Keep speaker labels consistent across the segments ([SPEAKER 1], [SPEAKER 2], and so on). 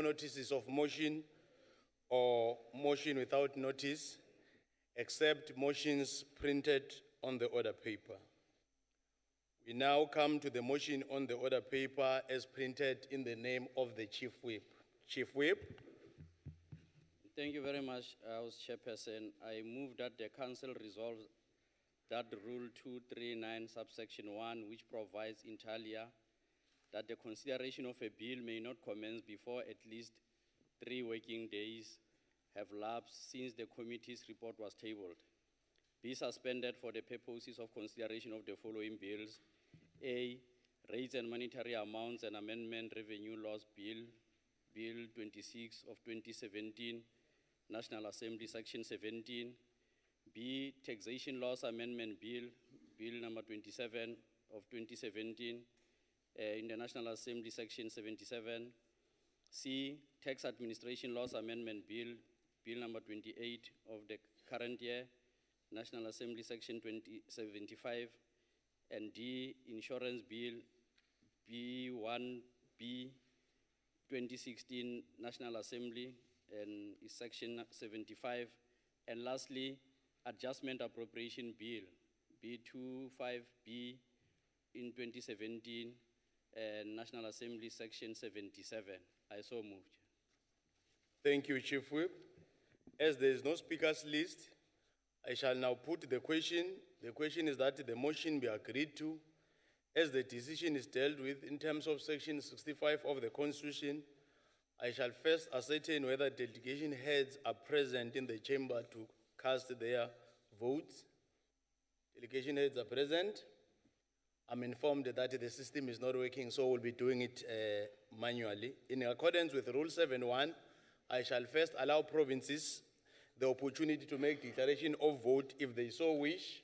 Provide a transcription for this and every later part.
[SPEAKER 1] notices of motion or motion without notice, except motions printed on the order paper. We now come to the motion on the order paper as printed in the name of the Chief Whip. Chief Whip.
[SPEAKER 2] Thank you very much, House Chairperson. I move that the Council resolves that Rule 239, subsection 1, which provides inter alia that the consideration of a bill may not commence before at least 3 working days have lapsed since the committee's report was tabled, be suspended for the purposes of consideration of the following bills. A, Rates and Monetary Amounts and Amendment Revenue Laws Bill 26 of 2017, National Assembly Section 17. B, Taxation Laws Amendment Bill number 27 of 2017, in the National Assembly Section 77. C, Tax Administration Laws Amendment Bill number 28 of the current year, National Assembly Section 75. And D, Insurance Bill B1B 2016, National Assembly, and is Section 75. And lastly, Adjustment Appropriation Bill B25B in 2017, National Assembly Section 77. I so moved.
[SPEAKER 1] Thank you, Chief Whip. As there is no speakers list, I shall now put the question. The question is that the motion be agreed to. As the decision is dealt with in terms of Section 65 of the Constitution, I shall first ascertain whether delegation heads are present in the chamber to cast their votes. Delegation heads are present. I'm informed that the system is not working, so we'll be doing it manually. In accordance with Rule 7.1, I shall first allow provinces the opportunity to make declaration of vote if they so wish.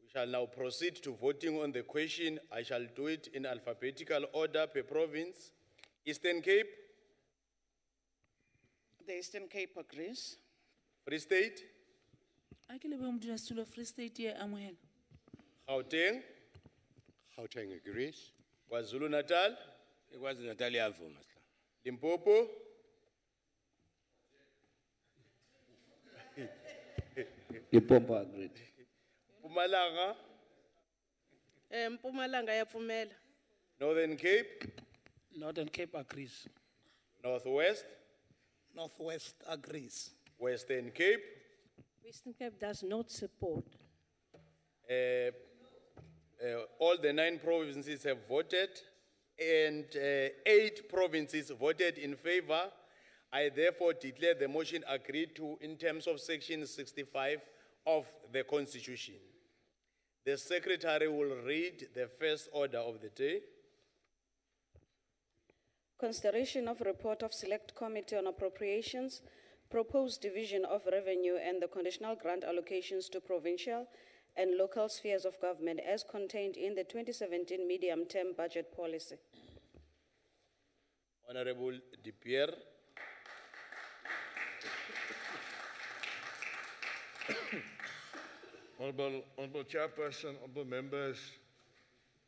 [SPEAKER 1] We shall now proceed to voting on the question. I shall do it in alphabetical order per province. Eastern Cape.
[SPEAKER 3] The Eastern Cape agrees.
[SPEAKER 1] Free State.
[SPEAKER 4] Free State here, Amohela.
[SPEAKER 1] Gauteng.
[SPEAKER 5] Gauteng agrees.
[SPEAKER 1] KwaZulu Natal.
[SPEAKER 5] KwaZulu Natal iyavuma.
[SPEAKER 1] Limpopo.
[SPEAKER 6] Limpopo agreed.
[SPEAKER 1] Mpumalanga.
[SPEAKER 3] Mpumalanga yapfumela.
[SPEAKER 1] Northern Cape.
[SPEAKER 7] Northern Cape agrees.
[SPEAKER 1] Northwest.
[SPEAKER 7] Northwest agrees.
[SPEAKER 1] Western Cape.
[SPEAKER 8] Western Cape does not support.
[SPEAKER 1] All the 9 provinces have voted, and 8 provinces voted in favor. I therefore declare the motion agreed to in terms of Section 65 of the Constitution. The Secretary will read the first order of the day.
[SPEAKER 8] Consideration of report of Select Committee on Appropriations, proposed division of revenue and the conditional grant allocations to provincial and local spheres of government as contained in the 2017 medium-term budget policy.
[SPEAKER 1] Honorable De Pierre.
[SPEAKER 9] Honorable Chairperson, honorable members,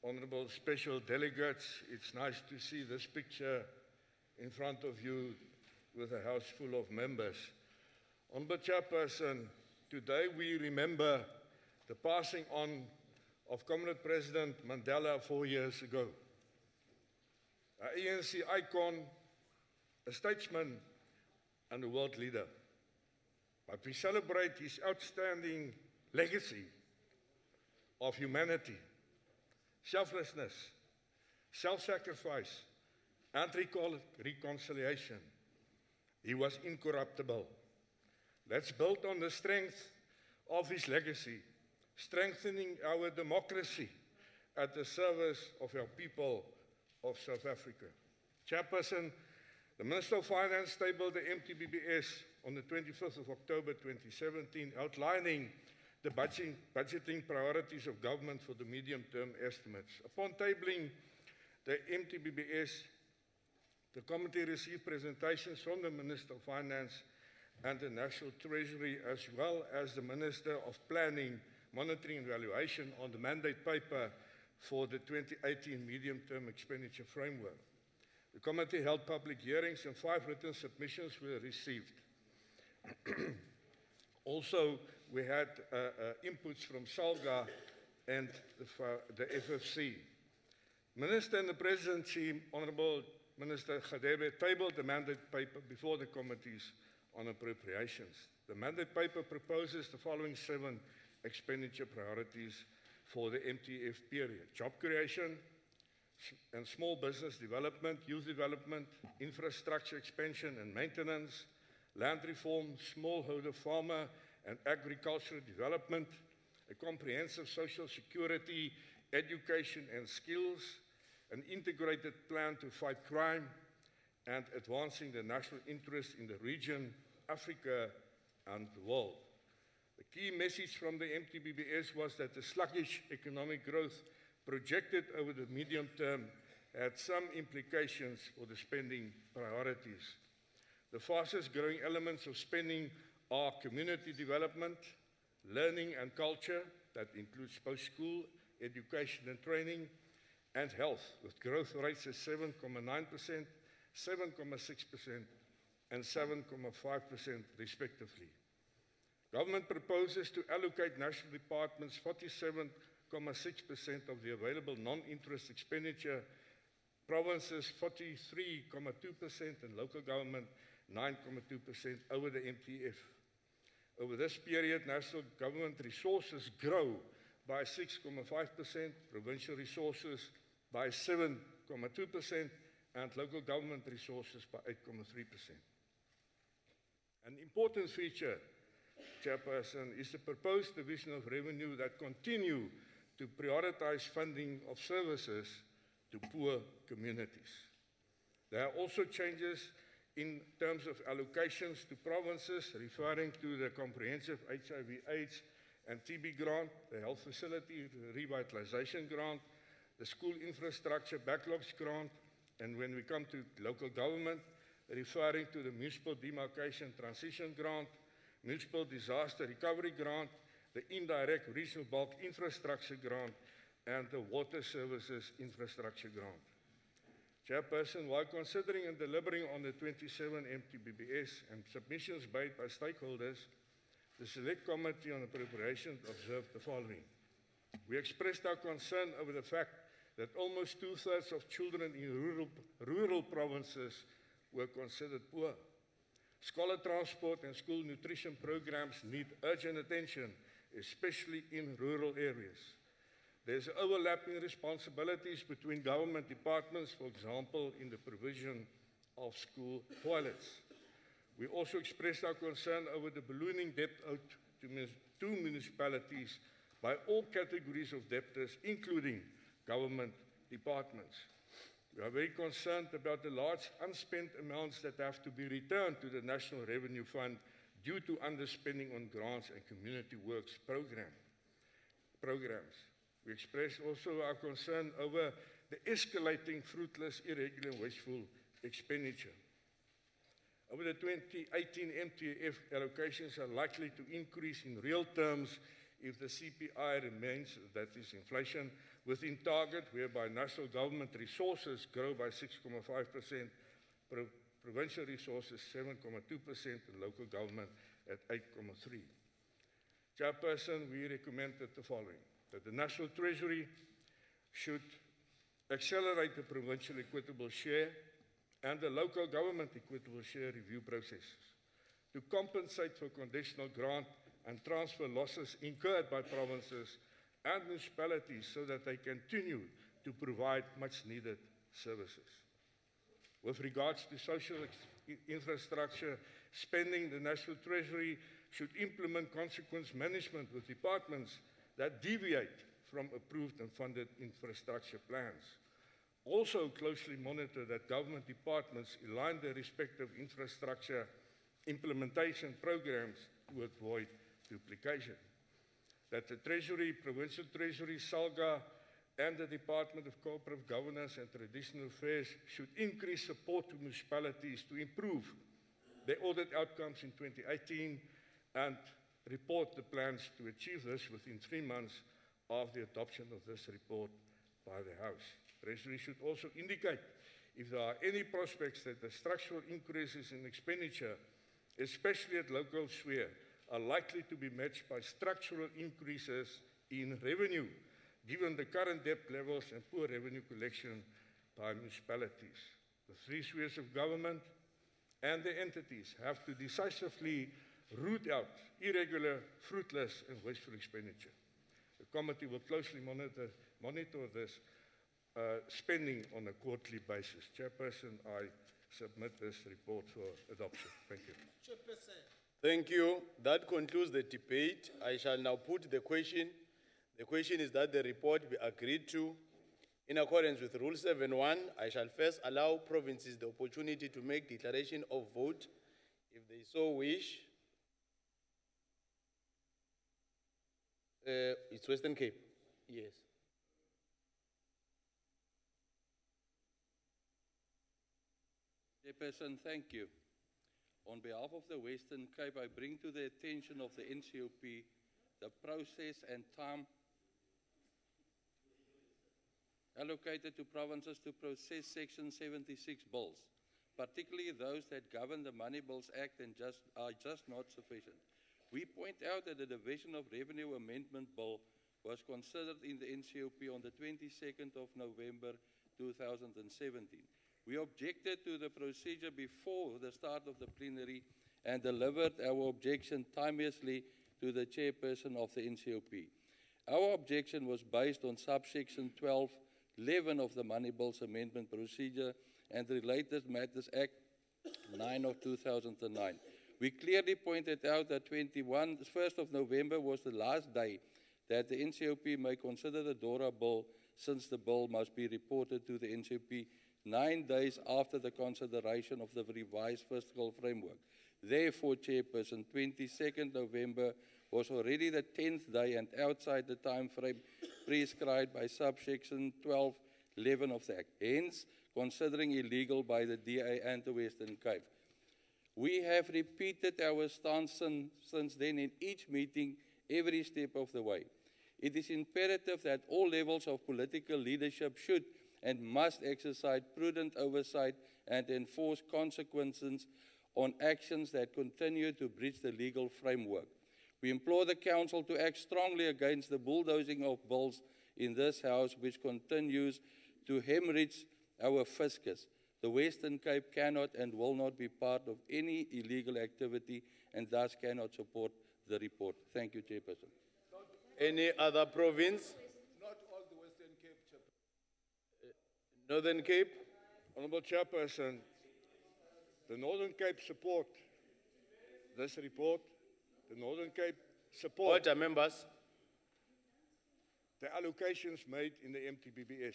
[SPEAKER 9] honorable special delegates, it's nice to see this picture in front of you with a house full of members. Honorable Chairperson, today we remember the passing on of Comrade President Mandela 4 years ago. An ANC icon, a statesman, and a world leader. But we celebrate his outstanding legacy of humanity, selflessness, self-sacrifice, and reconciliation. He was incorruptible. Let's build on the strength of his legacy, strengthening our democracy at the service of our people of South Africa. Chairperson, the Minister of Finance tabled the MTBBS on the 25th of October 2017, outlining the budgeting priorities of government for the medium-term estimates. Upon tabling the MTBBS, the committee received presentations from the Minister of Finance and the National Treasury, as well as the Minister of Planning, Monitoring and Evaluation on the mandate paper for the 2018 medium-term expenditure framework. The committee held public hearings and 5 written submissions were received. Also, we had inputs from SALGA and the FFC. Minister and the Presidency, Honourable Minister Khadebe, tabled the mandate paper before the committees on appropriations. The mandate paper proposes the following 7 expenditure priorities for the MTF period: job creation and small business development, youth development, infrastructure expansion and maintenance, land reform, smallholder farmer and agricultural development, a comprehensive social security, education and skills, an integrated plan to fight crime, and advancing the national interest in the region, Africa, and the world. The key message from the MTBBS was that the sluggish economic growth projected over the medium term had some implications for the spending priorities. The fastest growing elements of spending are community development, learning and culture, that includes post-school education and training, and health, with growth rates at 7.9%, 7.6%, and 7.5% respectively. Government proposes to allocate national departments 47.6% of the available non-interest expenditure, provinces 43.2%, and local government 9.2% over the MTF. Over this period, national government resources grow by 6.5%, provincial resources by 7.2%, and local government resources by 8.3%. An important feature, Chairperson, is the proposed division of revenue that continue to prioritize funding of services to poor communities. There are also changes in terms of allocations to provinces, referring to the comprehensive HIV/AIDS and TB grant, the health facility revitalization grant, the school infrastructure backlogs grant, and when we come to local government, referring to the municipal demarcation transition grant, municipal disaster recovery grant, the indirect regional bulk infrastructure grant, and the water services infrastructure grant. Chairperson, while considering and deliberating on the 27 MTBBS and submissions made by stakeholders, the Select Committee on Appropriations observed the following. We expressed our concern over the fact that almost 2/3 of children in rural provinces were considered poor. Scholar transport and school nutrition programs need urgent attention, especially in rural areas. There's overlapping responsibilities between government departments, for example, in the provision of school toilets. We also expressed our concern over the ballooning debt owed to municipalities by all categories of debtors, including government departments. We are very concerned about the large unspent amounts that have to be returned to the National Revenue Fund due to underspending on grants and community works programs. We expressed also our concern over the escalating fruitless, irregular, and wasteful expenditure. Over the 2018 MTF, allocations are likely to increase in real terms if the CPI remains, that is inflation, within target, whereby national government resources grow by 6.5%, provincial resources 7.2%, and local government at 8.3%. Chairperson, we recommended the following: that the National Treasury should accelerate the provincial equitable share and the local government equitable share review processes to compensate for conditional grant and transfer losses incurred by provinces and municipalities so that they continue to provide much-needed services. With regards to social infrastructure spending, the National Treasury should implement consequence management with departments that deviate from approved and funded infrastructure plans. Also closely monitor that government departments align their respective infrastructure implementation programs to avoid duplication. That the Treasury, Provincial Treasury, SALGA, and the Department of Corporate Governance and Traditional Affairs should increase support to municipalities to improve their audit outcomes in 2018 and report the plans to achieve this within 3 months of the adoption of this report by the House. Treasury should also indicate if there are any prospects that the structural increases in expenditure, especially at local sphere, are likely to be matched by structural increases in revenue, given the current debt levels and poor revenue collection by municipalities. The three spheres of government and the entities have to decisively root out irregular, fruitless, and wasteful expenditure. The committee will closely monitor this spending on a quarterly basis. Chairperson, I submit this report for adoption. Thank you.
[SPEAKER 1] Thank you. That concludes the debate. I shall now put the question. The question is that the report be agreed to. In accordance with Rule 7.1, I shall first allow provinces the opportunity to make declaration of vote if they so wish. It's Western Cape. Yes.
[SPEAKER 4] Chairperson, thank you. On behalf of the Western Cape, I bring to the attention of the NCOP the process and time allocated to provinces to process Section 76 bills, particularly those that govern the Money Bills Act and are just not sufficient. We point out that the Division of Revenue Amendment Bill was considered in the NCOP on the 22nd of November 2017. We objected to the procedure before the start of the plenary and delivered our objection timeously to the chairperson of the NCOP. Our objection was based on subsection 12(11) of the Money Bills Amendment Procedure and the Related Matters Act 9 of 2009. We clearly pointed out that 1st of November was the last day that the NCOP may consider the DORA bill, since the bill must be reported to the NCOP 9 days after the consideration of the revised fiscal framework. Therefore, Chairperson, 22nd November was already the 10th day and outside the time frame prescribed by subsection 12(11) of the Act, hence considering illegal by the DA and the Western Cape. We have repeated our stance since then in each meeting, every step of the way. It is imperative that all levels of political leadership should and must exercise prudent oversight and enforce consequences on actions that continue to breach the legal framework. We implore the Council to act strongly against the bulldozing of bills in this House, which continues to hemorrhage our fiscus. The Western Cape cannot and will not be part of any illegal activity and thus cannot support the report. Thank you, Chairperson.
[SPEAKER 1] Any other province?
[SPEAKER 9] Not all the Western Cape, Chairperson.
[SPEAKER 1] Northern Cape?
[SPEAKER 9] Honorable Chairperson, the Northern Cape support this report. The Northern Cape support
[SPEAKER 1] Order, members.
[SPEAKER 9] the allocations made in the MTBBS.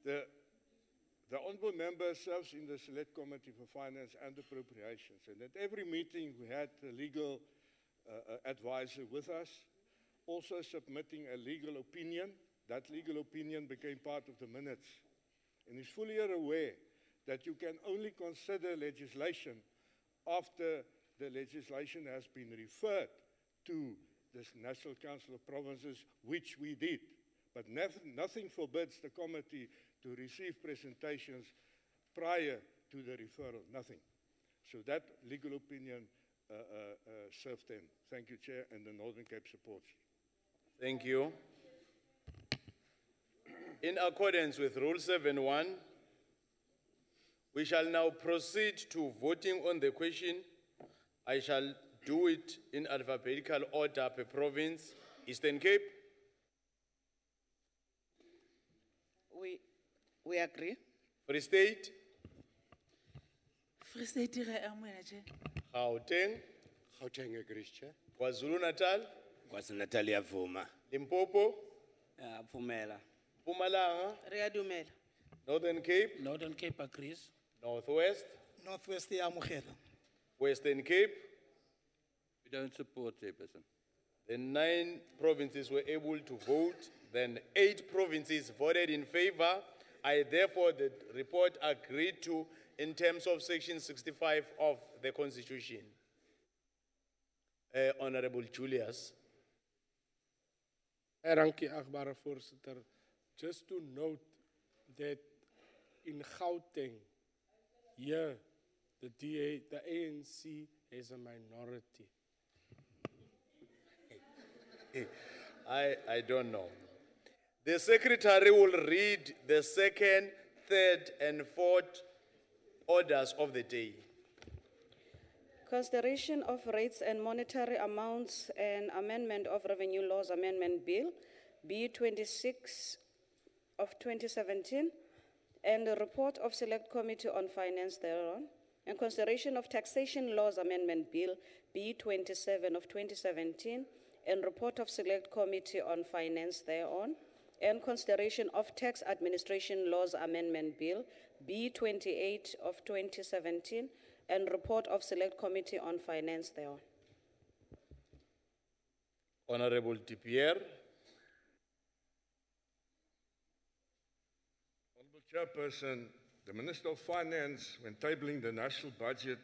[SPEAKER 9] The honourable member serves in the Select Committee for Finance and Appropriations, and at every meeting we had a legal advisor with us, also submitting a legal opinion. That legal opinion became part of the minutes, and is fully aware that you can only consider legislation after the legislation has been referred to the National Council of Provinces, which we did. But nothing forbids the committee to receive presentations prior to the referral, nothing. So that legal opinion served them. Thank you, Chair, and the Northern Cape supports.
[SPEAKER 1] Thank you. In accordance with Rule 7.1, we shall now proceed to voting on the question. I shall do it in alphabetical order per province. Eastern Cape?
[SPEAKER 3] We agree.
[SPEAKER 1] Free State?
[SPEAKER 10] Free State re amohela tje.
[SPEAKER 1] Gauteng?
[SPEAKER 5] Gauteng agrees, Chair.
[SPEAKER 1] KwaZulu-Natal?
[SPEAKER 5] KwaZulu-Natal iyavuma.
[SPEAKER 1] Limpopo?
[SPEAKER 6] Phumela.
[SPEAKER 1] Mpumalanga?
[SPEAKER 3] Re a dumela.
[SPEAKER 1] Northern Cape?
[SPEAKER 7] Northern Cape agrees.
[SPEAKER 1] Northwest?
[SPEAKER 7] Northwest ya amohela.
[SPEAKER 1] Western Cape?
[SPEAKER 4] We don't support, Chairperson.
[SPEAKER 1] The 9 provinces were able to vote, then 8 provinces voted in favor. I therefore, the report agreed to in terms of Section 65 of the Constitution. Honorable Julius.
[SPEAKER 10] Dankie, achtbare voorzitter. Just to note that in Gauteng, here, the ANC is a minority.
[SPEAKER 1] I don't know. The secretary will read the second, third, and fourth orders of the day.
[SPEAKER 8] Consideration of rates and monetary amounts and amendment of revenue laws amendment bill, B26 of 2017, and the report of select committee on finance thereon, and consideration of taxation laws amendment bill, B27 of 2017, and report of select committee on finance thereon, and consideration of tax administration laws amendment bill, B28 of 2017, and report of select committee on finance thereon.
[SPEAKER 1] Honorable DPR.
[SPEAKER 9] Honorable Chairperson, the Minister of Finance, when tabling the national budget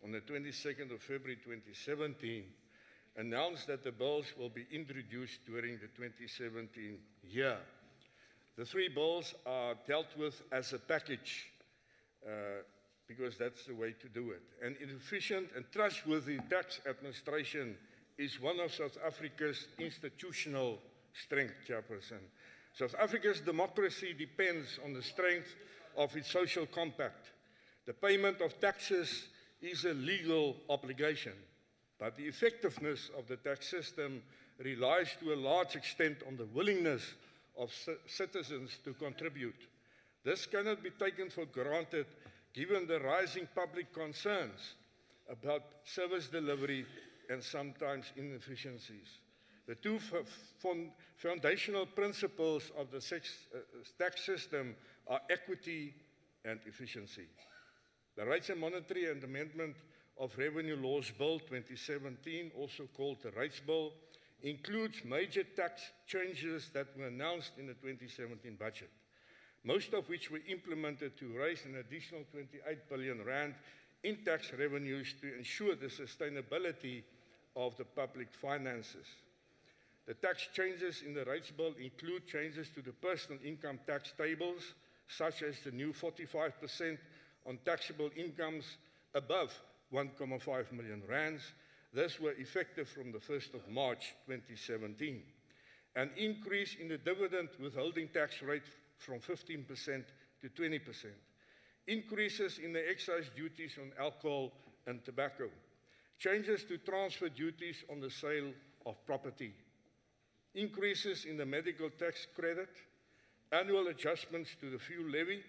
[SPEAKER 9] on the 22nd of February 2017, announced that the bills will be introduced during the 2017 year. The three bills are dealt with as a package because that's the way to do it. An efficient and trustworthy tax administration is one of South Africa's institutional strengths, Chairperson. South Africa's democracy depends on the strength of its social compact. The payment of taxes is a legal obligation, but the effectiveness of the tax system relies to a large extent on the willingness of citizens to contribute. This cannot be taken for granted given the rising public concerns about service delivery and sometimes inefficiencies. The two foundational principles of the tax system are equity and efficiency. The Rates and Monetary and Amendment of Revenue Laws Bill 2017, also called the Rates Bill, includes major tax changes that were announced in the 2017 budget, most of which were implemented to raise an additional 28 billion rand in tax revenues to ensure the sustainability of the public finances. The tax changes in the rates bill include changes to the personal income tax tables, such as the new 45% on taxable incomes above 1.5 million rands. These were effective from the 1st of March 2017. An increase in the dividend withholding tax rate from 15% to 20%. Increases in the excise duties on alcohol and tobacco. Changes to transfer duties on the sale of property. Increases in the medical tax credit. Annual adjustments to the fuel levy.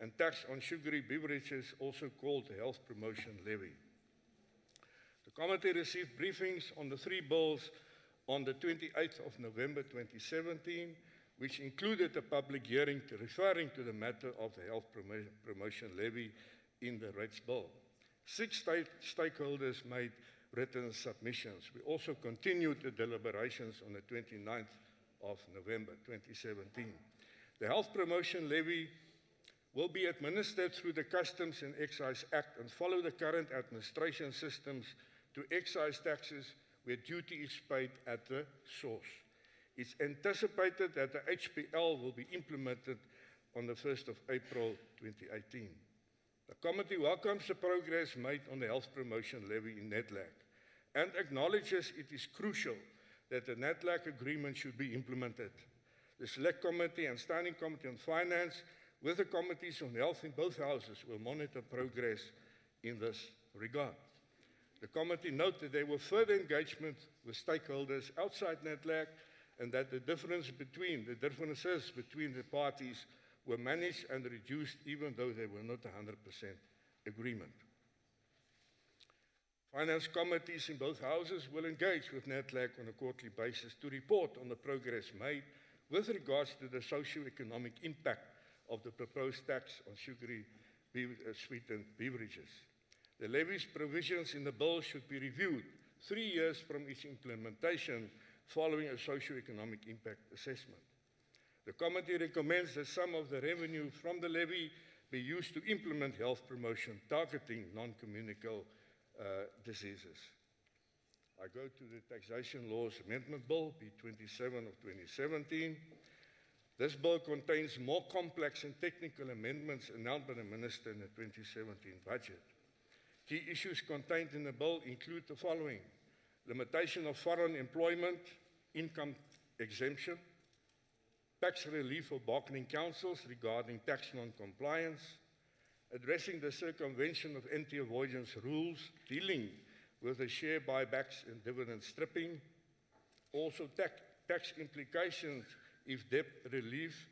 [SPEAKER 9] And tax on sugary beverages, also called the health promotion levy. The committee received briefings on the three bills on the 28th of November 2017, which included a public hearing referring to the matter of the health promotion levy in the rates bill. 6 stakeholders made written submissions. We also continued the deliberations on the 29th of November 2017. The health promotion levy will be administered through the Customs and Excise Act and follow the current administration systems to excise taxes where duty is paid at the source. It's anticipated that the HPL will be implemented on the 1st of April 2018. The committee welcomes the progress made on the health promotion levy in NEDLAC and acknowledges it is crucial that the NEDLAC agreement should be implemented. The Select Committee and Standing Committee on Finance, with the committees on health in both houses, will monitor progress in this regard. The committee noted that there were further engagement with stakeholders outside NEDLAC and that the differences between the parties were managed and reduced even though they were not 100% agreement. Finance committees in both houses will engage with NEDLAC on a quarterly basis to report on the progress made with regards to the socio-economic impact of the proposed tax on sugary sweetened beverages. The levy's provisions in the bill should be reviewed 3 years from its implementation following a socio-economic impact assessment. The committee recommends that some of the revenue from the levy be used to implement health promotion targeting non-communicable diseases. I go to the Taxation Laws Amendment Bill, B27 of 2017. This bill contains more complex and technical amendments announced by the Minister in the 2017 budget. Key issues contained in the bill include the following: limitation of foreign employment, income exemption, tax relief for bargaining councils regarding tax non-compliance, addressing the circumvention of anti-avoidance rules, dealing with the share buybacks and dividend stripping, also tax implications if debt relief,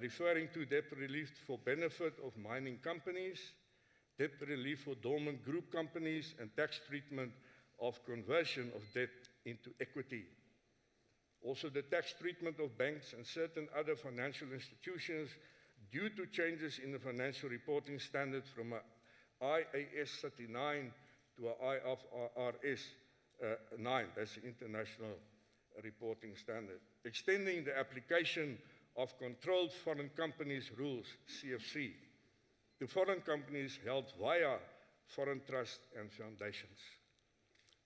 [SPEAKER 9] referring to debt relief for benefit of mining companies, debt relief for dormant group companies, and tax treatment of conversion of debt into equity. Also the tax treatment of banks and certain other financial institutions due to changes in the financial reporting standard from a IAS 39 to a IFRS 9, that's the international reporting standard. Extending the application of controlled foreign companies rules, CFC, to foreign companies held via foreign trusts and foundations.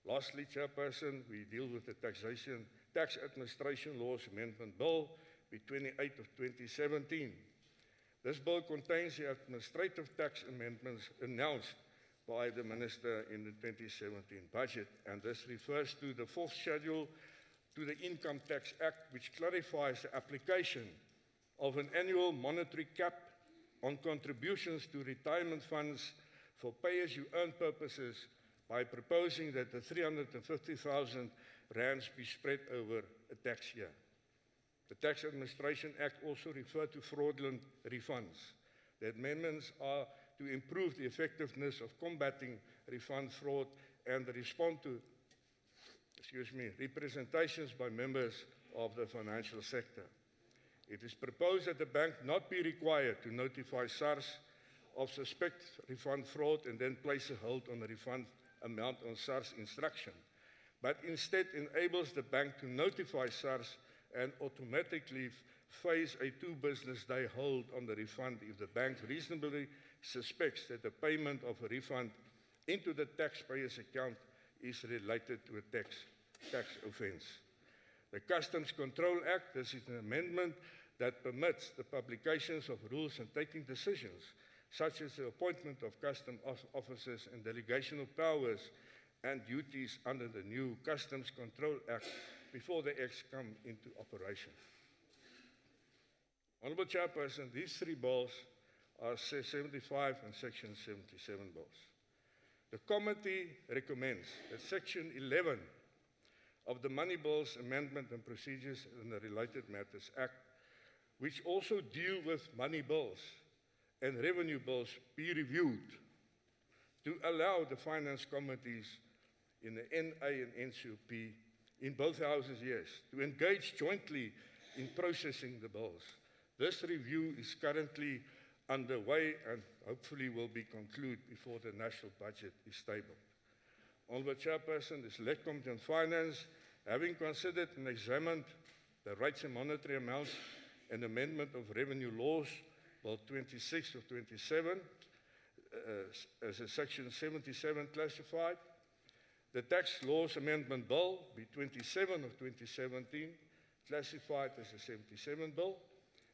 [SPEAKER 9] Lastly, Chairperson, we deal with the Tax Administration Laws Amendment Bill, B28 of 2017. This bill contains the administrative tax amendments announced by the Minister in the 2017 budget, and this refers to the fourth schedule to the Income Tax Act, which clarifies the application of an annual monetary cap on contributions to retirement funds for pay-as-you-earn purposes by proposing that the 350,000 rands be spread over a tax year. The Tax Administration Act also referred to fraudulent refunds. The amendments are to improve the effectiveness of combating refund fraud and respond to representations by members of the financial sector. It is proposed that the bank not be required to notify SARS of suspect refund fraud and then place a hold on the refund amount on SARS instruction, but instead enables the bank to notify SARS and automatically phase a 2-business day hold on the refund if the bank reasonably suspects that the payment of a refund into the taxpayer's account is related to a tax offense. The Customs Control Act, this is an amendment that permits the publications of rules and taking decisions, such as the appointment of custom officers and delegation of powers and duties under the new Customs Control Act before the acts come into operation. Honourable Chairperson, these 3 bills are 75 and Section 77 bills. The committee recommends that Section 11 of the Money Bills Amendment and Procedures and the Related Matters Act, which also deal with money bills and revenue bills, be reviewed to allow the finance committees in the NA and NCOP in both houses, yes, to engage jointly in processing the bills. This review is currently underway and hopefully will be concluded before the national budget is tabled. Honourable Chairperson, the Select Committee on Finance, having considered and examined the rates and monetary amounts and amendment of revenue laws, Bill 26 of 27, as a Section 77 classified, the Tax Laws Amendment Bill, B27 of 2017, classified as a 77 bill,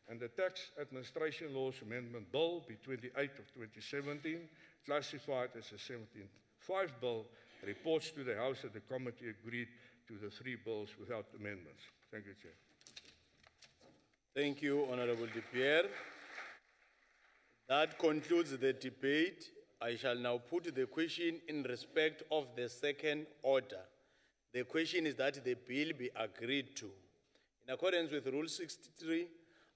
[SPEAKER 9] and the Tax Administration Laws Amendment Bill, B28 of 2017, classified as a 75 bill, reports to the House that the committee agreed to the 3 bills without amendments. Thank you, Chair.
[SPEAKER 1] Thank you, Honorable De Pierre. That concludes the debate. I shall now put the question in respect of the second order. The question is that the bill be agreed to. In accordance with Rule 63,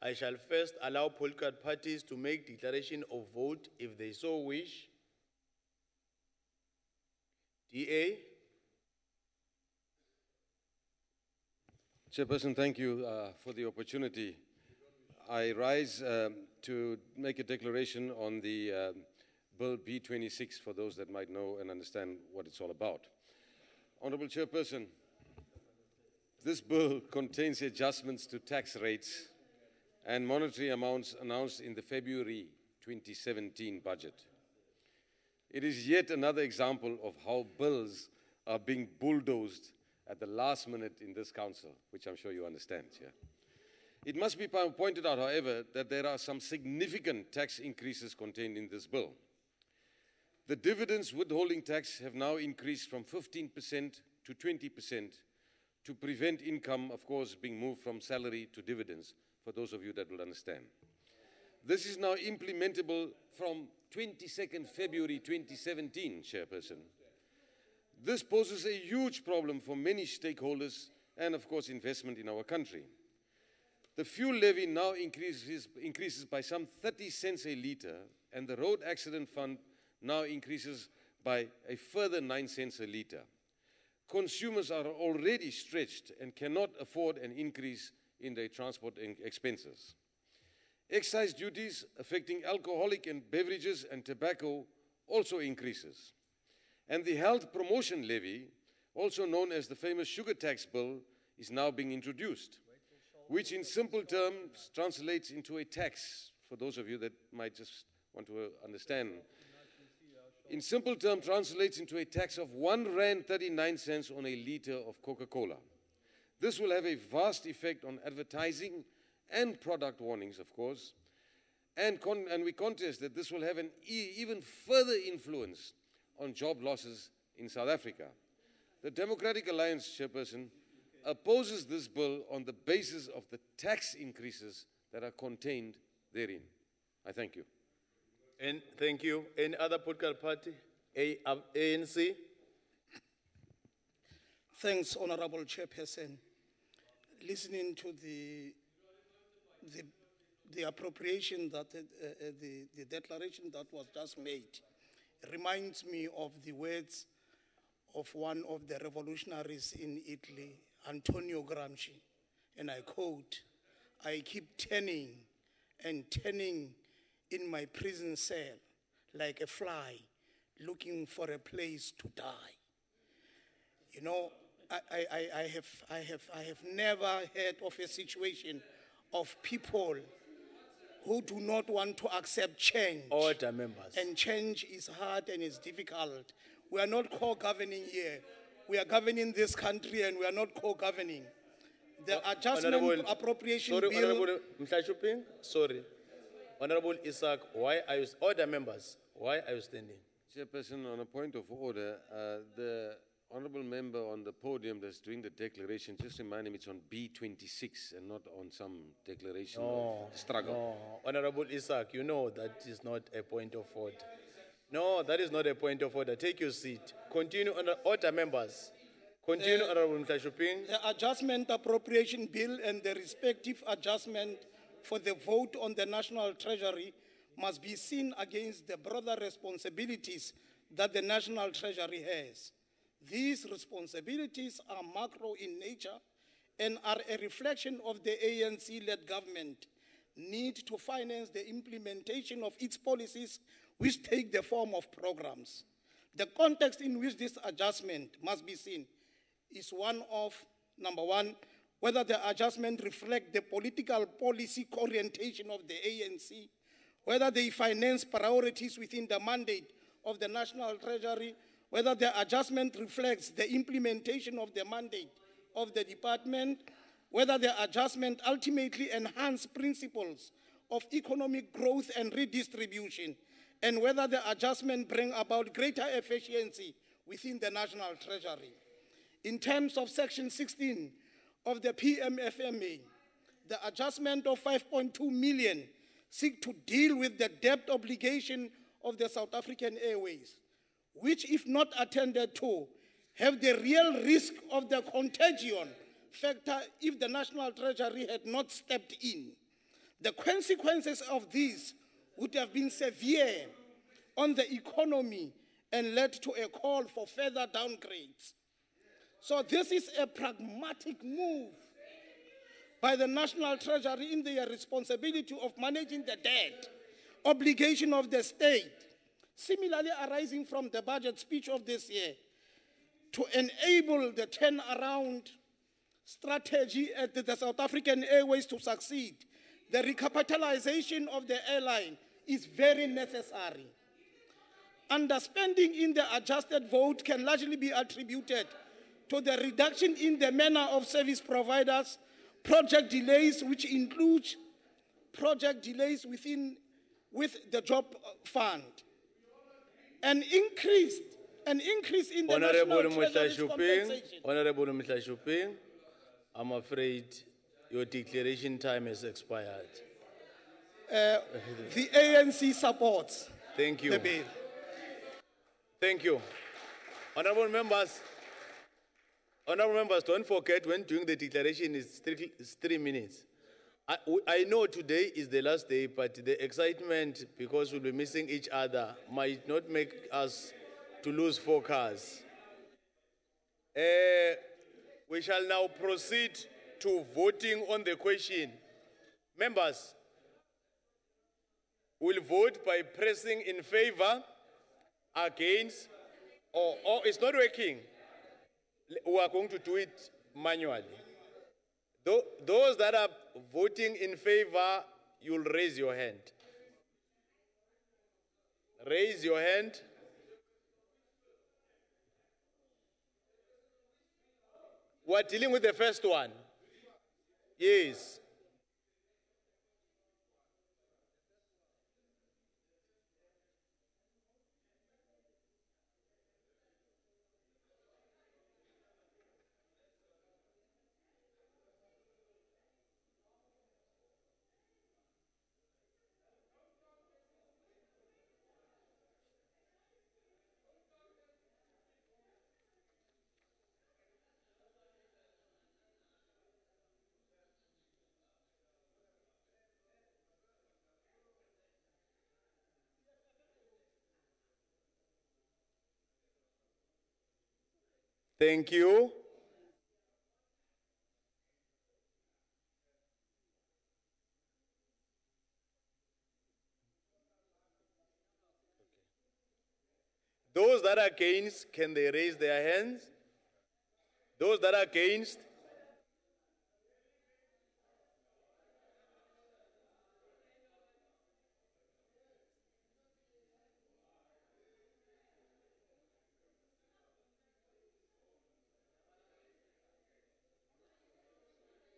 [SPEAKER 1] I shall first allow political parties to make declaration of vote if they so wish. DA.
[SPEAKER 11] Chairperson, thank you for the opportunity. I rise to make a declaration on the Bill B26 for those that might know and understand what it's all about. Honourable Chairperson, this bill contains adjustments to tax rates and monetary amounts announced in the February 2017 budget. It is yet another example of how bills are being bulldozed at the last minute in this council, which I'm sure you understand. Yeah. It must be pointed out, however, that there are some significant tax increases contained in this bill. The dividends withholding tax have now increased from 15% to 20% to prevent income, of course, being moved from salary to dividends, for those of you that will understand. This is now implementable from 22nd February 2017, Chairperson. This poses a huge problem for many stakeholders and, of course, investment in our country. The fuel levy now increases by some 30 cents a litre, and the road accident fund now increases by a further 9 cents a litre. Consumers are already stretched and cannot afford an increase in their transport expenses. Excise duties affecting alcoholic and beverages and tobacco also increases. And the health promotion levy, also known as the famous sugar tax bill, is now being introduced, which in simple terms translates into a tax, for those of you that might just want to understand. In simple terms, translates into a tax of R1.39 on a litre of Coca-Cola. This will have a vast effect on advertising and product warnings, of course, and we contest that this will have an even further influence on job losses in South Africa. The Democratic Alliance, Chairperson, opposes this bill on the basis of the tax increases that are contained therein. I thank you.
[SPEAKER 1] And thank you. Any other political party? ANC?
[SPEAKER 7] Thanks, Honorable Chairperson. Listening to the appropriation that, the declaration that was just made reminds me of the words of one of the revolutionaries in Italy, Antonio Gramsci, and I quote, "I keep turning and turning in my prison cell like a fly looking for a place to die." You know, I have never heard of a situation of people who do not want to accept change.
[SPEAKER 1] Order, members.
[SPEAKER 7] And change is hard and it's difficult. We are not co-governing here. We are governing this country and we are not co-governing. The adjustment appropriation bill...
[SPEAKER 1] Honorable Mhlashuping, sorry. Honorable Isaac, why are you... Order, members, why are you standing?
[SPEAKER 11] Chairperson, on a point of order, the honorable member on the podium that's doing the declaration, just remind him it's on B26 and not on some declaration of struggle.
[SPEAKER 1] No, Honorable Isaac, you know that is not a point of order. No, that is not a point of order. Take your seat. Continue, order, members. Continue, Honorable Mhlashuping.
[SPEAKER 7] The adjustment appropriation bill and the respective adjustment for the vote on the National Treasury must be seen against the broader responsibilities that the National Treasury has. These responsibilities are macro in nature and are a reflection of the ANC-led government need to finance the implementation of its policies, which take the form of programs. The context in which this adjustment must be seen is one of, number one, whether the adjustment reflects the political policy orientation of the ANC, whether they finance priorities within the mandate of the National Treasury, whether the adjustment reflects the implementation of the mandate of the department, whether the adjustment ultimately enhances principles of economic growth and redistribution, and whether the adjustment brings about greater efficiency within the National Treasury. In terms of Section 16 of the PMFMA, the adjustment of 5.2 million seek to deal with the debt obligation of the South African Airways, which, if not attended to, have the real risk of the contagion factor if the National Treasury had not stepped in. The consequences of this would have been severe on the economy and led to a call for further downgrades. So this is a pragmatic move by the National Treasury in their responsibility of managing the debt obligation of the state, similarly arising from the budget speech of this year, to enable the turnaround strategy at the South African Airways to succeed. The recapitalization of the airline is very necessary. underspending in the adjusted vote can largely be attributed to the reduction in the manner of service providers, project delays, which includes project delays with the job fund, an increase in the
[SPEAKER 1] Honorable
[SPEAKER 7] national treasury's compensation.
[SPEAKER 1] Honorable Mhlashuping, I'm afraid your declaration time has expired.
[SPEAKER 7] The ANC supports
[SPEAKER 1] Thank you.
[SPEAKER 7] the bill.
[SPEAKER 1] Thank you. Honorable members, don't forget when doing the declaration is 3 minutes. I know today is the last day, but the excitement, because we'll be missing each other, might not make us to lose focus. We shall now proceed to voting on the question. Members will vote by pressing in favor, against, or it's not working. We are going to do it manually. Those that are voting in favor, you'll raise your hand. Raise your hand. We're dealing with the first one. Yes. Thank you. Those that are against, can they raise their hands? Those that are against?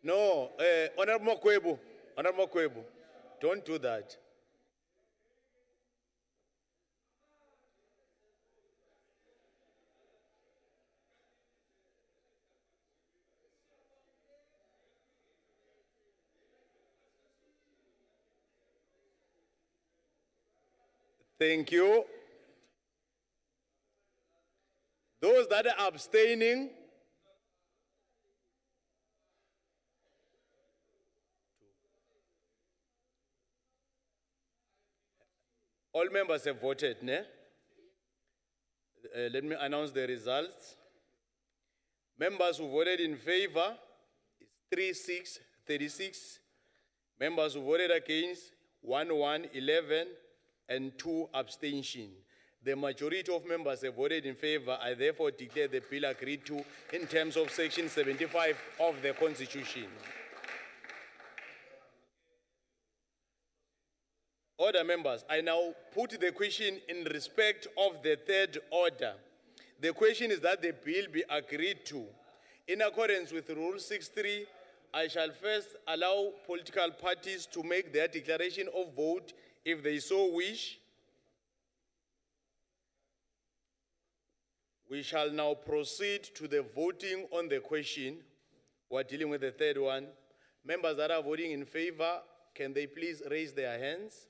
[SPEAKER 1] No, Honorable Mokwebu, don't do that. Thank you. Those that are abstaining, all members have voted, ne? Let me announce the results. Members who voted in favor is 36. Members who voted against, 11, and 2 abstention. The majority of members have voted in favor. I therefore declare the bill agreed to in terms of Section 75 of the Constitution. Order, members, I now put the question in respect of the third order. The question is that the bill be agreed to. In accordance with Rule 6.3, I shall first allow political parties to make their declaration of vote if they so wish. We shall now proceed to the voting on the question. We're dealing with the third one. Members that are voting in favor, can they please raise their hands?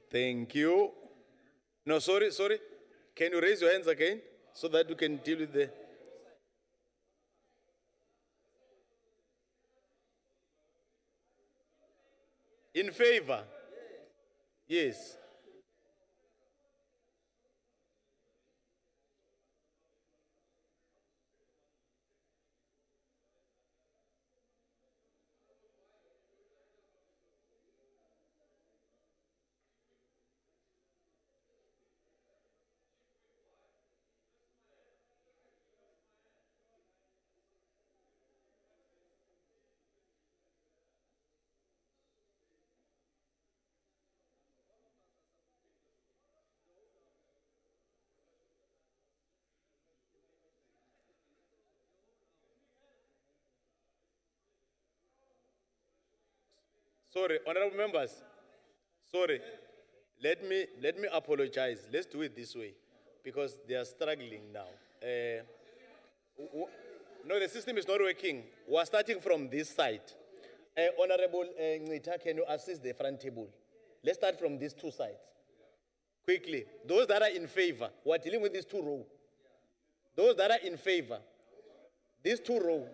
[SPEAKER 1] Thank you. No, sorry. Can you raise your hands again so that we can deal with the... In favor? Yes. Sorry, honorable members. Sorry. Let me apologize. Let's do it this way because they are struggling now. No, the system is not working. We're starting from this side. Honorable Ngita, can you assist the front table? Let's start from these two sides. Quickly. Those that are in favor, we're dealing with these two rows. Those that are in favor, these two rows.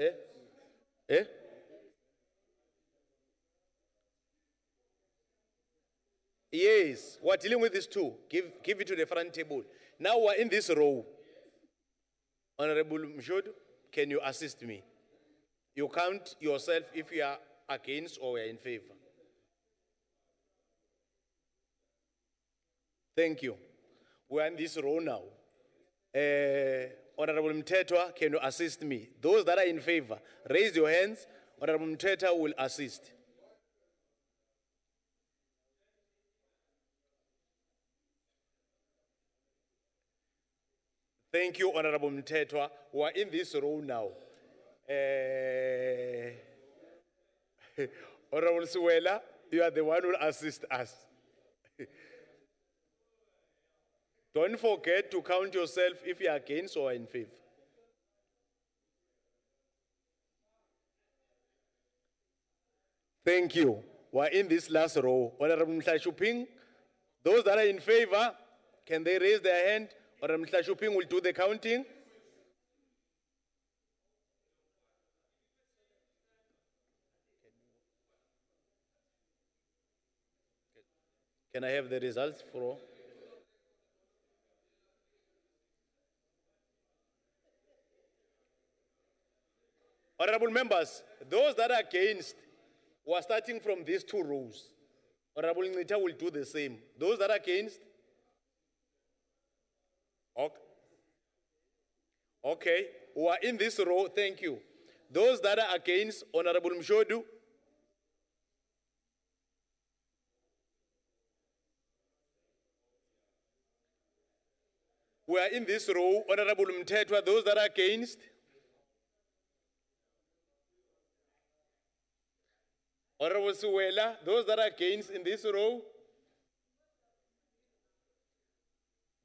[SPEAKER 1] Eh? Eh? Yes, we're dealing with these two. Give it to the front table. Now we're in this row. Honorable Mshodu, can you assist me? You count yourself if you are against or you are in favor. Thank you. We're in this row now. Honorable Mtetwa, can you assist me? Those that are in favor, raise your hands. Honorable Mtetwa will assist. Thank you, Honorable Mtetwa. We are in this row now. Honorable Suwela, you are the one who will assist us. Don't forget to count yourself if you are against or in favor. Thank you. We are in this last row. Honorable Mhlashuping, those that are in favor, can they raise their hand? Honorable Mhlashuping will do the counting. Can I have the results for? Honorable members, those that are against, we are starting from these two rows. Honorable Ngita will do the same. Those that are against? Okay, we are in this row, thank you. Those that are against, Honorable Mshodu. We are in this row, Honorable Mtetwa, those that are against. Honorable Suwela, those that are against in this row.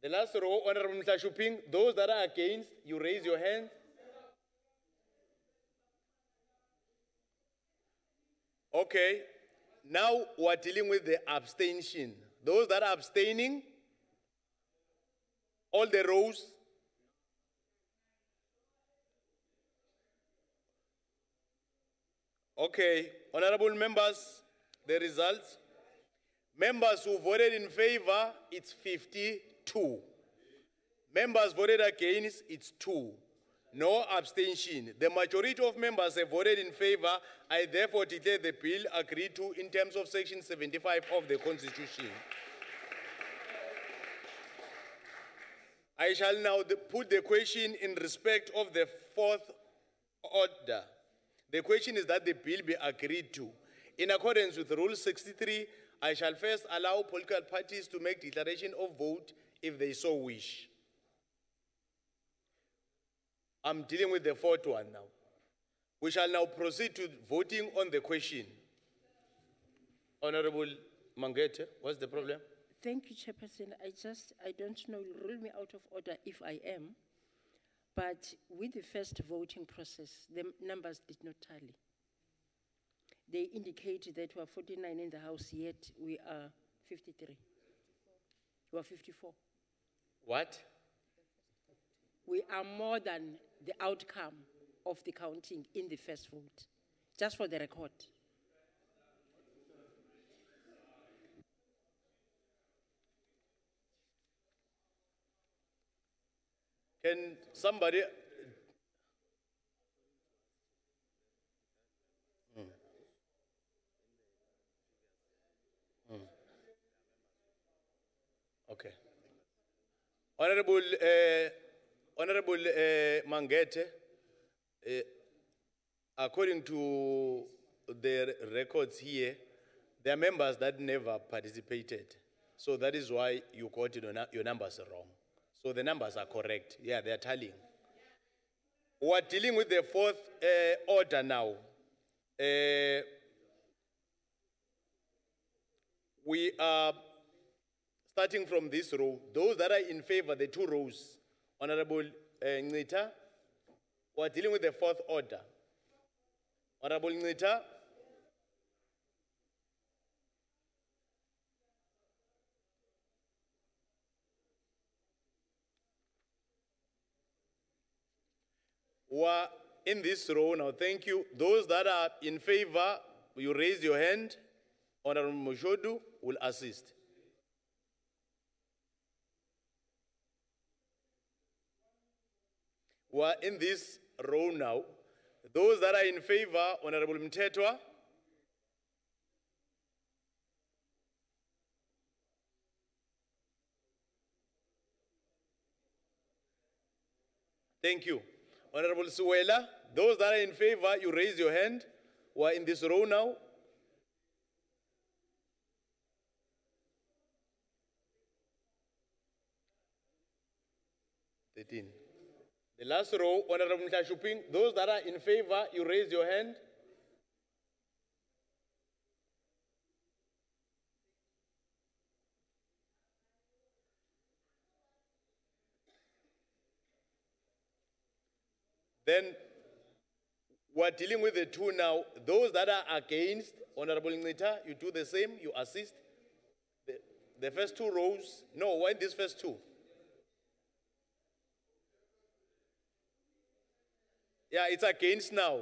[SPEAKER 1] The last row, Honorable Mhlashuping, those that are against, you raise your hand. Okay, now we're dealing with the abstention. Those that are abstaining, all the rows. Okay, honorable members, the results. Members who voted in favor, it's 52. Members voted against, it's 2. No abstention. The majority of members have voted in favor. I therefore declare the bill agreed to in terms of Section 75 of the Constitution. I shall now put the question in respect of the fourth order. The question is that the bill be agreed to. In accordance with Rule 63, I shall first allow political parties to make declaration of vote if they so wish. I'm dealing with the fourth one now. We shall now proceed to voting on the question. Honorable Mangete, what's the problem?
[SPEAKER 12] Thank you, Chairperson. I don't know, rule me out of order if I am, but with the first voting process, the numbers did not tally. They indicated that we are 49 in the House, yet we are 53. We are 54.
[SPEAKER 1] What?
[SPEAKER 12] We are more than the outcome. of the counting in the first vote, just for the record.
[SPEAKER 1] Can somebody? Okay. Honorable Mangete, according to the records here, there are members that never participated. So that is why you quoted your numbers wrong. So the numbers are correct. Yeah, they are tallying. We are dealing with the fourth order now. We are starting from this row. Those that are in favor, the two rows, Honorable Ncita, we are dealing with the fourth order. Honorable Ncita. We are in this row now. Thank you. Those that are in favor, you raise your hand. Honorable Moshodu will assist. We are in this row now. Those that are in favor, Honorable Mtetwa. Thank you. Honorable Suwela, those that are in favor, you raise your hand. We are in this row now. The last row, Honorable Mtashuping, those that are in favor, you raise your hand. Then we're dealing with the two now. Those that are against, Honorable Ncita, you do the same, you assist. The first two rows, no, why these first two? Yeah, it's against now.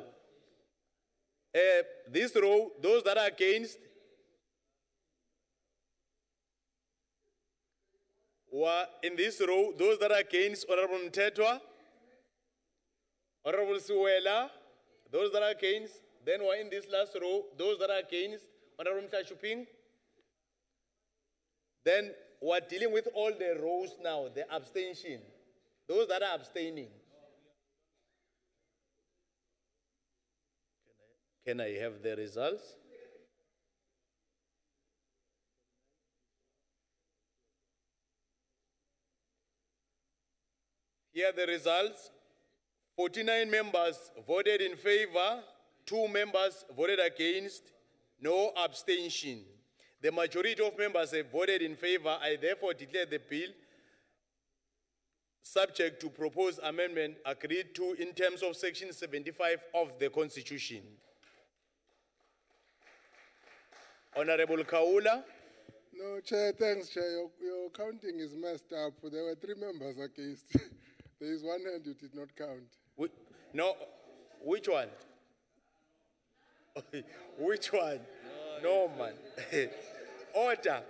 [SPEAKER 1] This row, those that are against, were in this row, those that are against, Honorable Mtetwa, Honorable Suwela, those that are against, then we're in this last row, those that are against, Honorable Mtashuping. Then we're dealing with all the rows now, the abstention, those that are abstaining. Can I have the results? Here are the results. 49 members voted in favor, 2 members voted against, no abstention. The majority of members have voted in favor. I therefore declare the bill subject to proposed amendment agreed to in terms of Section 75 of the Constitution. Honorable Kaula.
[SPEAKER 13] No, Chair, thanks, Chair. Your counting is messed up. There were 3 members against. There is 1 hand you did not count.
[SPEAKER 1] No, which one? Which one? No, man. Order.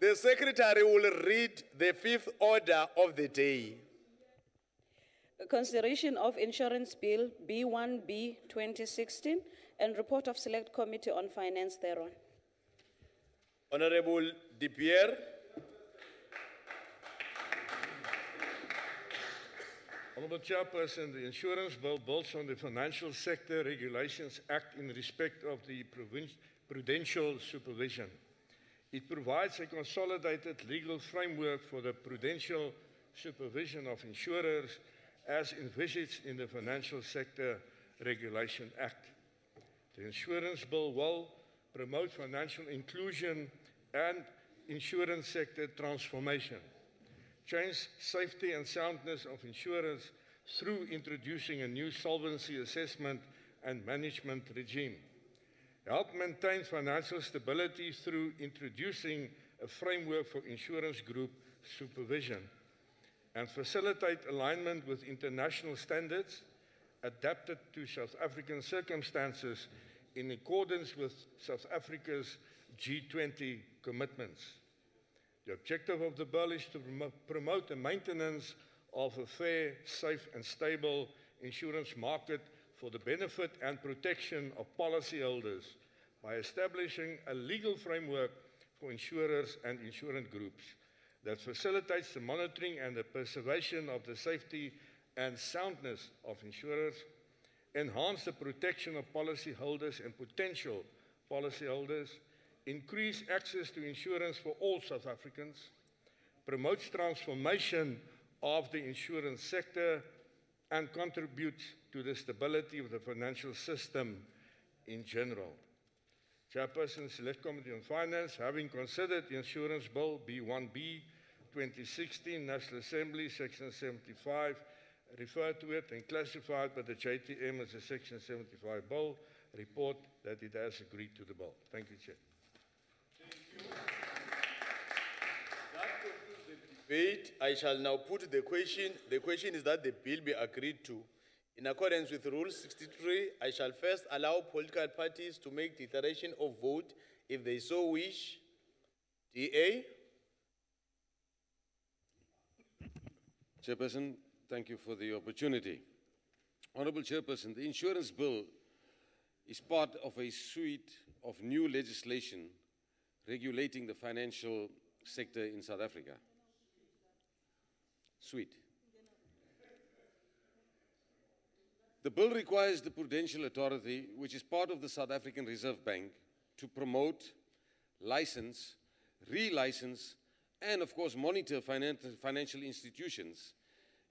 [SPEAKER 1] The Secretary will read the 5th order of the day.
[SPEAKER 8] Consideration of Insurance Bill B1B 2016 and report of Select Committee on Finance thereon.
[SPEAKER 1] Honorable De Pierre.
[SPEAKER 9] Honorable Chairperson, the Insurance Bill builds on the Financial Sector Regulations Act in respect of the prudential supervision. It provides a consolidated legal framework for the prudential supervision of insurers as envisaged in the Financial Sector Regulation Act. The Insurance Bill will promote financial inclusion and insurance sector transformation, change safety and soundness of insurance through introducing a new solvency assessment and management regime, help maintain financial stability through introducing a framework for insurance group supervision, and facilitate alignment with international standards adapted to South African circumstances in accordance with South Africa's G20 commitments. The objective of the bill is to promote the maintenance of a fair, safe and stable insurance market for the benefit and protection of policyholders by establishing a legal framework for insurers and insurance groups that facilitates the monitoring and the preservation of the safety and soundness of insurers, enhance the protection of policyholders and potential policyholders, increase access to insurance for all South Africans, promotes transformation of the insurance sector, and contributes to the stability of the financial system in general. Chairperson, Select Committee on Finance, having considered the Insurance Bill B1B 2016, National Assembly, Section 75, referred to it and classified by the JTM as a Section 75 bill, report that it has agreed to the bill. Thank you, Chair.
[SPEAKER 1] That concludes the debate. I shall now put the question. The question is that the bill be agreed to. In accordance with Rule 63, I shall first allow political parties to make declaration of vote if they so wish. DA.
[SPEAKER 11] Chairperson, thank you for the opportunity. Honorable Chairperson, the Insurance Bill is part of a suite of new legislation regulating the financial sector in South Africa. Suite. The bill requires the Prudential Authority, which is part of the South African Reserve Bank, to promote, license, relicense, and of course monitor financial institutions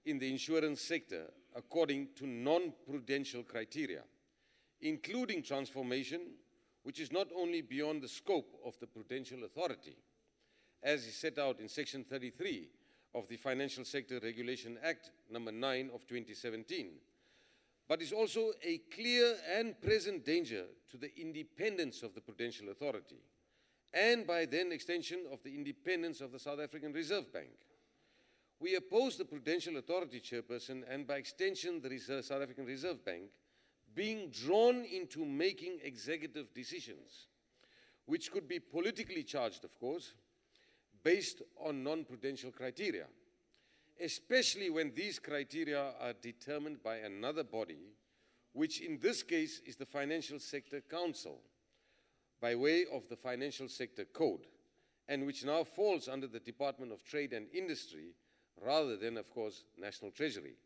[SPEAKER 11] in the insurance sector according to non-prudential criteria, including transformation, which is not only beyond the scope of the Prudential Authority, as is set out in Section 33 of the Financial Sector Regulation Act number 9 of 2017, but is also a clear and present danger to the independence of the Prudential Authority, and by then extension of the independence of the South African Reserve Bank. We oppose the Prudential Authority, Chairperson, and by extension the South African Reserve Bank, being drawn into making executive decisions, which could be politically charged, of course, based on non-prudential criteria, especially when these criteria are determined by another body, which in this case is the Financial Sector Council, by way of the Financial Sector Code, and which now falls under the Department of Trade and Industry, rather than, of course, National Treasury.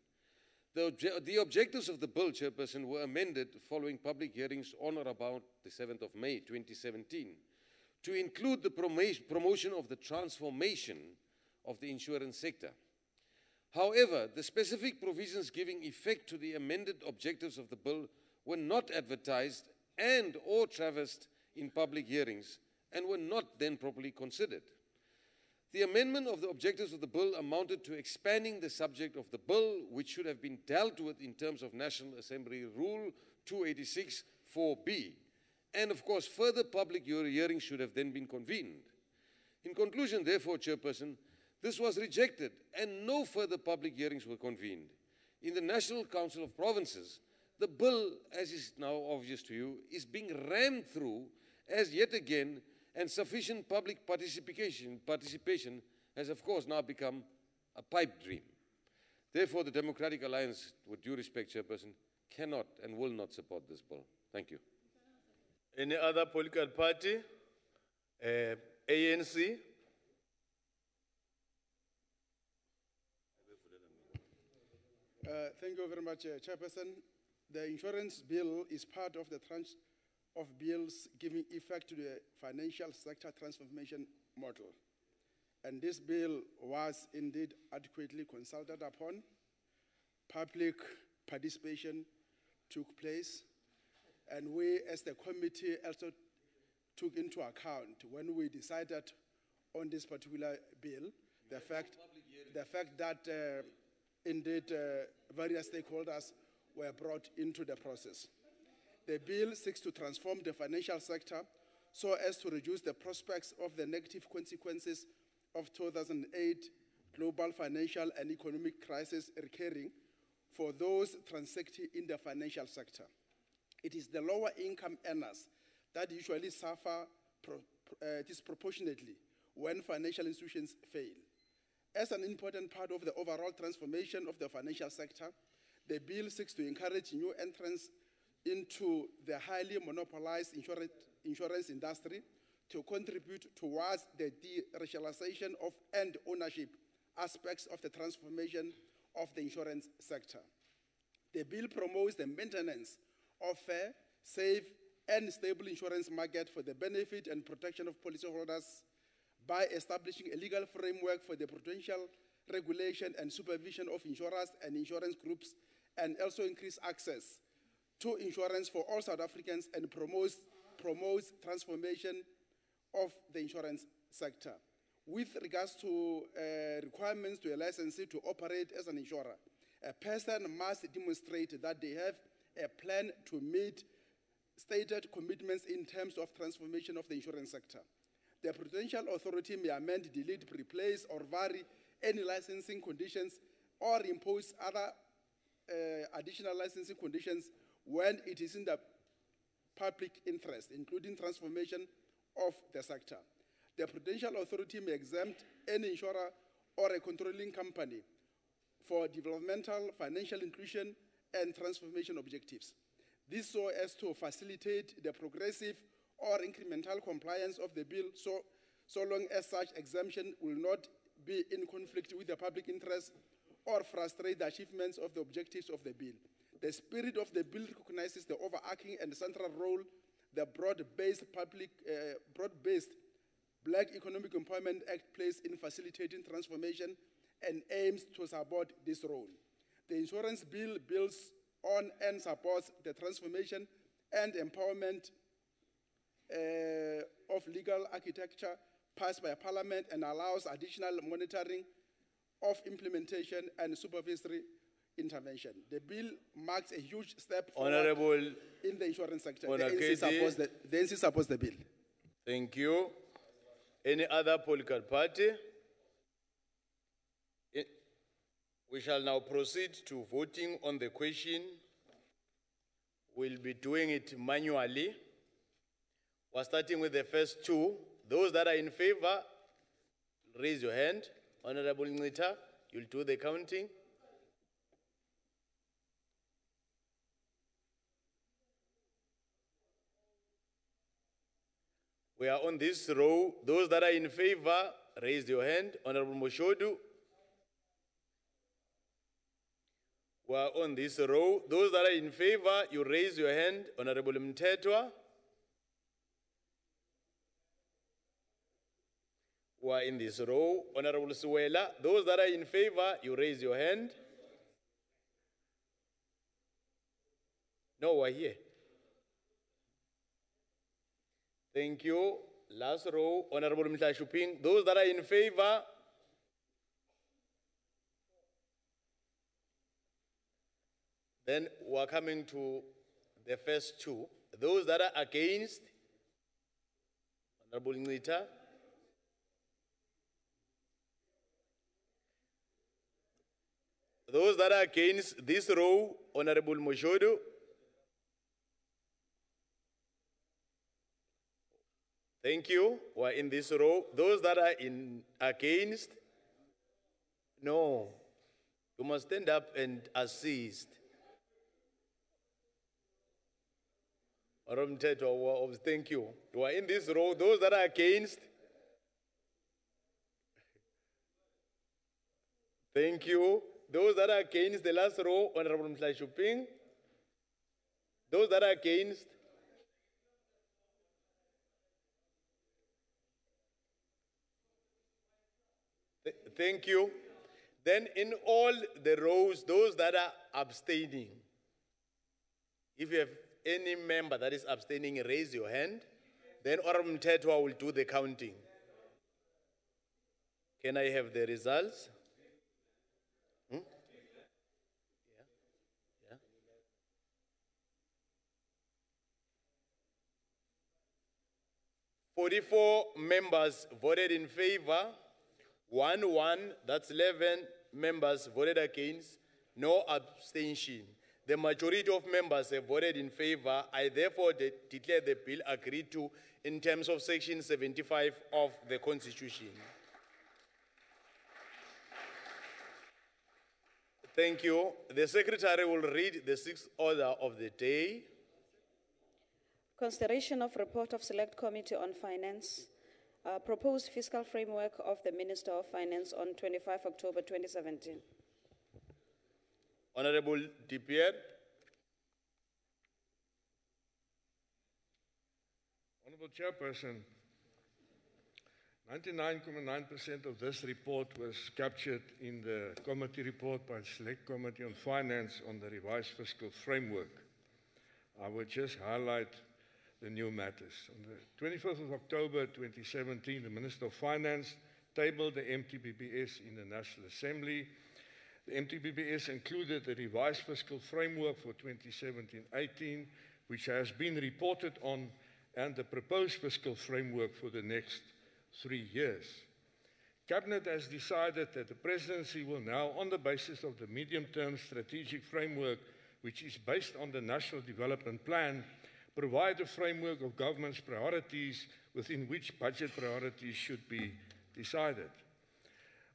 [SPEAKER 11] The objectives of the bill, Chairperson, were amended following public hearings on or about the 7th of May 2017 to include the promotion of the transformation of the insurance sector. However, the specific provisions giving effect to the amended objectives of the bill were not advertised and or traversed in public hearings and were not then properly considered. The amendment of the objectives of the bill amounted to expanding the subject of the bill, which should have been dealt with in terms of National Assembly Rule 286 4B. And of course, further public hearings should have then been convened. In conclusion, therefore, Chairperson, this was rejected and no further public hearings were convened. In the National Council of Provinces, the bill, as is now obvious to you, is being rammed through as yet again, and sufficient public participation has of course now become a pipe dream. Therefore, the Democratic Alliance, with due respect, Chairperson, cannot and will not support this bill. Thank you.
[SPEAKER 1] Any other political party? ANC?
[SPEAKER 14] Thank you very much, Chairperson. The insurance bill is part of the tranche of bills giving effect to the financial sector transformation model. And this bill was indeed adequately consulted upon. Public participation took place, and we as the committee also took into account when we decided on this particular bill, the fact that indeed various stakeholders were brought into the process. The bill seeks to transform the financial sector so as to reduce the prospects of the negative consequences of 2008 global financial and economic crisis recurring, for those transacting in the financial sector. It is the lower income earners that usually suffer disproportionately when financial institutions fail. As an important part of the overall transformation of the financial sector, the bill seeks to encourage new entrants into the highly monopolized insurance industry to contribute towards the de-racialization of and ownership aspects of the transformation of the insurance sector. The bill promotes the maintenance of fair, safe, and stable insurance market for the benefit and protection of policyholders by establishing a legal framework for the prudential regulation and supervision of insurers and insurance groups, and also increase access to insurance for all South Africans and promotes transformation of the insurance sector. With regards to requirements to a licensee to operate as an insurer, a person must demonstrate that they have a plan to meet stated commitments in terms of transformation of the insurance sector. The Prudential Authority may amend, delete, replace, or vary any licensing conditions or impose other additional licensing conditions when it is in the public interest, including transformation of the sector. The Prudential Authority may exempt any insurer or a controlling company for developmental, financial inclusion, and transformation objectives. This so as to facilitate the progressive or incremental compliance of the bill so long as such exemption will not be in conflict with the public interest or frustrate the achievements of the objectives of the bill. The spirit of the bill recognizes the overarching and central role the broad-based Black Economic Empowerment Act plays in facilitating transformation and aims to support this role. The insurance bill builds on and supports the transformation and empowerment of legal architecture passed by Parliament and allows additional monitoring of implementation and supervisory intervention. The bill marks a huge step forward in the insurance sector. The NC supports the bill.
[SPEAKER 1] Thank you. Any other political party? We shall now proceed to voting on the question. We'll be doing it manually. We're starting with the first two. Those that are in favor, raise your hand. Honorable Ngita, you'll do the counting. We are on this row. Those that are in favor, raise your hand. Honorable Moshodu. We are on this row. Those that are in favor, you raise your hand. Honorable Mtetwa. We are in this row. Honorable Suwela. Those that are in favor, you raise your hand. No, we're here. Thank you. Last row, Honorable Mhlashuping. Those that are in favor, then we're coming to the first two. Those that are against, Honorable Ngita. Those that are against this row, Honorable Moshodu. Thank you. We're in this row. Those that are against, no. You must stand up and assist. Thank you. You are in this row. Those that are against, thank you. Those that are against the last row, Honorable Mhlashuping. Those that are against, thank you. Then in all the rows, those that are abstaining. If you have any member that is abstaining, raise your hand. Then Honorable Mtetwa will do the counting. Can I have the results? Yeah. 44 members voted in favor. 1, that's 11 members voted against. no abstention. The majority of members have voted in favor. I therefore declare the bill agreed to in terms of Section 75 of the Constitution. Thank you. The Secretary will read the sixth order of the day.
[SPEAKER 8] Consideration of report of Select Committee on Finance, proposed fiscal framework of the Minister of Finance on 25 October 2017.
[SPEAKER 1] Honorable DPR.
[SPEAKER 9] Honorable Chairperson, 99.9% of this report was captured in the committee report by the Select Committee on Finance on the revised fiscal framework. I would just highlight the new matters. On the 25th of October 2017, the Minister of Finance tabled the MTBPS in the National Assembly. The MTBPS included the revised fiscal framework for 2017-18, which has been reported on, and the proposed fiscal framework for the next 3 years. Cabinet has decided that the Presidency will now, on the basis of the medium-term strategic framework, which is based on the National Development Plan, provide a framework of government's priorities within which budget priorities should be decided.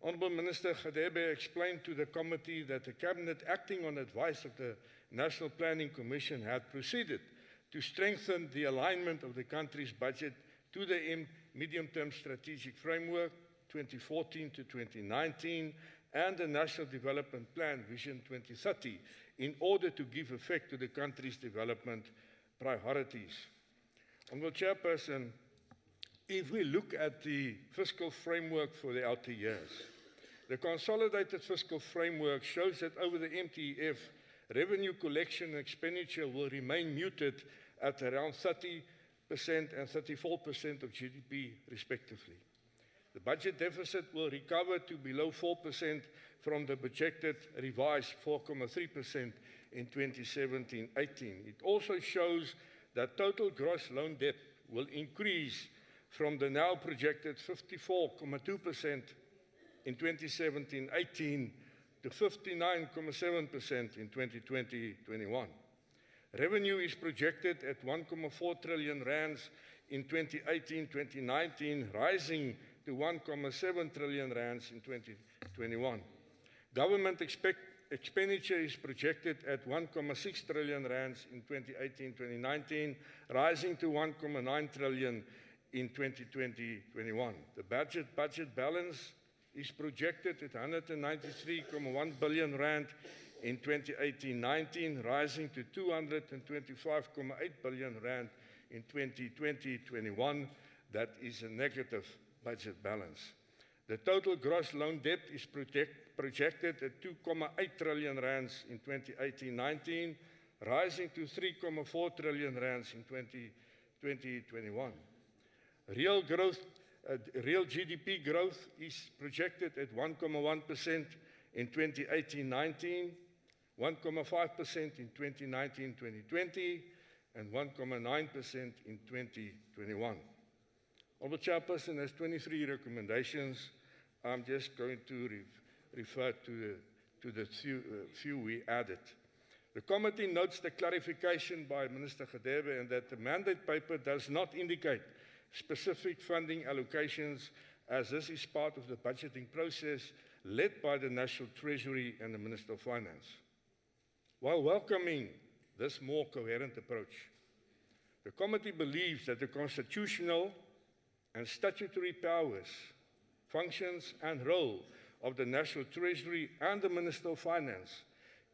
[SPEAKER 9] Honourable Minister Khadebe explained to the committee that the Cabinet, acting on advice of the National Planning Commission, had proceeded to strengthen the alignment of the country's budget to the medium-term strategic framework 2014 to 2019 and the National Development Plan Vision 2030 in order to give effect to the country's development priorities. Honourable Chairperson, if we look at the fiscal framework for the outer years, the consolidated fiscal framework shows that over the MTEF, revenue collection and expenditure will remain muted at around 30% and 34% of GDP, respectively. The budget deficit will recover to below 4% from the projected revised 4.3% in 2017-18. It also shows that total gross loan debt will increase from the now projected 54.2% in 2017-18 to 59.7% in 2020-21. Revenue is projected at 1.4 trillion rands in 2018-2019, rising to 1.7 trillion rands in 2021. Government expenditure is projected at 1.6 trillion rands in 2018-2019, rising to 1.9 trillion in 2020-21. The budget balance is projected at 193.1 billion rand in 2018-19, rising to 225.8 billion rand in 2020-21. That is a negative budget balance. The total gross loan debt is projected at 2.8 trillion rands in 2018-19, rising to 3.4 trillion rands in 2020-21. Real GDP growth is projected at 1.1% in 2018-19, 1.5% in 2019-2020, and 1.9% in 2021. Honourable Chairperson has 23 recommendations. I'm just going to refer to the few we added. The committee notes the clarification by Minister Khadebe and that the mandate paper does not indicate specific funding allocations, as this is part of the budgeting process led by the National Treasury and the Minister of Finance. While welcoming this more coherent approach, the committee believes that the constitutional and statutory powers, functions and role of the National Treasury and the Minister of Finance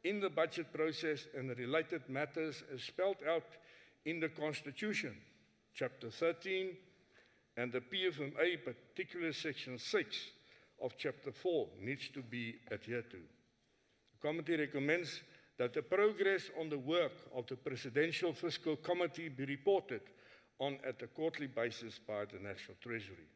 [SPEAKER 9] in the budget process and the related matters as spelled out in the Constitution, Chapter 13, and the PFMA, particularly Section 6 of Chapter 4, needs to be adhered to. The committee recommends that the progress on the work of the Presidential Fiscal Committee be reported on at a quarterly basis by the National Treasury.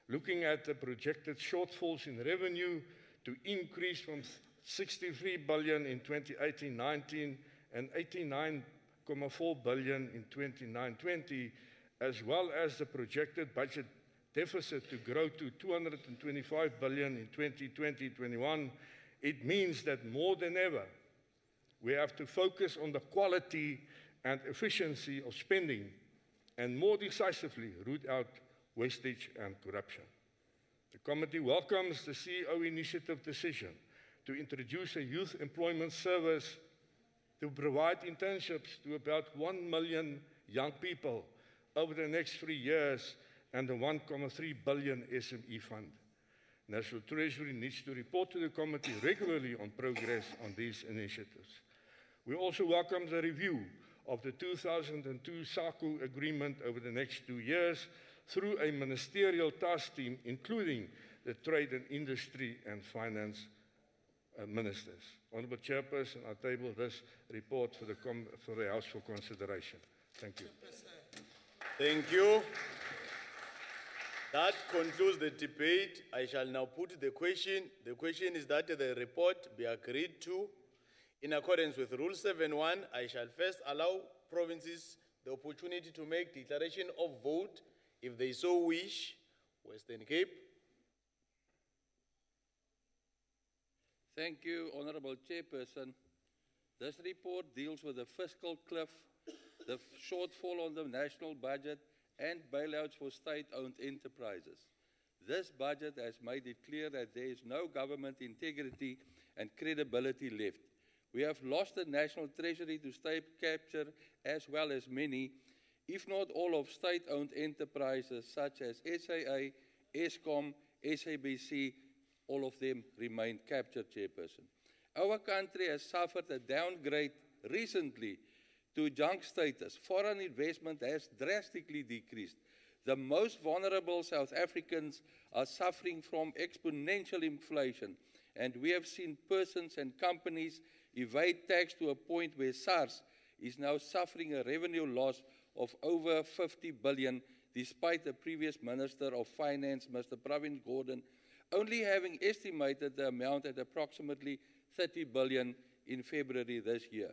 [SPEAKER 9] Looking at the projected shortfalls in revenue to increase from 63 billion in 2018-19 and 89.4 billion in 2019-20, as well as the projected budget deficit to grow to 225 billion in 2020-21, It means that more than ever, we have to focus on the quality and efficiency of spending and more decisively root out wastage and corruption. The committee welcomes the CEO initiative decision to introduce a youth employment service to provide internships to about 1 million young people over the next 3 years and the 1.3 billion SME fund. National Treasury needs to report to the committee regularly on progress on these initiatives. We also welcome the review of the 2002 SACU agreement over the next 2 years through a ministerial task team, including the trade and industry and finance ministers. Honourable Chairperson, I table this report for the House for consideration. Thank you.
[SPEAKER 1] Thank you. That concludes the debate. I shall now put the question. The question is that the report be agreed to. In accordance with Rule 7.1, I shall first allow provinces the opportunity to make declaration of vote if they so wish. Western Cape.
[SPEAKER 4] Thank you, Honourable Chairperson. This report deals with the fiscal cliff, the shortfall on the national budget, and bailouts for state-owned enterprises. This budget has made it clear that there is no government integrity and credibility left. We have lost the National Treasury to state capture as well as many, if not all, of state-owned enterprises such as SAA, Eskom, SABC. All of them remain captured, Chairperson. Our country has suffered a downgrade recently to junk status. Foreign investment has drastically decreased. The most vulnerable South Africans are suffering from exponential inflation, and we have seen persons and companies evade tax to a point where SARS is now suffering a revenue loss of over 50 billion, despite the previous Minister of Finance, Mr. Pravin Gordhan, only having estimated the amount at approximately 30 billion in February this year.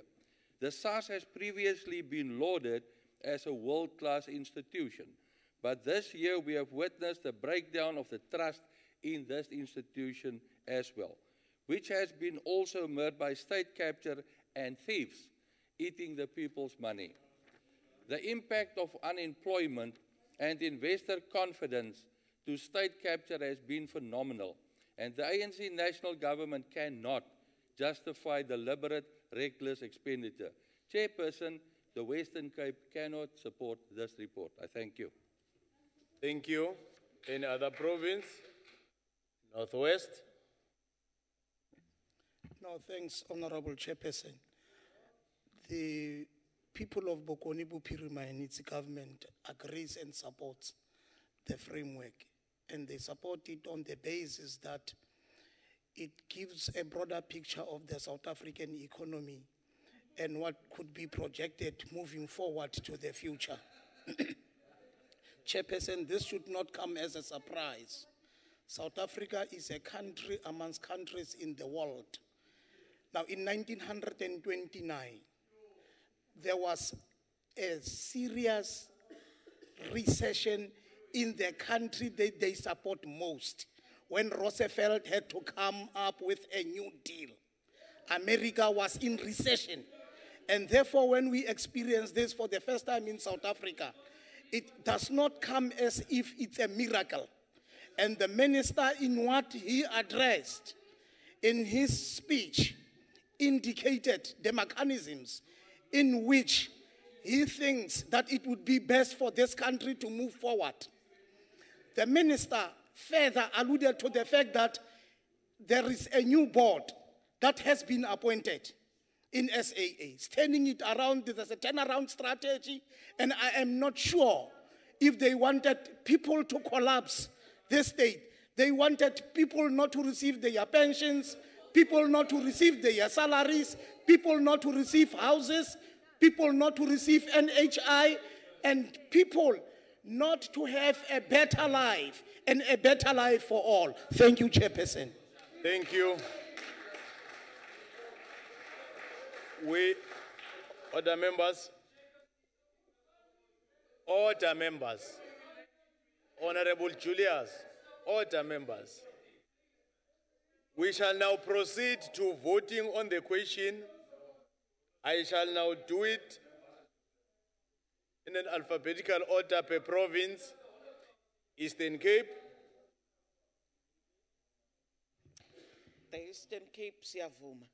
[SPEAKER 4] The SARS has previously been lauded as a world-class institution, but this year we have witnessed a breakdown of the trust in this institution as well, which has been also marred by state capture and thieves eating the people's money. The impact of unemployment and investor confidence to state capture has been phenomenal, and the ANC national government cannot justify deliberate, reckless expenditure. Chairperson, the Western Cape cannot support this report. I thank you.
[SPEAKER 1] Thank you. Any other province? Northwest?
[SPEAKER 7] No, thanks, Honorable Chairperson. The people of Bokoni Bophirima and its government agrees and supports the framework, and they support it on the basis that it gives a broader picture of the South African economy and what could be projected moving forward to the future. Chairperson, this should not come as a surprise. South Africa is a country amongst countries in the world. Now, in 1929, there was a serious recession in the country that they support most, when Roosevelt had to come up with a New Deal. America was in recession. And therefore, when we experience this for the first time in South Africa, it does not come as if it's a miracle. And the minister, in what he addressed in his speech, indicated the mechanisms in which he thinks that it would be best for this country to move forward. The minister further alluded to the fact that there is a new board that has been appointed in SAA, turning it around. There's a turnaround strategy, and I am not sure if they wanted people to collapse this state. They wanted people not to receive their pensions, people not to receive their salaries, people not to receive houses, people not to receive NHI, and people not to have a better life, and a better life for all. Thank you, Chairperson.
[SPEAKER 1] Thank you. Order members. Order members. Honorable Julius. Order members. We shall now proceed to voting on the question. I shall now do it in an alphabetical order per province. Eastern Cape,
[SPEAKER 3] The Eastern Cape, siyavuma.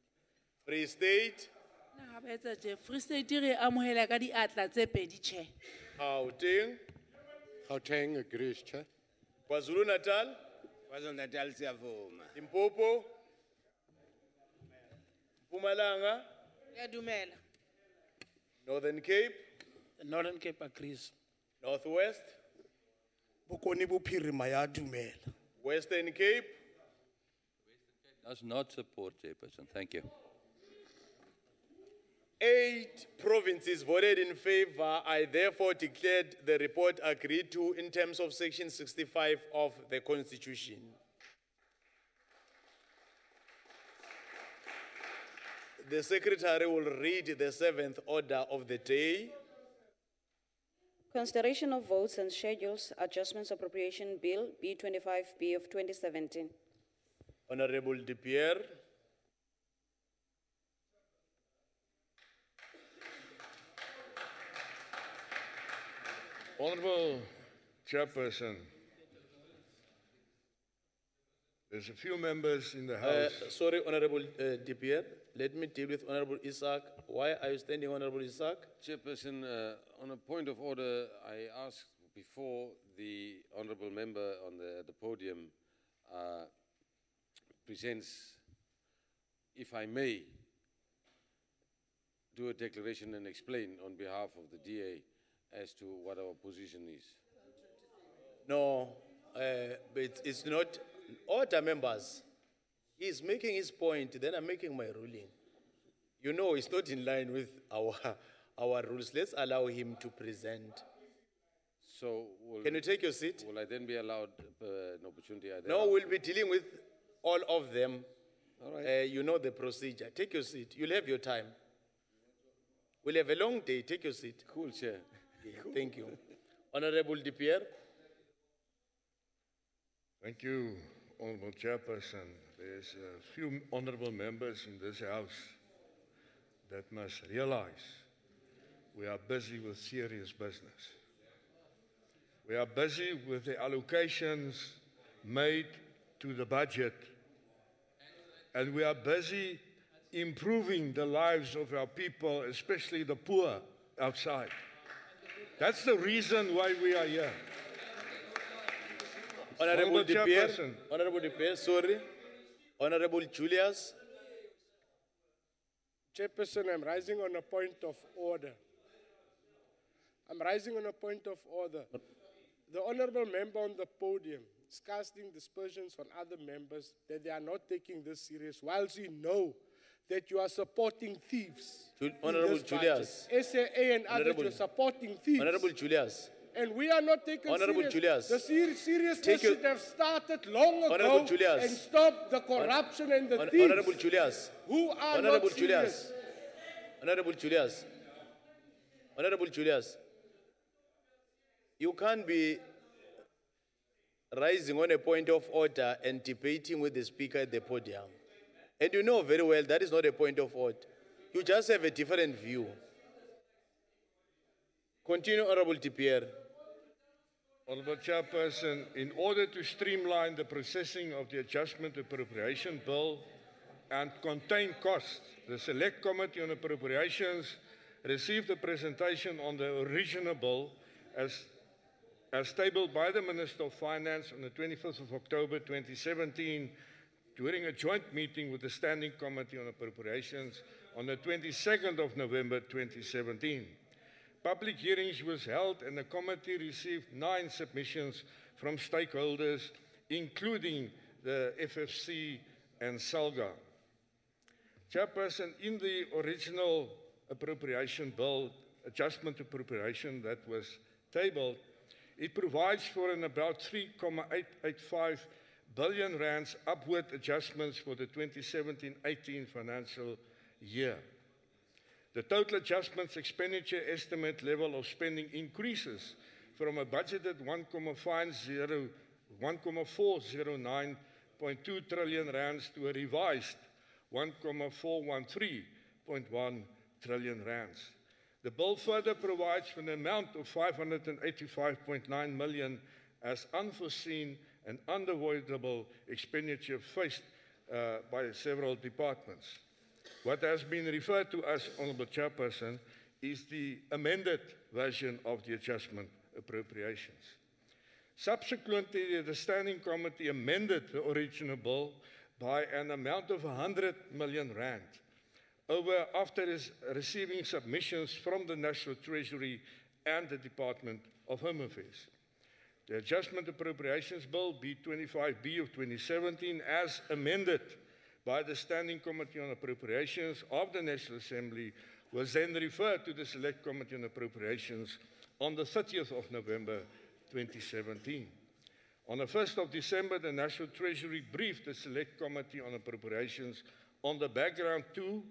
[SPEAKER 1] Free State,
[SPEAKER 15] Na ga ba etsa tje, Free State re amohela ka diatla tse pedi tjhe.
[SPEAKER 1] Gauteng,
[SPEAKER 5] Gauteng agrees, Chair.
[SPEAKER 1] KwaZulu Natal,
[SPEAKER 5] KwaZulu-Natal siyavuma.
[SPEAKER 1] Limpopo, Mpumalanga,
[SPEAKER 3] Ngiyadumela.
[SPEAKER 1] Northern Cape,
[SPEAKER 7] The Northern Cape agrees.
[SPEAKER 1] Northwest,
[SPEAKER 7] Bokoni Bophirima ya dumela.
[SPEAKER 1] Western Cape,
[SPEAKER 4] Does not support, Chairperson. Thank you.
[SPEAKER 1] 8 provinces voted in favor. I therefore declared the report agreed to in terms of Section 65 of the Constitution. The Secretary will read the 7th order of the day.
[SPEAKER 8] Consideration of votes and schedules, Adjustments Appropriation Bill B25B of 2017.
[SPEAKER 1] Honorable De Pierre.
[SPEAKER 9] Honorable Chairperson, there's a few members in the House.
[SPEAKER 1] Sorry, Honorable De Pierre. Let me deal with Honorable Isaac. Why are you standing, Honorable Isaac?
[SPEAKER 11] Chairperson, on a point of order, I asked before the honourable member on the podium presents, if I may, do a declaration and explain on behalf of the DA as to what our position is.
[SPEAKER 1] No, but it's not. Order, members. He's making his point, then I'm making my ruling. You know, it's not in line with our rules. Let's allow him to present.
[SPEAKER 11] So,
[SPEAKER 1] Can you take your seat?
[SPEAKER 11] Will I then be allowed an opportunity?
[SPEAKER 1] No, we'll be dealing with all of them.
[SPEAKER 11] All right.
[SPEAKER 1] You know the procedure. Take your seat. You'll have your time. We'll have a long day. Take your seat.
[SPEAKER 11] Cool, Chair.
[SPEAKER 1] Thank you. Honorable De Pierre.
[SPEAKER 9] Thank you, Honorable Chairperson. There's a few honorable members in this House that must realize we are busy with serious business. We are busy with the allocations made to the budget, and we are busy improving the lives of our people, especially the poor outside. That's the reason why we are here.
[SPEAKER 1] Honorable De Pierre.
[SPEAKER 9] Chairperson.
[SPEAKER 1] Honorable De Pierre, sorry. Honorable Julius.
[SPEAKER 10] Chairperson, I'm rising on a point of order. I'm rising on a point of order. The honorable member on the podium is casting dispersions on other members that they are not taking this serious, whilst we know that you are supporting thieves.
[SPEAKER 1] Honorable Julius.
[SPEAKER 10] SAA and others,
[SPEAKER 1] Honorable-
[SPEAKER 10] you're supporting thieves.
[SPEAKER 1] Honorable Julius.
[SPEAKER 10] And we are not taking
[SPEAKER 1] Honorable
[SPEAKER 10] serious.
[SPEAKER 1] Julius.
[SPEAKER 10] The seriousness
[SPEAKER 1] Take your-
[SPEAKER 10] should have started long ago
[SPEAKER 1] Honorable Julius.
[SPEAKER 10] and stop the corruption and the thieves
[SPEAKER 1] Honorable Julius.
[SPEAKER 10] who are
[SPEAKER 1] Honorable
[SPEAKER 10] not serious.
[SPEAKER 1] Julius. Honorable Julius. Honorable Julius. You can't be rising on a point of order and debating with the speaker at the podium. And you know very well that is not a point of order. You just have a different view. Continue, Honorable De Pierre.
[SPEAKER 9] Honorable Chairperson, in order to streamline the processing of the Adjustment Appropriation Bill and contain costs, the Select Committee on Appropriations received a presentation on the original bill as tabled by the Minister of Finance on the 25th of October 2017 during a joint meeting with the Standing Committee on Appropriations on the 22nd of November 2017. Public hearings was held and the committee received 9 submissions from stakeholders, including the FFC and SALGA. Chairperson, in the original appropriation bill, adjustment appropriation that was tabled, it provides for an about 3.885 billion rands upward adjustments for the 2017-18 financial year. The total adjustments expenditure estimate level of spending increases from a budgeted 1.409 1.2 trillion rands to a revised 1,413.1 trillion rands. The bill further provides for an amount of 585.9 million as unforeseen and unavoidable expenditure faced by several departments. What has been referred to as, Honourable Chairperson, is the amended version of the adjustment appropriations. Subsequently, the Standing Committee amended the original bill by an amount of 100 million rand after receiving submissions from the National Treasury and the Department of Home Affairs. The Adjustment Appropriations Bill B25B of 2017, as amended by the Standing Committee on Appropriations of the National Assembly, was then referred to the Select Committee on Appropriations on the 30th of November 2017. On the 1st of December, the National Treasury briefed the Select Committee on Appropriations on the background to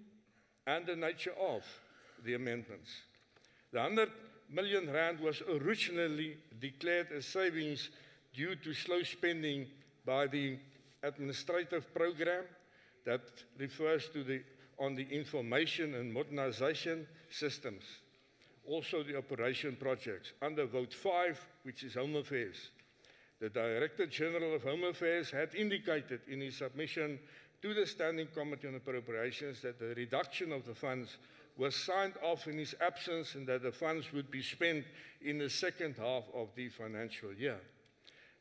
[SPEAKER 9] and the nature of the amendments. The 100 million rand was originally declared as savings due to slow spending by the administrative program that refers to the information and modernization systems, also the operation projects. Under Vote 5, which is Home Affairs, the Director General of Home Affairs had indicated in his submission to the Standing Committee on Appropriations that the reduction of the funds was signed off in his absence and that the funds would be spent in the second half of the financial year.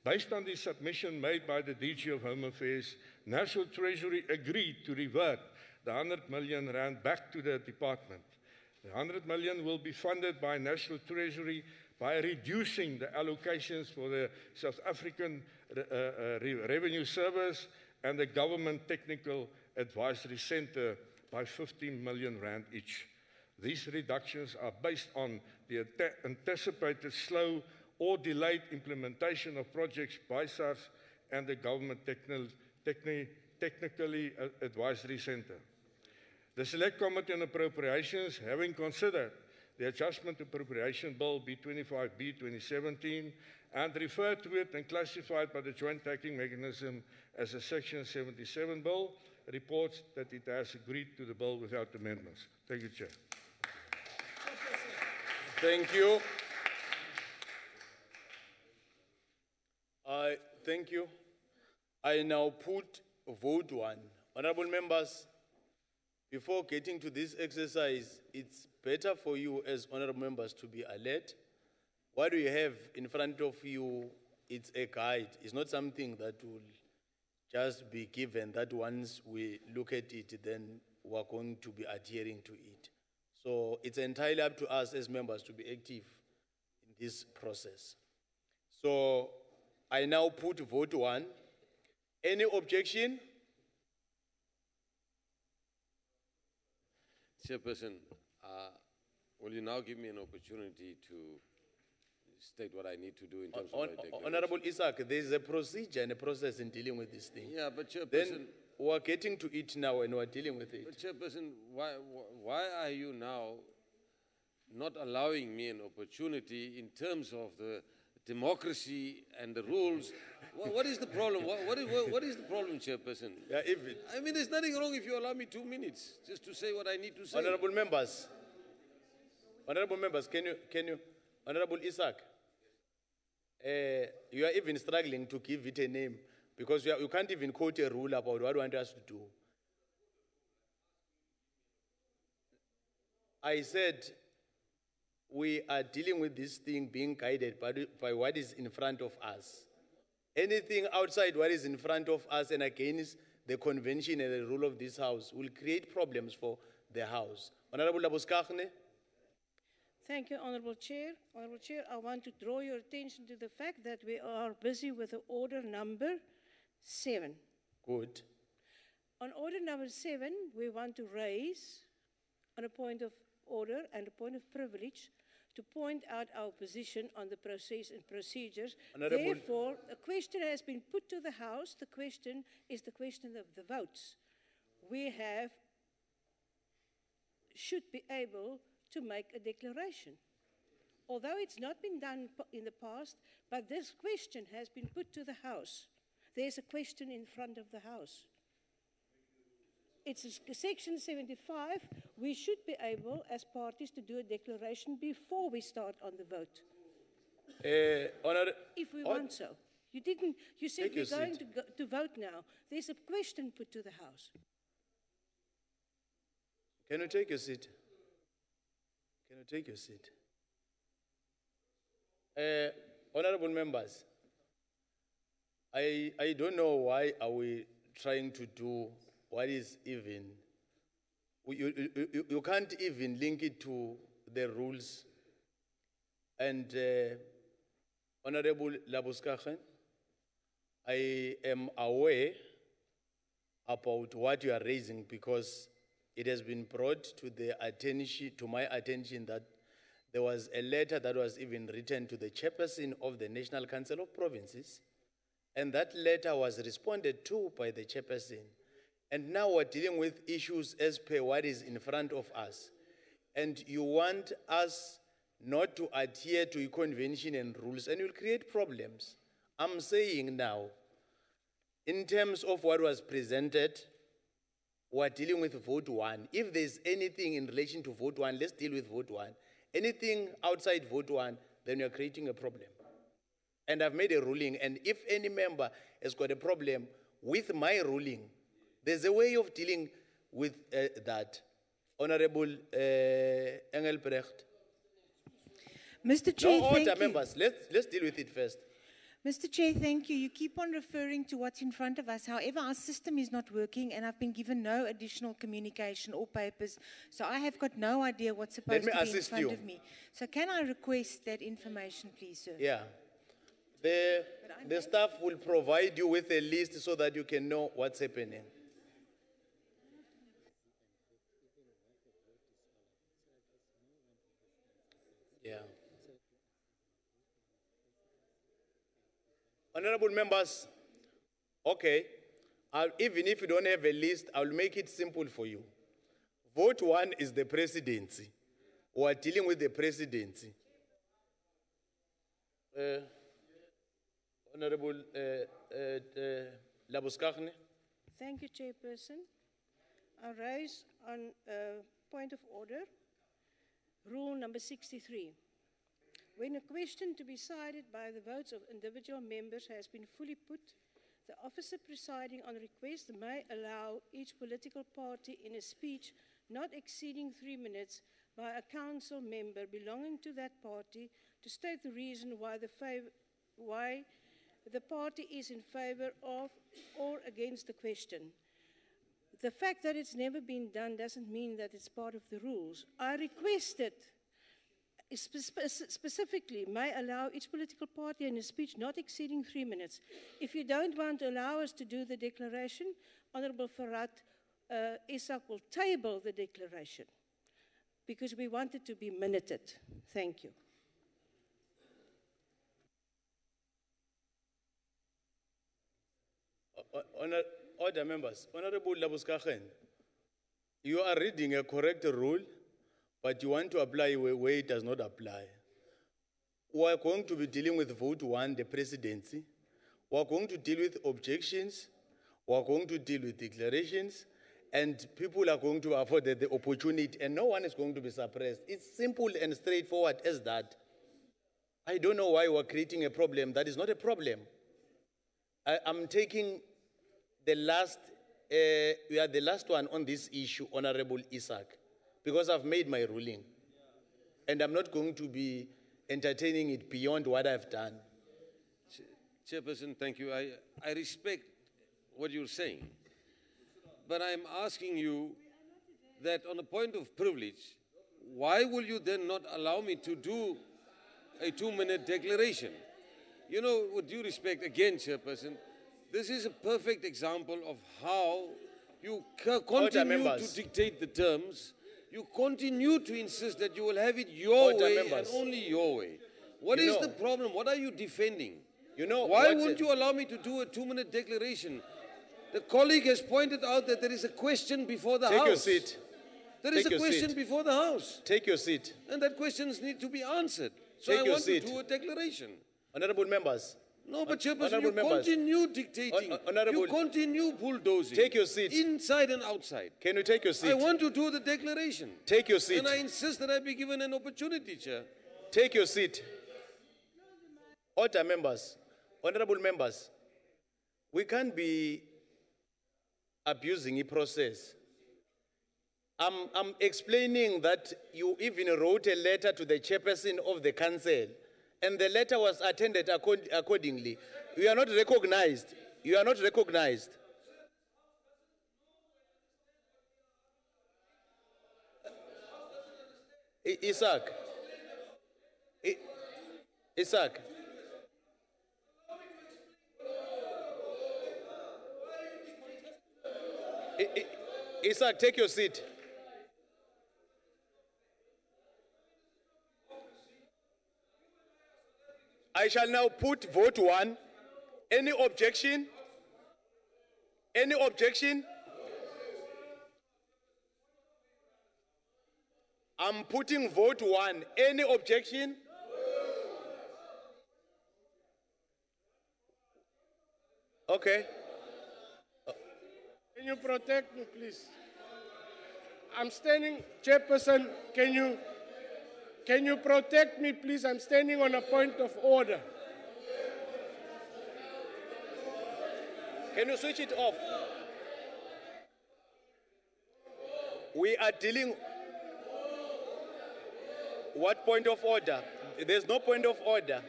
[SPEAKER 9] Based on the submission made by the DG of Home Affairs, National Treasury agreed to revert the 100 million rand back to the department. The 100 million will be funded by National Treasury by reducing the allocations for the South African Revenue Service and the Government Technical Advisory Centre by 15 million rand each. These reductions are based on the anticipated slow or delayed implementation of projects by SARS and the Government Technically Advisory Centre. The Select Committee on Appropriations, having considered the Adjustment Appropriation Bill B25B 2017 and referred to it and classified by the Joint Taxing Mechanism as a Section 77 bill, reports that it has agreed to the bill without amendments. Thank you, Chair.
[SPEAKER 1] Thank you. Thank you. I now put vote 1. Honorable members, before getting to this exercise, it's better for you as honorable members to be alert. What you have in front of you, it's a guide. It's not something that will just be given that once we look at it, then we're going to be adhering to it. So it's entirely up to us as members to be active in this process. So I now put vote 1. Any objection?
[SPEAKER 11] Chairperson, will you now give me an opportunity to state what I need to do in terms of my declaration?
[SPEAKER 1] Honorable Isaac, there is a procedure and a process in dealing with this thing.
[SPEAKER 11] Yeah, but Chairperson...
[SPEAKER 1] Then we're getting to it now and we're dealing with it.
[SPEAKER 11] But Chairperson, why are you now not allowing me an opportunity in terms of the democracy and the rules? What is the problem? What is the problem, Chairperson?
[SPEAKER 1] Yeah,
[SPEAKER 11] I mean, there's nothing wrong if you allow me 2 minutes just to say what I need to say.
[SPEAKER 1] Honorable members, can you, Honorable Isaac, you are even struggling to give it a name because you can't even quote a rule about what you want us to do. I said we are dealing with this thing being guided by what is in front of us. Anything outside what is in front of us and against the convention and the rule of this house will create problems for the house. Honorable Labuskaghne.
[SPEAKER 16] Thank you, Honorable Chair. Honorable Chair, I want to draw your attention to the fact that we are busy with the order number 7.
[SPEAKER 1] Good.
[SPEAKER 16] On order number 7, we want to raise, on a point of order and a point of privilege, to point out our position on the process and procedures. Therefore, a question has been put to the House. The question is the question of the votes. We should be able to make a declaration. Although it's not been done in the past, but this question has been put to the House. there's a question in front of the House. It's section 75. We should be able, as parties, to do a declaration before we start on the vote. If we want so. You didn't, you said we're going to vote now. There's a question put to the House.
[SPEAKER 1] Can you take a seat? Can you take a seat? Honorable members, I don't know why are we trying to do what is even. You can't even link it to the rules. And Honorable Labuskachen, I am aware about what you are raising because it has been brought to my attention that there was a letter that was even written to the chairperson of the National Council of Provinces, and that letter was responded to by the chairperson. And now we're dealing with issues as per what is in front of us. And you want us not to adhere to convention and rules, and you'll create problems. I'm saying now, in terms of what was presented, we're dealing with vote 1. If there's anything in relation to vote 1, let's deal with vote 1. Anything outside vote 1, then you're creating a problem. And I've made a ruling, and if any member has got a problem with my ruling, there's a way of dealing with that. Honorable Engelbrecht.
[SPEAKER 17] Mr. Chair,
[SPEAKER 1] no,
[SPEAKER 17] thank
[SPEAKER 1] order,
[SPEAKER 17] you.
[SPEAKER 1] members. Let's deal with it first.
[SPEAKER 17] Mr. Chair, thank you. You keep on referring to what's in front of us. However, our system is not working, and I've been given no additional communication or papers, so I have got no idea what's supposed to be in front of me. So can I request that information, please, sir?
[SPEAKER 1] Yeah. The staff will provide you with a list so that you can know what's happening. Yeah. Honorable members, okay, even if you don't have a list, I'll make it simple for you. Vote 1 is the presidency. We are dealing with the presidency. Honorable Labuskaghni.
[SPEAKER 16] Thank you, Chairperson. I raise on point of order, rule number 63. When a question to be decided by the votes of individual members has been fully put, the officer presiding on request may allow each political party in a speech not exceeding 3 minutes by a council member belonging to that party to state the reason why the party is in favor of or against the question. The fact that it's never been done doesn't mean that it's part of the rules. I requested specifically may allow each political party in a speech not exceeding 3 minutes. If you don't want to allow us to do the declaration, Honorable Farad Isak will table the declaration because we want it to be minuted. Thank you.
[SPEAKER 1] Order members, Honorable Labuskachen, you are reading a correct rule, but you want to apply where it does not apply. We are going to be dealing with vote 1, the presidency. We are going to deal with objections. We are going to deal with declarations. And people are going to afford the opportunity, and no one is going to be suppressed. It's simple and straightforward as that. I don't know why we're creating a problem. That is not a problem. I'm taking the last, we are the last one on this issue, Honorable Isak, because I've made my ruling. And I'm not going to be entertaining it beyond what I've done.
[SPEAKER 11] Chairperson, thank you. I respect what you're saying. But I'm asking you that on a point of privilege, why will you then not allow me to do a 2-minute declaration? You know, with due respect, again, Chairperson, this is a perfect example of how you continue to dictate the terms. You continue to insist that you will have it your way and only your way. What is the problem? What are you defending? Why won't you allow me to do a 2-minute declaration? The colleague has pointed out that there is a question before the House.
[SPEAKER 1] Take your seat.
[SPEAKER 11] There is a question before the House.
[SPEAKER 1] Take your seat.
[SPEAKER 11] And that questions need to be answered. So I want to do a declaration.
[SPEAKER 1] Honorable members,
[SPEAKER 11] No, but Chairperson,
[SPEAKER 1] Honorable
[SPEAKER 11] you
[SPEAKER 1] members.
[SPEAKER 11] continue dictating.
[SPEAKER 1] Honorable-
[SPEAKER 11] You continue bulldozing.
[SPEAKER 1] Take your seat.
[SPEAKER 11] Inside and outside.
[SPEAKER 1] Can you take your seat?
[SPEAKER 11] I want to do the declaration.
[SPEAKER 1] Take your seat.
[SPEAKER 11] And I insist that I be given an opportunity, Chair.
[SPEAKER 1] Take your seat. Order, members. Honorable members, we can't be abusing the process. I'm explaining that you even wrote a letter to the chairperson of the council, and the letter was attended accordingly. You are not recognized. You are not recognized. Isaac. Isaac. Isaac, take your seat. I shall now put vote 1. Any objection? Any objection? I'm putting vote 1. Any objection? Okay.
[SPEAKER 10] Can you protect me, please? I'm standing, Chairperson, can you protect me, please? I'm standing on a point of order.
[SPEAKER 1] Can you switch it off? We are dealing. What point of order? There's no point of order.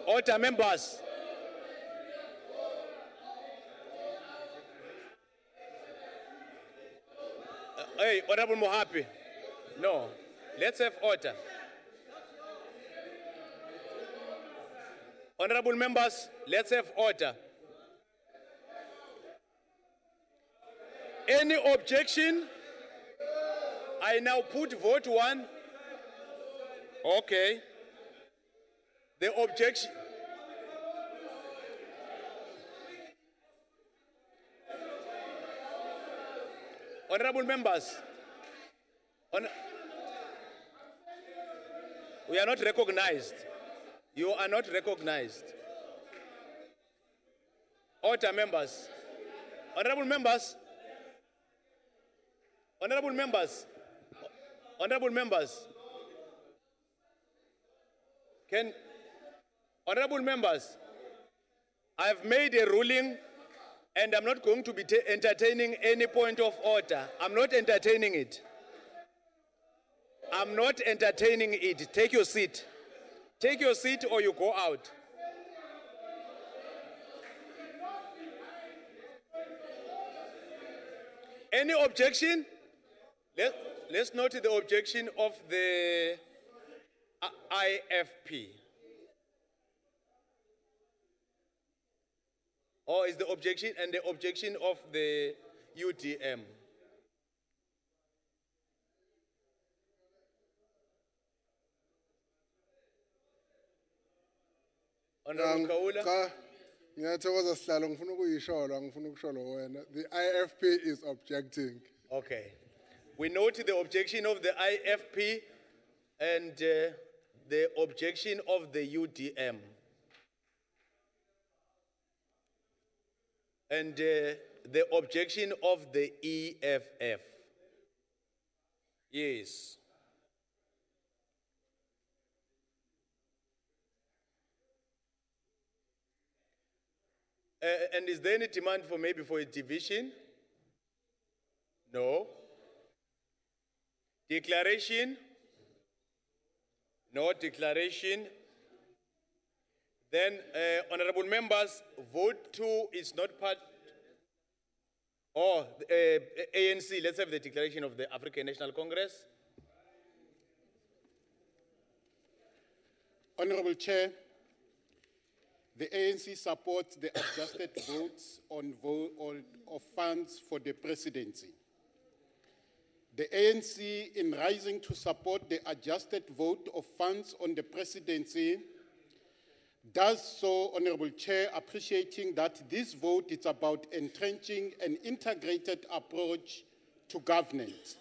[SPEAKER 1] Order, members. Hey, Honorable Mohapi. No. Let's have order. Honorable members, let's have order. Any objection? I now put vote 1. Okay. The objection. Honorable members, we are not recognized. You are not recognized. Order, members. Honorable members. Honorable members. Honorable members. Honorable members, I have made a ruling and I'm not going to be entertaining any point of order. I'm not entertaining it. I'm not entertaining it. Take your seat. Take your seat or you go out. Any objection? Let's note the objection of the IFP. Or is the objection and the objection of the UTM? Honorable Kaula?
[SPEAKER 13] Ngiyathokoza sihlalo ngifuna ukuyishola ngifuna ukushola wena. The IFP is objecting.
[SPEAKER 1] Okay. We note the objection of the IFP and the objection of the UTM. And the objection of the EFF. Yes. And is there any demand for maybe for a division? No. Declaration? No declaration. Then, honorable members, vote 2 is not part. Oh, ANC, let's have the declaration of the African National Congress.
[SPEAKER 18] Honorable Chair, the ANC supports the adjusted votes of funds for the presidency. The ANC, in rising to support the adjusted vote of funds on the presidency, does so, Honorable Chair, appreciating that this vote is about entrenching an integrated approach to governance.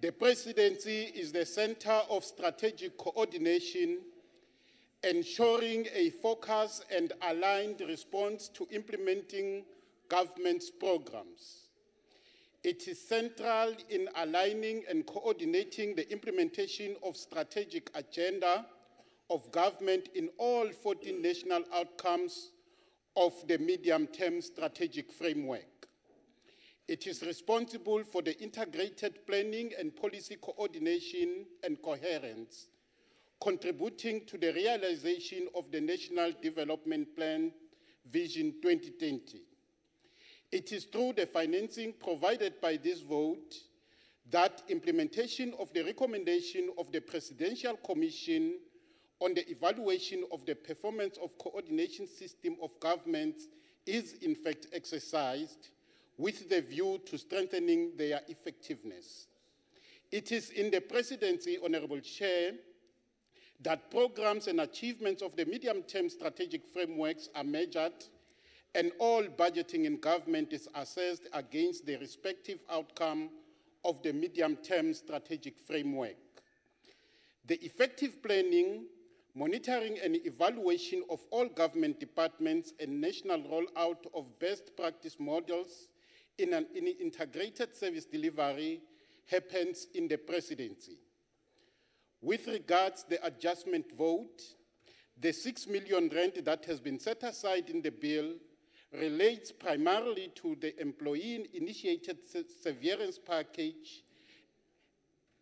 [SPEAKER 18] The presidency is the center of strategic coordination, ensuring a focused and aligned response to implementing government's programs. It is central in aligning and coordinating the implementation of strategic agenda of government in all 14 national outcomes of the medium-term strategic framework. It is responsible for the integrated planning and policy coordination and coherence, contributing to the realization of the National Development Plan Vision 2020. It is through the financing provided by this vote that implementation of the recommendation of the Presidential Commission on the evaluation of the performance of coordination system of governments is in fact exercised with the view to strengthening their effectiveness. It is in the presidency, Honorable Chair, that programs and achievements of the medium-term strategic frameworks are measured and all budgeting in government is assessed against the respective outcome of the medium-term strategic framework. The effective planning, monitoring and evaluation of all government departments and national rollout of best practice models in an integrated service delivery happens in the presidency. With regards to the adjustment vote, the 6 million rand that has been set aside in the bill relates primarily to the employee-initiated severance package,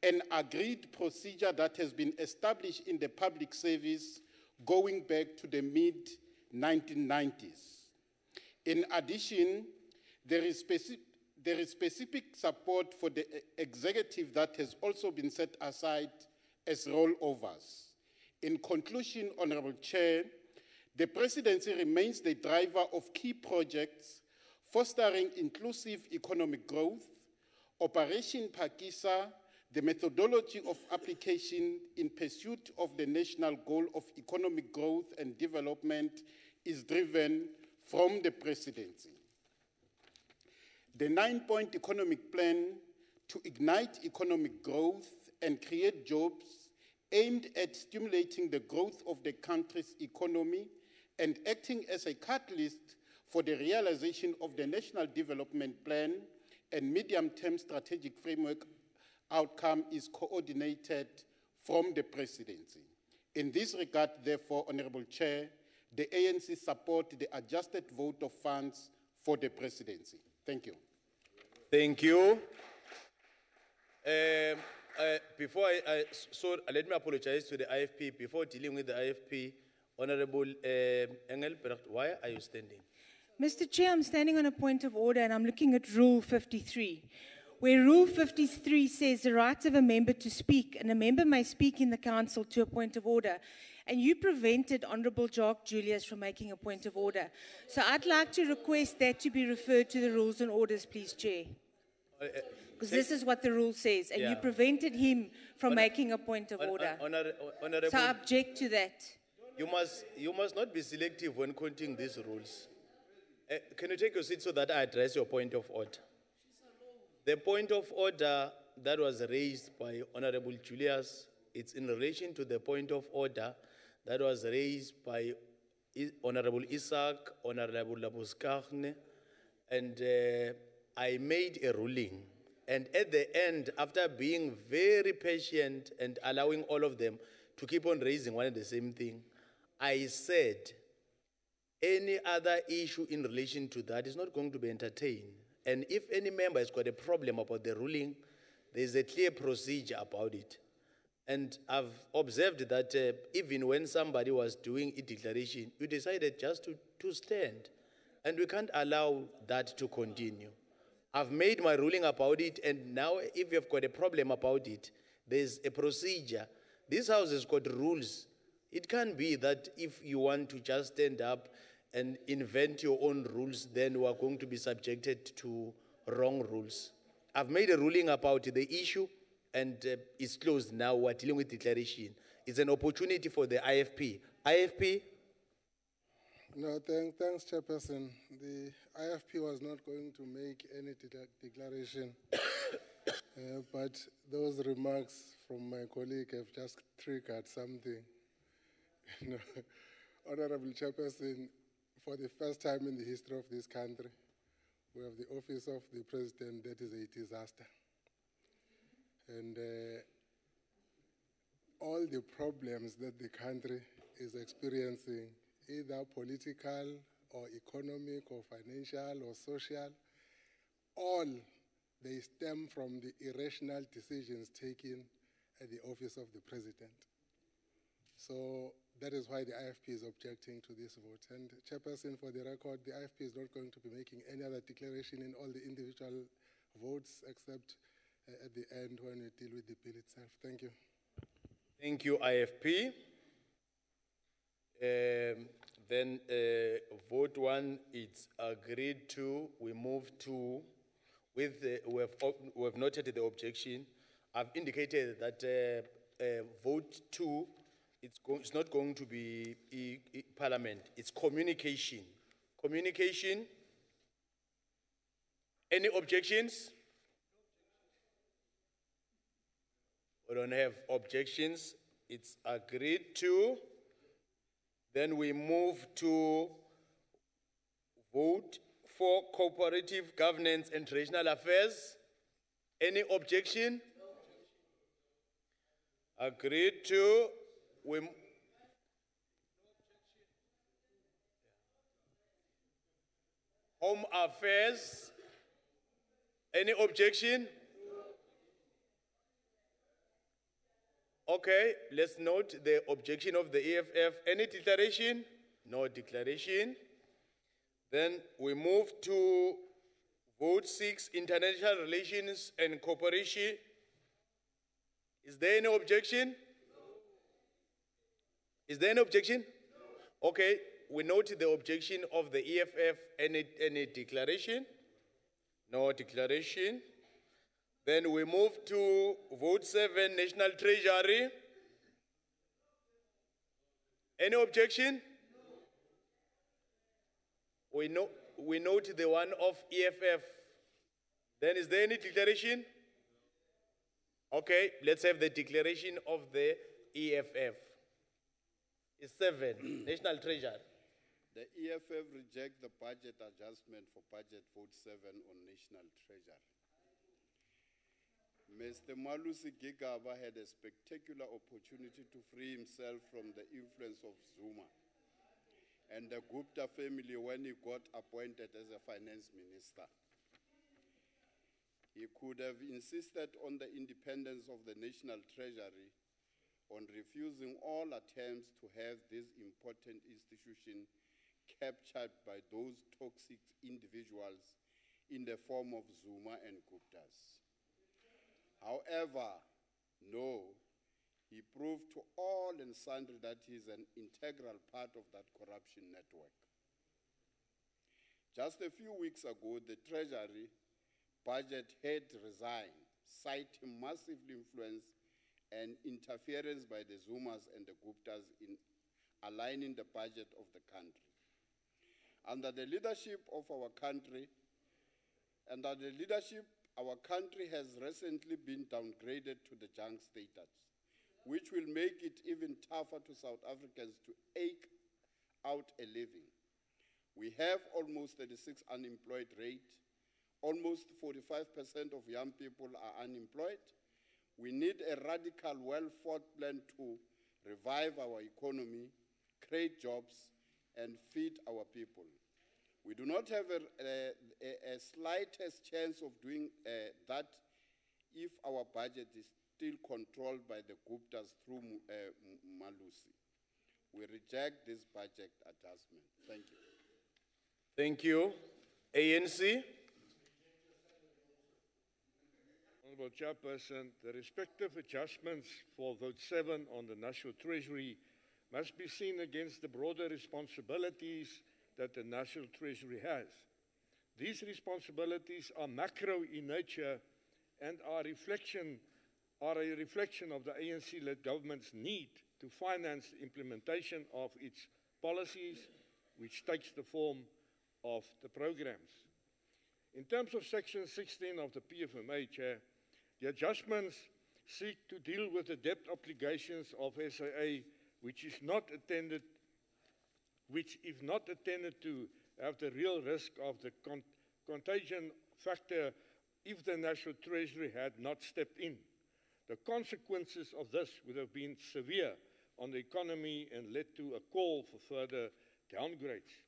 [SPEAKER 18] an agreed procedure that has been established in the public service going back to the mid-1990s. In addition, there is specific support for the executive that has also been set aside as rollovers. In conclusion, Honorable Chair, the presidency remains the driver of key projects fostering inclusive economic growth. Operation Pakisa, the methodology of application in pursuit of the national goal of economic growth and development, is driven from the presidency. The 9-point economic plan to ignite economic growth and create jobs aimed at stimulating the growth of the country's economy and acting as a catalyst for the realization of the National Development Plan and medium-term strategic framework outcome is coordinated from the presidency. In this regard, therefore, Honorable Chair, the ANC support the adjusted vote of funds for the presidency. Thank you.
[SPEAKER 1] Thank you. Let me apologize to the IFP. Before dealing with the IFP, Honorable Engelbrecht, why are you standing?
[SPEAKER 17] Mr. Chair, I'm standing on a point of order and I'm looking at Rule 53, where Rule 53 says the rights of a member to speak, and a member may speak in the council to a point of order. And you prevented Honourable Jock Julius from making a point of order. So I'd like to request that to be referred to the rules and orders, please, Chair. Because this is what the rule says, and you prevented him from making a point of order. So I object to that.
[SPEAKER 1] You must not be selective when quoting these rules. Can you take your seat so that I address your point of order? The point of order that was raised by Honorable Julius, it's in relation to the point of order that was raised by Honorable Isaac, Honorable Labuskarne, and I made a ruling. And at the end, after being very patient and allowing all of them to keep on raising one and the same thing, I said any other issue in relation to that is not going to be entertained. And if any member has got a problem about the ruling, there's a clear procedure about it. And I've observed that even when somebody was doing a declaration, you decided just to stand. And we can't allow that to continue. I've made my ruling about it, and now if you've got a problem about it, there's a procedure. This house has got rules. It can't be that if you want to just stand up and invent your own rules, then we are going to be subjected to wrong rules. I've made a ruling about the issue, and it's closed now. We're dealing with declaration. It's an opportunity for the IFP. IFP?
[SPEAKER 13] No, thanks, Chairperson. The IFP was not going to make any declaration But those remarks from my colleague have just triggered something. You know, Honorable Chairperson, for the first time in the history of this country, we have the office of the president that is a disaster. And all the problems that the country is experiencing, either political or economic or financial or social, all they stem from the irrational decisions taken at the office of the president. So that is why the IFP is objecting to this vote. And Chairperson, for the record, the IFP is not going to be making any other declaration in all the individual votes except at the end when we deal with the bill itself. Thank you.
[SPEAKER 1] Thank you, IFP. Then vote one, it's agreed to. We move to, we have noted the objection. I've indicated that vote two, it's not going to be Parliament, it's communication. Communication. Any objections? We don't have objections. It's agreed to. Then we move to vote for cooperative governance and regional affairs. Any objection? Agreed to. Home affairs. Any objection? Okay, let's note the objection of the EFF. Any declaration? No declaration. Then we move to vote 6, international relations and cooperation. Is there any objection? Is there any objection? Okay, we note the objection of the EFF. Any declaration? No declaration. Then we move to vote 7, National Treasury. Any objection? We note the one of EFF. Then is there any declaration? Okay, let's have the declaration of the EFF. It's 7, National Treasury.
[SPEAKER 19] The EFF rejects the budget adjustment for budget vote 7 on National Treasury. Mr. Malusi Gigaba had a spectacular opportunity to free himself from the influence of Zuma and the Gupta family when he got appointed as a finance minister. He could have insisted on the independence of the National Treasury, on refusing all attempts to have this important institution captured by those toxic individuals in the form of Zuma and Guptas. However, no, he proved to all and sundry that he is an integral part of that corruption network. Just a few weeks ago, the Treasury budget head resigned, citing massive influence and interference by the Zumas and the Guptas in aligning the budget of the country. Under the leadership of our country, our country has recently been downgraded to the junk status, which will make it even tougher to South Africans to eke out a living. We have almost 36% unemployed rate. Almost 45% of young people are unemployed. We need a radical, well-thought plan to revive our economy, create jobs, and feed our people. We do not have a slightest chance of doing that if our budget is still controlled by the Guptas through Malusi. We reject this budget adjustment. Thank you.
[SPEAKER 1] Thank you. ANC.
[SPEAKER 9] Honourable Chairperson, the respective adjustments for vote 7 on the National Treasury must be seen against the broader responsibilities that the National Treasury has. These responsibilities are macro in nature and are a reflection of the ANC-led government's need to finance the implementation of its policies, which takes the form of the programs. In terms of Section 16 of the PFMA, Chair, The adjustments seek to deal with the debt obligations of SAA, which if not attended to, have the real risk of the contagion factor if the National Treasury had not stepped in. The consequences of this would have been severe on the economy and led to a call for further downgrades.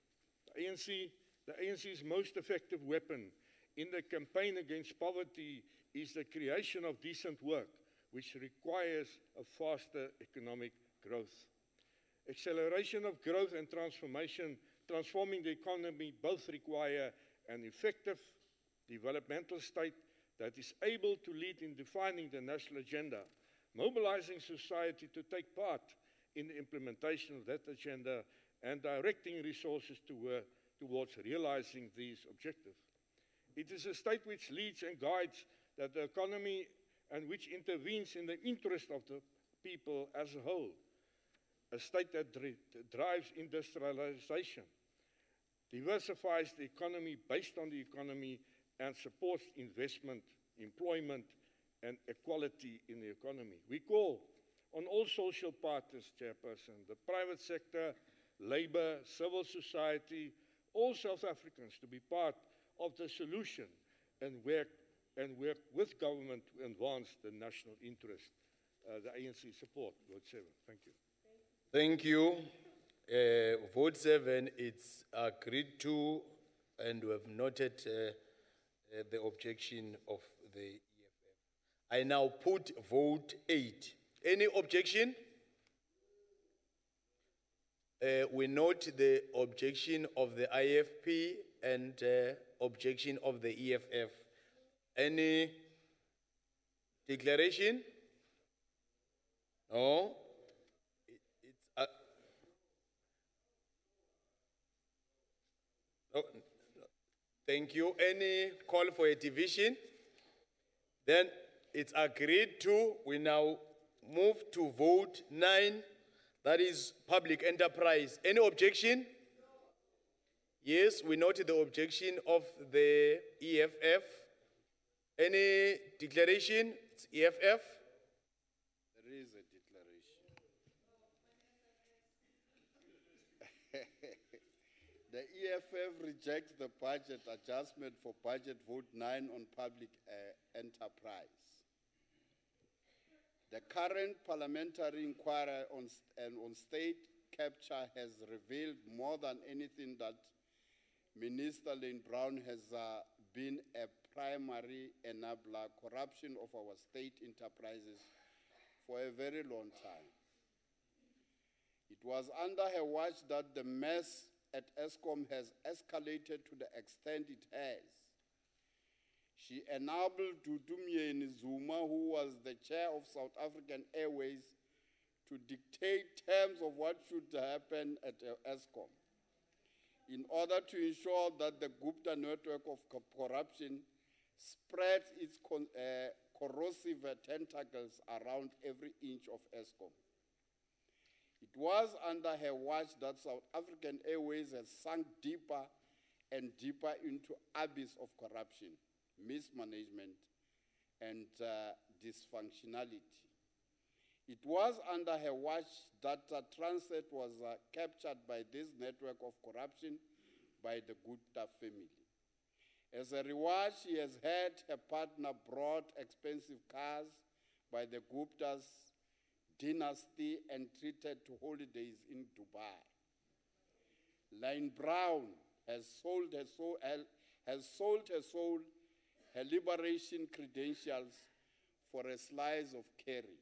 [SPEAKER 9] The ANC's most effective weapon in the campaign against poverty is the creation of decent work, which requires a faster economic growth. Acceleration of growth and transforming the economy both require an effective developmental state that is able to lead in defining the national agenda, mobilizing society to take part in the implementation of that agenda, and directing resources towards realizing these objectives. It is a state which leads and guides that the economy and which intervenes in the interest of the people as a whole. A state that drives industrialization, diversifies the economy based on the economy, and supports investment, employment, and equality in the economy. We call on all social partners, Chairperson, the private sector, labor, civil society, all South Africans to be part of the solution and work with government to advance the national interest. The ANC support Vote 7. Thank you.
[SPEAKER 1] Thank you. Vote 7, it's agreed to, and we have noted the objection of the EFF. I now put vote 8. Any objection? We note the objection of the IFP and objection of the EFF. Any declaration? No? No. Thank you. Any call for a division? Then it's agreed to. We now move to vote 9. That is public enterprise. Any objection? Yes, we noted the objection of the EFF. Any declaration? It's EFF.
[SPEAKER 19] There is a declaration. The EFF rejects the budget adjustment for budget vote 9 on public enterprise. The current parliamentary inquiry on state capture has revealed more than anything that Minister Lane Brown has been a primary enabler corruption of our state enterprises for a very long time. It was under her watch that the mess at ESCOM has escalated to the extent it has. She enabled Dudumyeni Zuma, who was the chair of South African Airways, to dictate terms of what should happen at ESCOM in order to ensure that the Gupta network of corruption spreads its corrosive tentacles around every inch of ESCOM. It was under her watch that South African Airways has sunk deeper and deeper into abyss of corruption, mismanagement, and dysfunctionality. It was under her watch that Transnet was captured by this network of corruption by the Gupta family. As a reward, she has had her partner brought expensive cars by the Gupta's dynasty and treated to holidays in Dubai. Lane Brown has sold her soul, her liberation credentials for a slice of curry.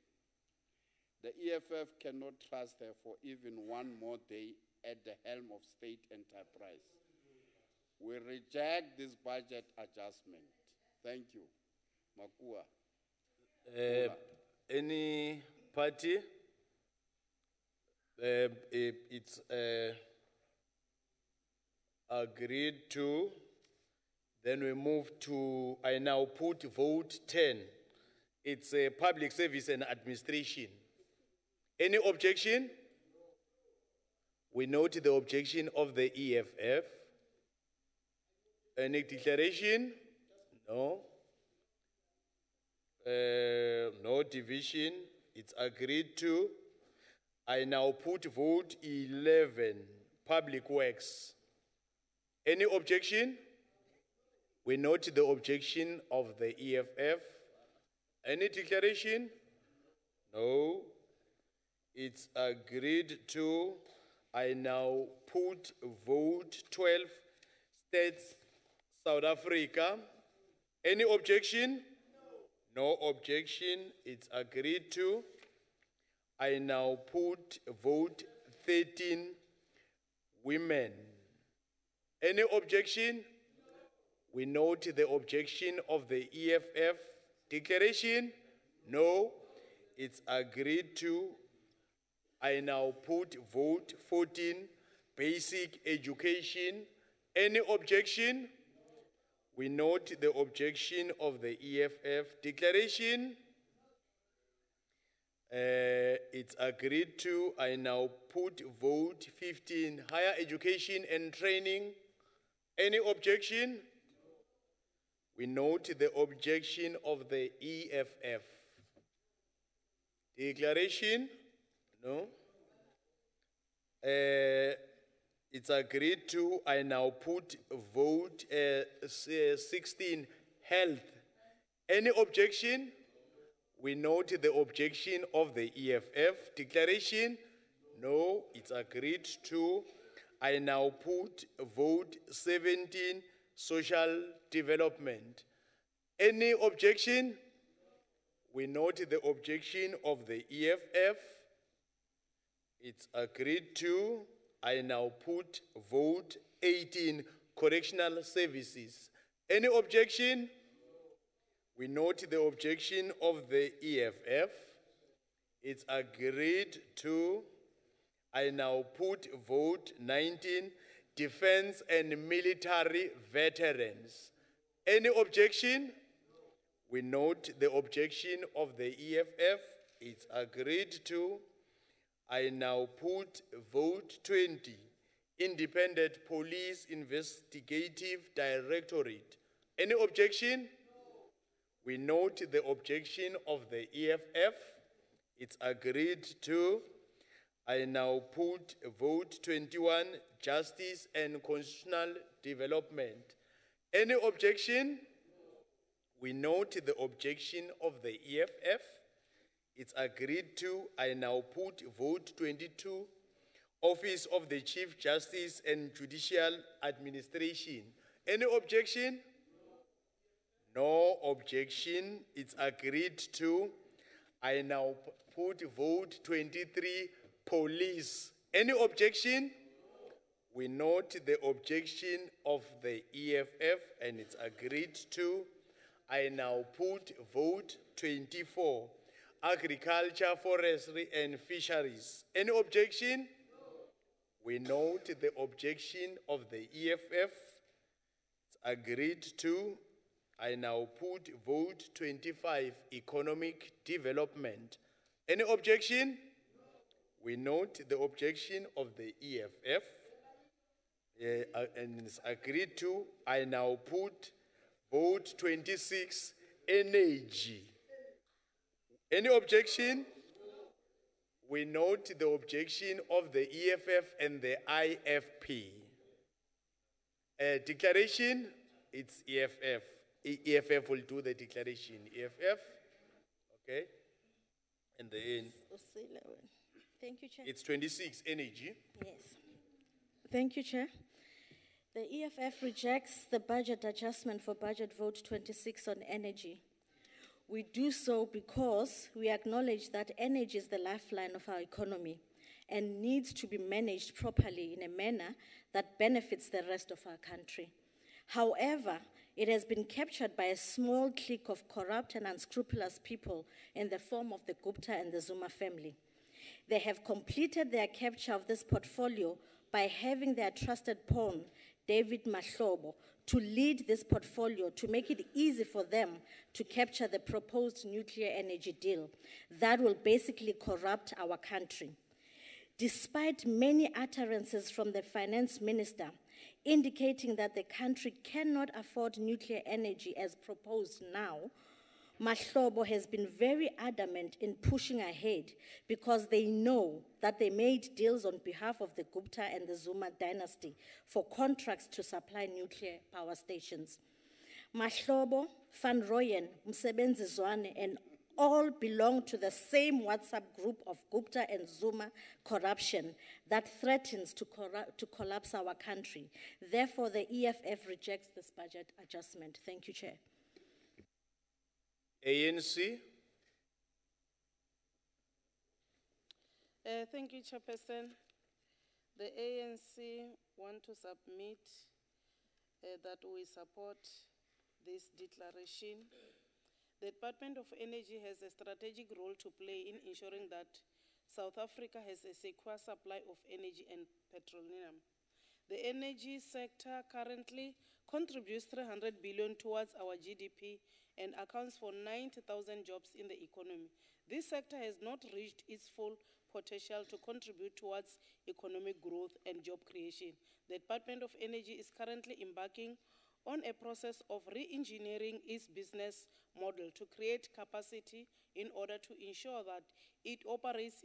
[SPEAKER 19] The EFF cannot trust her for even one more day at the helm of state enterprise. We reject this budget adjustment. Thank you. Makua.
[SPEAKER 1] Any party? It's agreed to. Then we move to, I now put vote 10. It's public service and administration. Any objection? We note the objection of the EFF. Any declaration? No. No division. It's agreed to. I now put vote 11, Public Works. Any objection? We note the objection of the EFF. Any declaration? No. It's agreed to. I now put vote 12, States, South Africa. Any objection? No objection. It's agreed to. I now put vote 13, women. Any objection? We note the objection of the EFF. Declaration? No. It's agreed to. I now put vote 14, basic education. Any objection? We note the objection of the EFF. Declaration? It's agreed to. I now put vote 15, higher education and training. Any objection? We note the objection of the EFF. Declaration? No. It's agreed to. I now put vote 16, health. Any objection? We note the objection of the EFF. Declaration? No. It's agreed to. I now put vote 17, social development. Any objection? We note the objection of the EFF. It's agreed to. I now put vote 18, correctional services. Any objection? We note the objection of the EFF. It's agreed to. I now put vote 19, defense and military veterans. Any objection? We note the objection of the EFF. It's agreed to. I now put vote 20, Independent Police Investigative Directorate. Any objection? We note the objection of the EFF. It's agreed to. I now put vote 21, Justice and Constitutional Development. Any objection? We note the objection of the EFF. It's agreed to. I now put vote 22, Office of the Chief Justice and Judicial Administration. Any objection? No objection. It's agreed to. I now put vote 23, police. Any objection? We note the objection of the EFF and it's agreed to. I now put vote 24, agriculture, forestry and fisheries. Any objection? We note the objection of the EFF. It's agreed to. I now put vote 25, economic development. Any objection? We note the objection of the EFF. And it's agreed to. I now put vote 26, energy. Any objection? We note the objection of the EFF and the IFP. Declaration, it's EFF. EFF will do the declaration. EFF, okay? And then
[SPEAKER 20] Thank you, Chair.
[SPEAKER 1] it's 26, energy.
[SPEAKER 20] Yes. Thank you, Chair. The EFF rejects the budget adjustment for budget vote 26 on energy. We do so because we acknowledge that energy is the lifeline of our economy and needs to be managed properly in a manner that benefits the rest of our country. However, it has been captured by a small clique of corrupt and unscrupulous people in the form of the Gupta and the Zuma family. They have completed their capture of this portfolio by having their trusted pawn, David Mahlobo, to lead this portfolio to make it easy for them to capture the proposed nuclear energy deal that will basically corrupt our country. Despite many utterances from the finance minister indicating that the country cannot afford nuclear energy as proposed now, Mahlobo has been very adamant in pushing ahead because they know that they made deals on behalf of the Gupta and the Zuma dynasty for contracts to supply nuclear power stations. Mahlobo, Van Rooyen, Msebenzi Zwane, and all belong to the same WhatsApp group of Gupta and Zuma corruption that threatens to collapse our country. Therefore, the EFF rejects this budget adjustment. Thank you, Chair.
[SPEAKER 1] ANC.
[SPEAKER 15] Thank you, Chairperson. The ANC want to submit that we support this declaration. The Department of Energy has a strategic role to play in ensuring that South Africa has a secure supply of energy and petroleum. The energy sector currently contributes 300 billion towards our GDP and accounts for 90,000 jobs in the economy. This sector has not reached its full potential to contribute towards economic growth and job creation. The Department of Energy is currently embarking on a process of re-engineering its business model to create capacity in order to ensure that it operates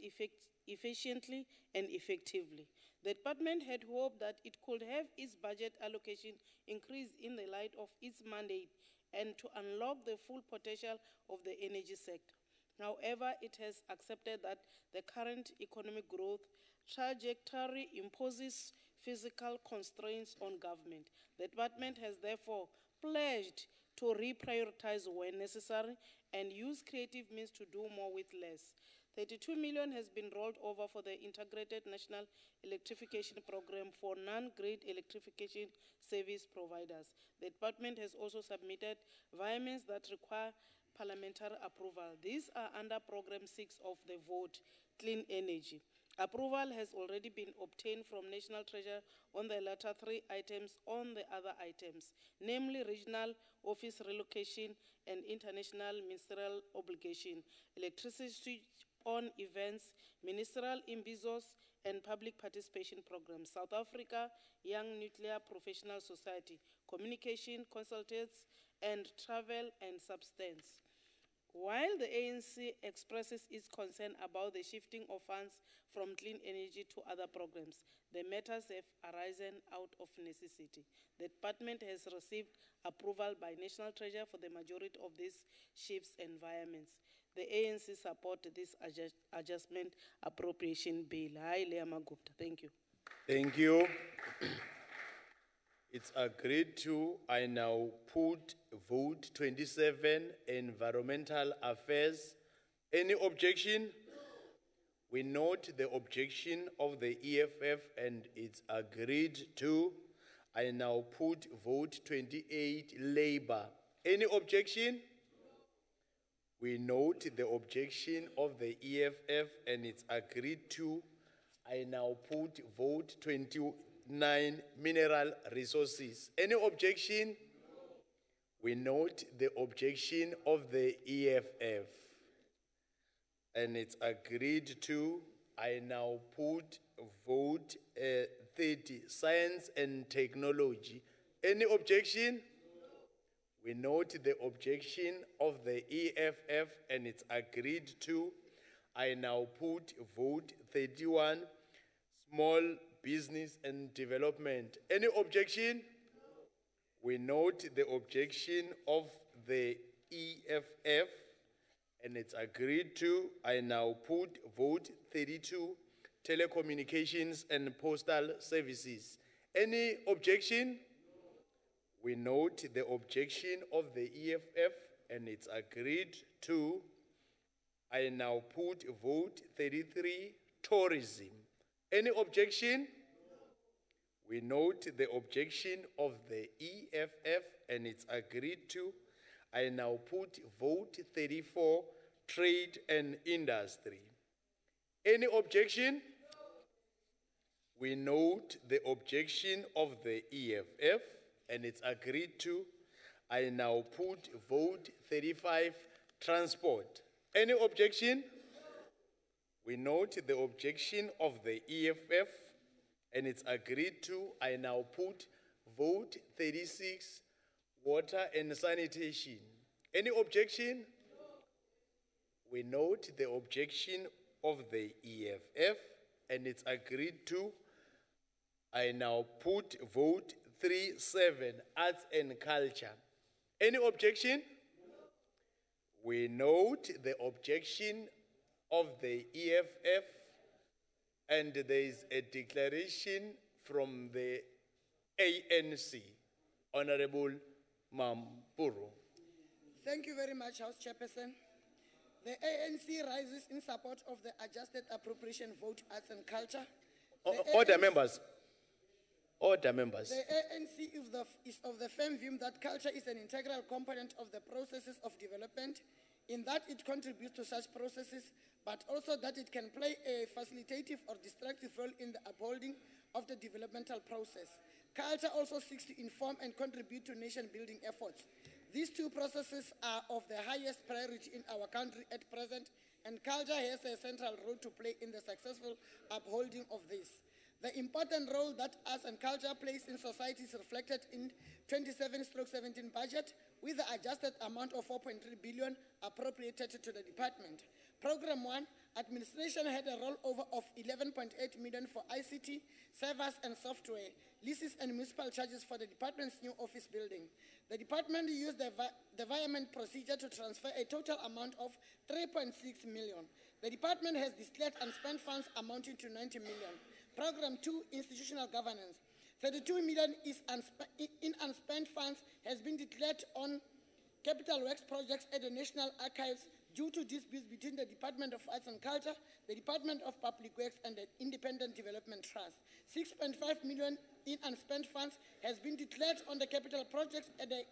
[SPEAKER 15] efficiently and effectively. The department had hoped that it could have its budget allocation increase in the light of its mandate and to unlock the full potential of the energy sector. However, it has accepted that the current economic growth trajectory imposes physical constraints on government. The department has therefore pledged to reprioritize when necessary and use creative means to do more with less. 32 million has been rolled over for the Integrated National Electrification Program for non-grid electrification service providers. The department has also submitted amendments that require parliamentary approval. These are under Program 6 of the vote, Clean Energy. Approval has already been obtained from National Treasury on the latter 3 items on the other items, namely regional office relocation and international ministerial obligation, electricity switch-on events, ministerial imbizos, and public participation programs, South Africa Young Nuclear Professional Society, communication, consultants, and travel and substance. While the ANC expresses its concern about the shifting of funds from clean energy to other programs, the matters have arisen out of necessity. The department has received approval by National Treasury for the majority of these shifts and environments. The ANC support this adjustment appropriation bill. Hi, Leama Gupta. Thank you.
[SPEAKER 1] Thank you. It's agreed to. I now put vote 27, Environmental Affairs. Any objection? We note the objection of the EFF and it's agreed to. I now put vote 28, Labour. Any objection? We note the objection of the EFF and it's agreed to. I now put vote 29, Mineral Resources. Any objection? We note the objection of the EFF and it's agreed to. I now put vote 30, Science and Technology. Any objection? We note the objection of the EFF and it's agreed to. I now put vote 31, Small Business and Development. Any objection? We note the objection of the EFF and it's agreed to. I now put vote 32, Telecommunications and Postal Services. Any objection? We note the objection of the EFF and it's agreed to. I now put vote 33, Tourism. Any objection? We note the objection of the EFF and it's agreed to. I now put vote 34, Trade and Industry. Any objection? We note the objection of the EFF and it's agreed to. I now put vote 35, Transport. Any objection? We note the objection of the EFF and it's agreed to. I now put vote 36, Water and Sanitation. Any objection? We note the objection of the EFF and it's agreed to. I now put vote 3-7, arts and culture. Any objection? We note the objection of the EFF and there is a declaration from the ANC. Honorable Mampuru.
[SPEAKER 21] Thank you very much, House Chairperson. The ANC rises in support of the adjusted appropriation vote, arts and culture.
[SPEAKER 1] Order members. Order members.
[SPEAKER 21] The ANC is of the firm view that culture is an integral component of the processes of development, in that it contributes to such processes, but also that it can play a facilitative or destructive role in the upholding of the developmental process. Culture also seeks to inform and contribute to nation-building efforts. These two processes are of the highest priority in our country at present, and culture has a central role to play in the successful upholding of this. The important role that arts and culture plays in society is reflected in 27/17 budget, with the adjusted amount of 4.3 billion appropriated to the department. Program 1, administration had a rollover of 11.8 million for ICT, servers and software, leases and municipal charges for the department's new office building. The department used the virement procedure to transfer a total amount of 3.6 million. The department has declared unspent funds amounting to 90 million. Program 2, institutional governance. 32 million in unspent funds has been declared on capital works projects at the National Archives due to disputes between the Department of Arts and Culture, the Department of Public Works, and the Independent Development Trust. 6.5 million in unspent funds has been declared on the capital projects at the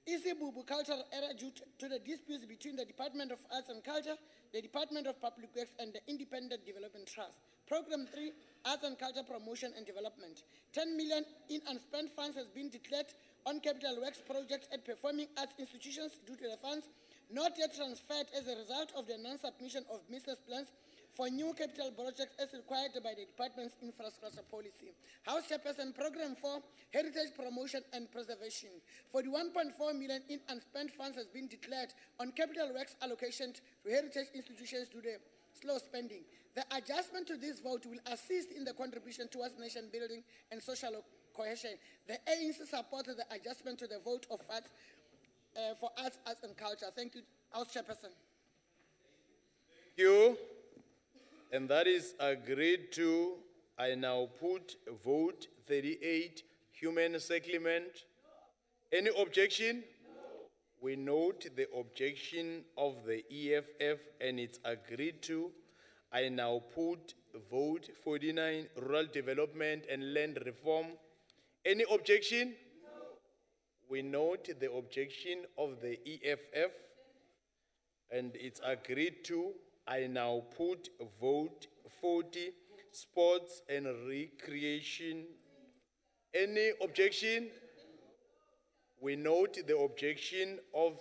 [SPEAKER 21] Isibubu Cultural Area due to the disputes between the Department of Arts and Culture, the Department of Public Works, and the Independent Development Trust. Program 3, Arts and Culture Promotion and Development. 10 million in unspent funds has been declared on capital works projects at performing arts institutions due to the funds not yet transferred as a result of the non-submission of business plans for new capital projects as required by the department's infrastructure policy. House Chairperson, Program 4, Heritage Promotion and Preservation. 41.4 million in unspent funds has been declared on capital works allocation to heritage institutions due to the slow spending. The adjustment to this vote will assist in the contribution towards nation building and social cohesion. The ANC supported the adjustment to the vote of arts, for arts and culture. Thank you, House Chairperson.
[SPEAKER 1] Thank you. And that is agreed to. I now put vote 38, human settlement. Any objection? We note the objection of the EFF and it's agreed to. I now put vote 49, rural development and land reform. Any objection? We note the objection of the EFF and it's agreed to. I now put vote 40, sports and recreation. Any objection? We note the objection of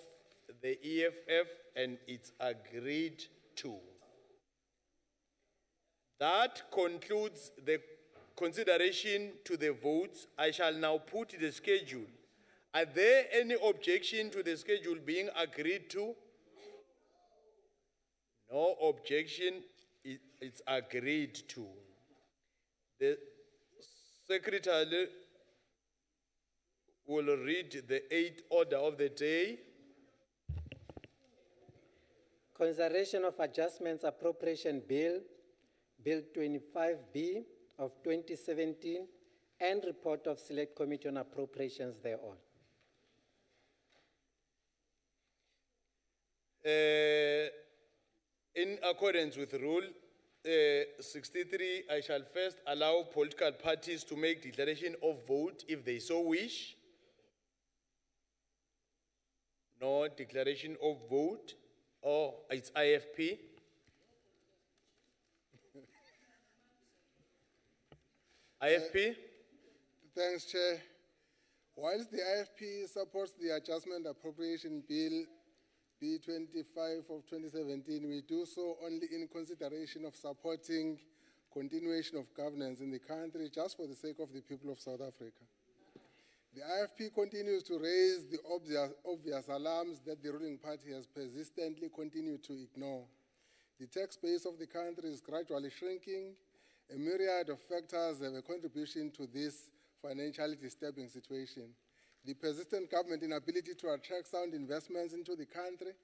[SPEAKER 1] the EFF and it's agreed to. That concludes the consideration to the votes. I shall now put the schedule. Are there any objection to the schedule being agreed to? No objection, it's agreed to. The Secretary will read the 8th order of the day.
[SPEAKER 22] Consideration of Adjustments Appropriation Bill, Bill 25B of 2017, and report of Select Committee on Appropriations thereon.
[SPEAKER 1] In accordance with Rule 63, I shall first allow political parties to make declaration of vote if they so wish. No declaration of vote. Oh, it's IFP. IFP?
[SPEAKER 13] Thanks, Chair. Whilst the IFP supports the Adjustment Appropriation Bill B25 of 2017, we do so only in consideration of supporting continuation of governance in the country just for the sake of the people of South Africa. The IFP continues to raise the obvious alarms that the ruling party has persistently continued to ignore. The tax base of the country is gradually shrinking. A myriad of factors have a contribution to this financially disturbing situation. The persistent government inability to attract sound investments into the country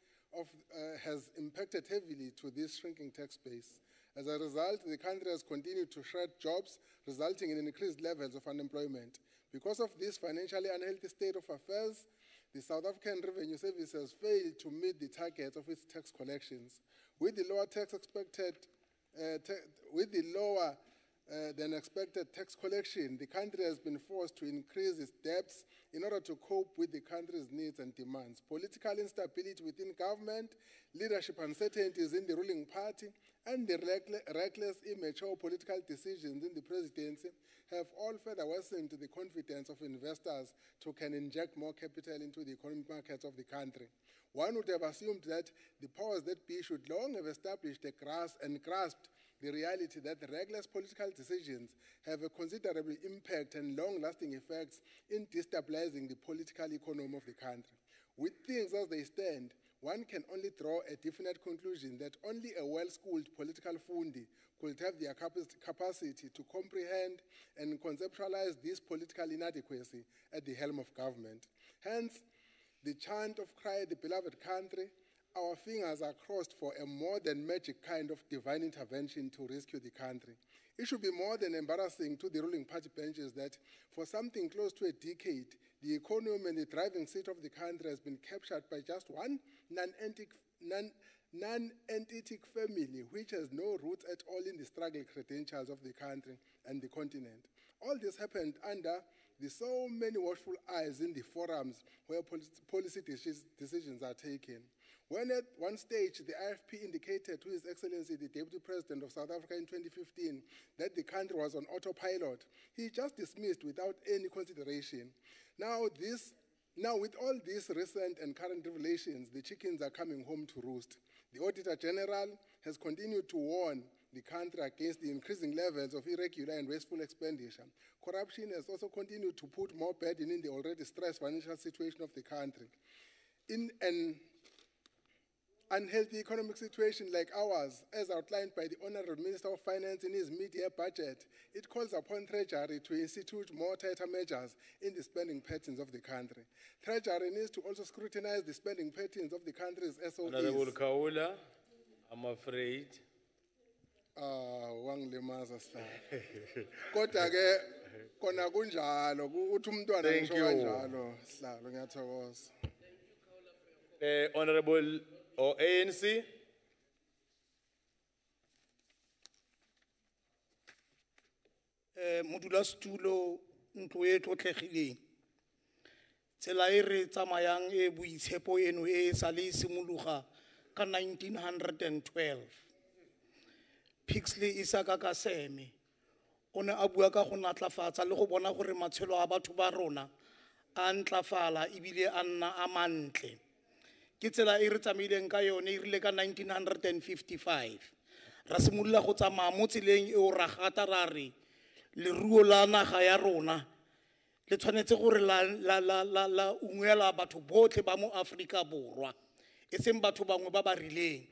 [SPEAKER 13] has impacted heavily to this shrinking tax base. As a result, the country has continued to shred jobs, resulting in increased levels of unemployment. Because of this financially unhealthy state of affairs, the South African Revenue Service has failed to meet the targets of its tax collections. With the lower than expected tax collection, the country has been forced to increase its debts in order to cope with the country's needs and demands. Political instability within government, leadership uncertainties in the ruling party, and the reckless, immature political decisions in the presidency have all further worsened the confidence of investors to can inject more capital into the economic markets of the country. One would have assumed that the powers that be should long have established a grasp and grasped the reality that the reckless political decisions have a considerable impact and long-lasting effects in destabilizing the political economy of the country. With things as they stand, one can only draw a definite conclusion that only a well-schooled political fundi could have the capacity to comprehend and conceptualize this political inadequacy at the helm of government. Hence, the chant of "Cry the beloved country," our fingers are crossed for a more than magic kind of divine intervention to rescue the country. It should be more than embarrassing to the ruling party benches that for something close to a decade, the economy and the driving seat of the country has been captured by just one non-entitic family which has no roots at all in the struggle credentials of the country and the continent. All this happened under the so many watchful eyes in the forums where policy decisions are taken. When at one stage the IFP indicated to His Excellency the Deputy President of South Africa in 2015 that the country was on autopilot, he just dismissed without any consideration. Now with all these recent and current revelations, the chickens are coming home to roost. The Auditor General has continued to warn the country against the increasing levels of irregular and wasteful expenditure. Corruption has also continued to put more burden in the already stressed financial situation of the country. In an unhealthy economic situation like ours, as outlined by the Honorable Minister of Finance in his mid-year budget, it calls upon Treasury to institute more tighter measures in the spending patterns of the country. Treasury needs to also scrutinize the spending patterns of the country's SOEs.
[SPEAKER 1] Honorable Kaula, I'm afraid.
[SPEAKER 13] Wangilimaza sir. Kodwa ke kona kunjalo uthi umntwana ngisho kanjalo sihlalo ngiyathokoza.
[SPEAKER 1] Honorable or ANC.
[SPEAKER 7] Modulasetulo ntlo e tlotlegileng. Tsela e re tsamayang e boitshepo eno e sa le simologa ka 1912. Pixley Isaka Kaseme o ne a bua ka go natlafatsa le go bona gore matshelo a batho ba rona a ntlafala ebile a nna a mantle. Ke tsela e re tsamaileng ka yone e rile ka 1955. Ra simolola go tsamaya mo tseleng e o ra gata ra re leruo la naga ya rona le tshwanetse gore la ungwela batho botlhe ba mo Afrika Borwa e seng batho bangwe ba ba rileng.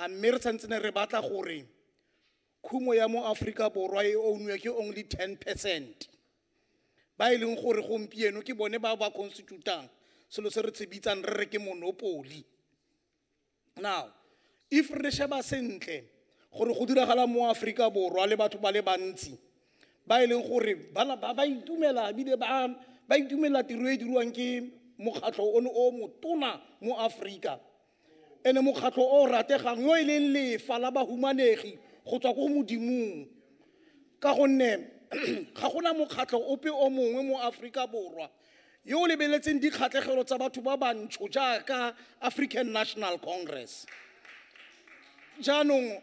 [SPEAKER 7] A mme re tsantsene re batla gore khumo ya mo Afrika Borwa e ownwe ke only 10%. Ba ileng gore gompieno ke bone ba ba constitutang selo se re tsebitsang re ke monopoly. Now, if re sheba sentle gore go diragala mo Afrika Borwa le batho ba le bantsi ba ileng gore ba itumela bile ba itumela tiro e dirwang ke mokgatlo ono o motona mo Afrika. Ene mokgatlo o rategang yo ile lefa la bahumanegi go tswa go modimong ka gonne ga gona mokgatlo ope o mongwe mo Afrika Borwa yo lebeletseng dikgatlhegelo tsa batho ba bantsho jaaka African National Congress. Jaanong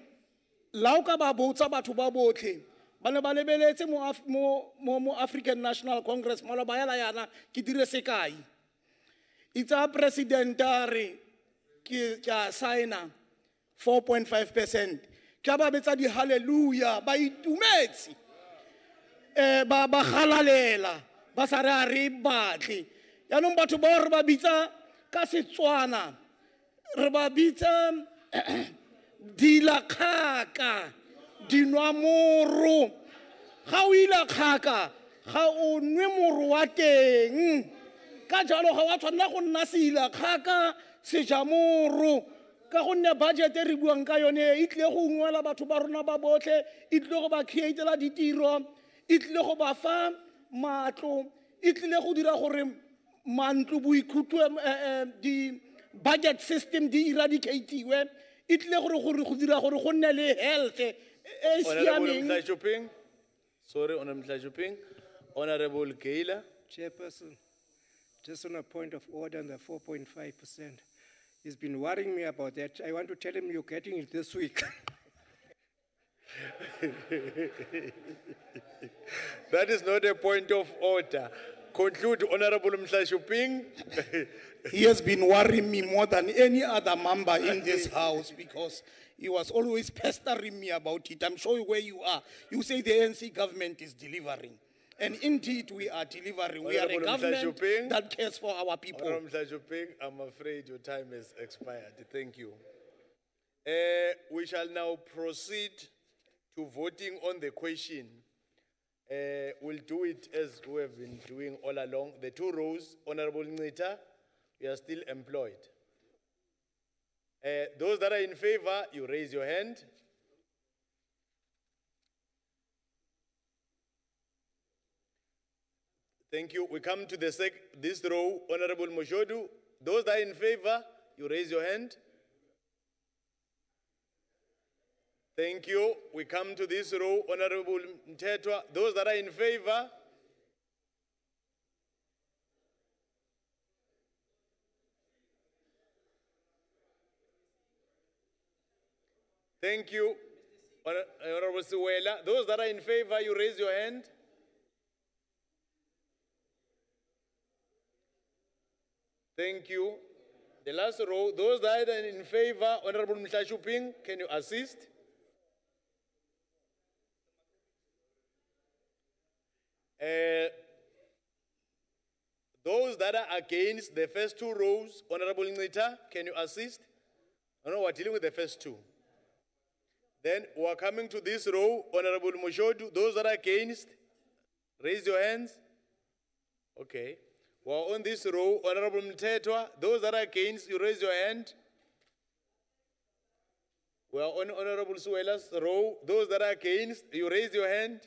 [SPEAKER 7] lao ka ba botsa batho ba botlhe ba ne ba lebeletse mo African National Congress maloba yala yana ke dire sekai itsa president are ke a signa 4.5%. Ka ba betsa di hallelujah ba itumetse ba galalela ba sa re a re batle yaanong batho bao re ba bitsa ka Setswana re ba bitsa dilakgaka dinwamoro ga o ila kgaka ga o nwe moro wa teng ka jalo ga wa tshwanela go nna seilakgaka sejamoro ka gonne budget e re buang ka yone e tlile go ungwela batho ba rona ba botlhe e tlile go ba createla ditiro e tlile go ba fa matlo e tlile go dira gore mantlo boikhutlo di-budget system di eradicatiwe e tlile gore go dira gore go nne le health e siameng.
[SPEAKER 1] Sorry, Honorable Mhlajuping. Honorable Keila.
[SPEAKER 2] Chairperson, just on a point of order on the 4.5%. He's been worrying me about that. I want to tell him you're getting it this week.
[SPEAKER 1] That is not a point of order. Conclude, Honorable Mhlajuping.
[SPEAKER 7] He has been worrying me more than any other member in this house because he was always pestering me about it. I'm sure where you are. You say the ANC government is delivering. And indeed, we are delivering. We are a government that cares for our people.
[SPEAKER 1] Honorable Mhlajuping, I'm afraid your time has expired. Thank you. We shall now proceed to voting on the question. We'll do it as we have been doing all along. The two rows, Honorable Ncita, we are still employed. Those that are in favor, you raise your hand. Thank you. We come to this row, Honorable Moshodu. Those that are in favor, you raise your hand. Thank you. We come to this row, Honorable Mtetwa. Those that are in favor. Thank you. Honorable Siwela. Those that are in favor, you raise your hand. Thank you. The last row, those that are in favor, Honorable Mhlajuping, can you assist? Those that are against the first two rows, Honorable Ncita, can you assist? No, we're dealing with the first two. Then we're coming to this row, Honorable Moshodu. Those that are against, raise your hands. Okay. We're on this row, Honorable Mtetwa. Those that are against, you raise your hand. We're on Honorable Suela's row. Those that are against, you raise your hand.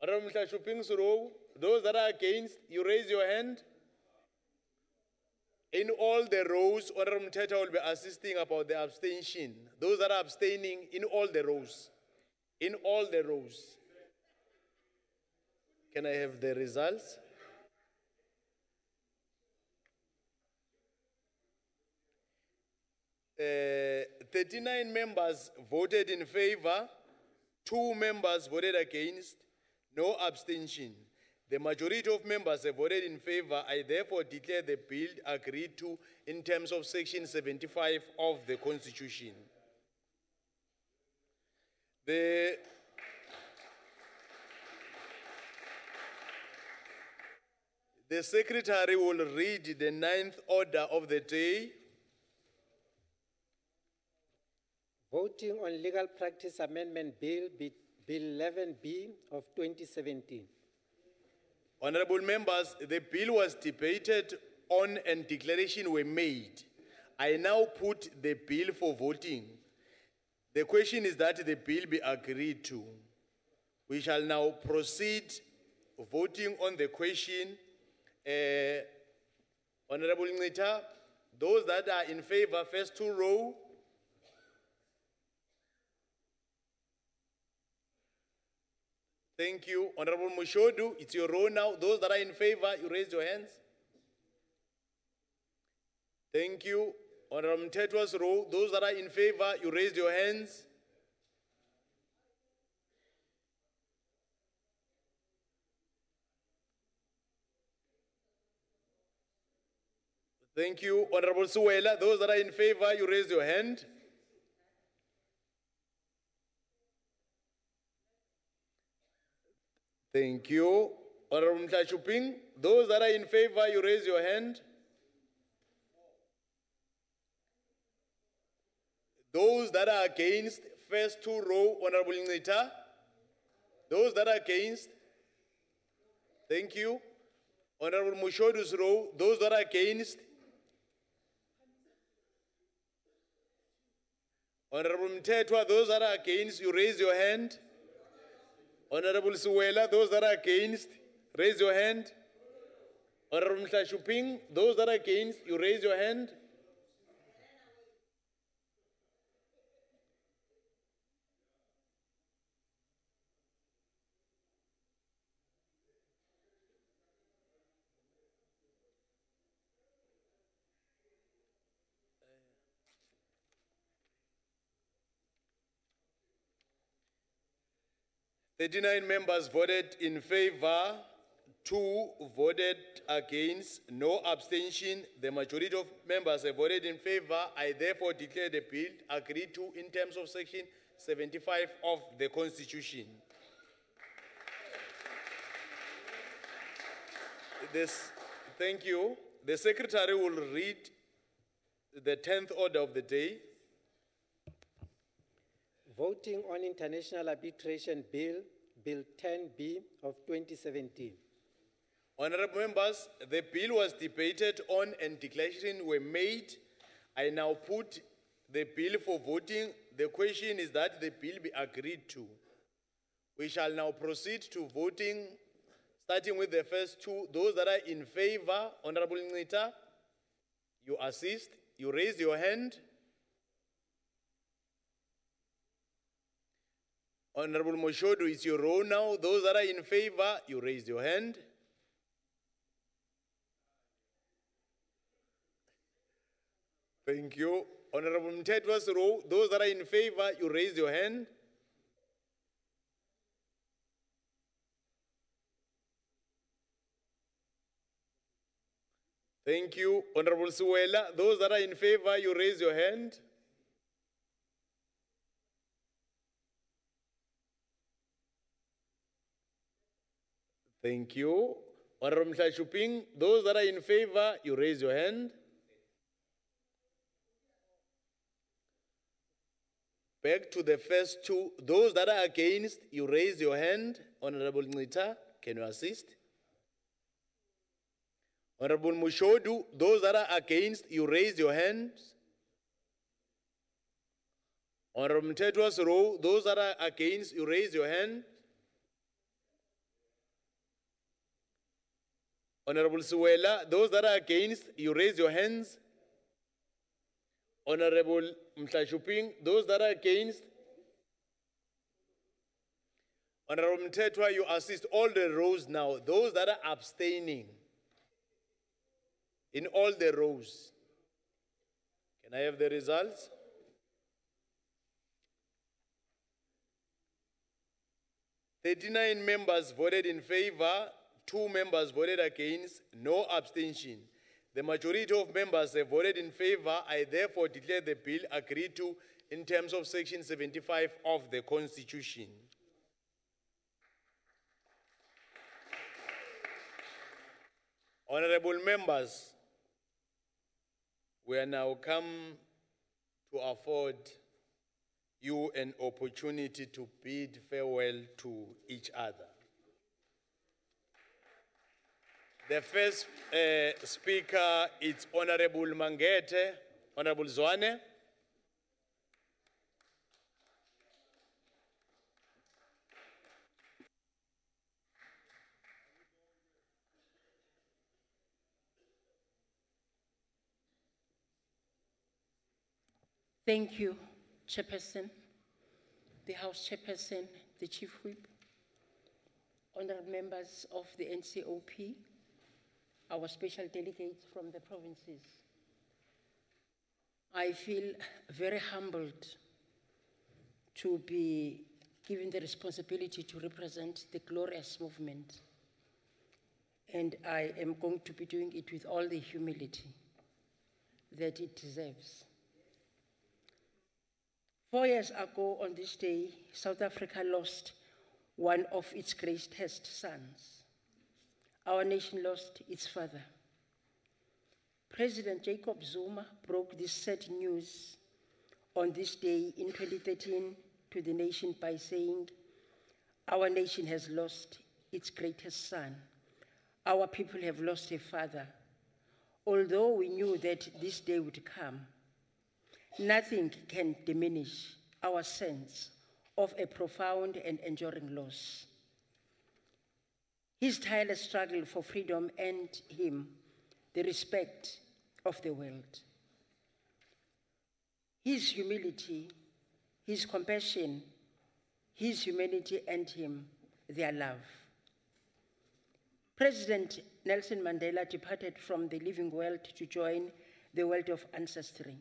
[SPEAKER 1] Honorable Mhlajuping's row. Those that are against, you raise your hand. In all the rows, Honorable Mtetwa will be assisting about the abstention. Those that are abstaining in all the rows. In all the rows. Can I have the results? Uh, 39 members voted in favor, 2 members voted against, no abstention. The majority of members have voted in favor. I therefore declare the bill agreed to in terms of Section 75 of the Constitution. The Secretary will read the 9th order of the day.
[SPEAKER 22] Voting on Legal Practice Amendment Bill 11B of 2017.
[SPEAKER 1] Honorable members, the bill was debated on and declarations were made. I now put the bill for voting. The question is that the bill be agreed to. We shall now proceed voting on the question. Honorable Ncita, those that are in favor, first two row. Thank you. Honorable Moshodu, it's your row now. Those that are in favor, you raise your hands. Thank you. Honorable Mtetwa's row, those that are in favor, you raise your hands. Thank you. Honorable Suwela, those that are in favor, you raise your hand. Thank you. Honorable Mhlachuping, those that are in favor, you raise your hand. Those that are against, first two row, Honorable Ncita. Those that are against, thank you. Honorable Mushodu's row, those that are against. Honorable Mtetwa, those that are against, you raise your hand. Honorable Suwela, those that are against, raise your hand. Honorable Mhlachuping, those that are against, you raise your hand. Thirty-nine members voted in favor, 2 voted against, no abstention. The majority of members have voted in favor. I therefore declare the bill agreed to in terms of section 75 of the Constitution. Thank you. The Secretary will read the 10th order of the day.
[SPEAKER 22] Voting on International Arbitration Bill, Bill 10B of 2017.
[SPEAKER 1] Honorable members, the bill was debated on and declarations were made. I now put the bill for voting. The question is that the bill be agreed to. We shall now proceed to voting, starting with the first two. Those that are in favor, Honorable Ncita, you assist, you raise your hand. Honorable Moshodu, it's your row now. Those that are in favor, you raise your hand. Thank you. Honorable Mtetwa's row, those that are in favor, you raise your hand. Thank you. Honorable Suwela, those that are in favor, you raise your hand. Thank you. Honorable Mhlachuping, those that are in favor, you raise your hand. Back to the first two. Those that are against, you raise your hand. Honorable Ncita, can you assist? Honorable Mushodu, those that are against, you raise your hands. Honorable Mtetwa's row, those that are against, you raise your hand. Honorable Suwela, those that are against, you raise your hands. Honorable Mhlachuping, those that are against. Honorable Mtetwa, you assist all the rows now. Those that are abstaining in all the rows. Can I have the results? Thirty-nine members voted in favor, 2 members voted against, no abstention. The majority of members have voted in favor. I therefore declare the bill agreed to in terms of section 75 of the Constitution. Honorable members, we are now come to afford you an opportunity to bid farewell to each other. The first speaker is Honorable Mangete, Honorable Zwane.
[SPEAKER 6] Thank you, Chairperson, the House Chairperson, the Chief Whip, honorable members of the NCOP, our special delegates from the provinces. I feel very humbled to be given the responsibility to represent the glorious movement. And I am going to be doing it with all the humility that it deserves. 4 years ago on this day, South Africa lost one of its greatest sons. our nation lost its father. President Jacob Zuma broke this sad news on this day in 2013 to the nation by saying, "Our nation has lost its greatest son. Our people have lost a father." Although we knew that this day would come, nothing can diminish our sense of a profound and enduring loss. His tireless struggle for freedom earned him the respect of the world. His humility, his compassion, his humanity earned him their love. President Nelson Mandela departed from the living world to join the world of ancestry.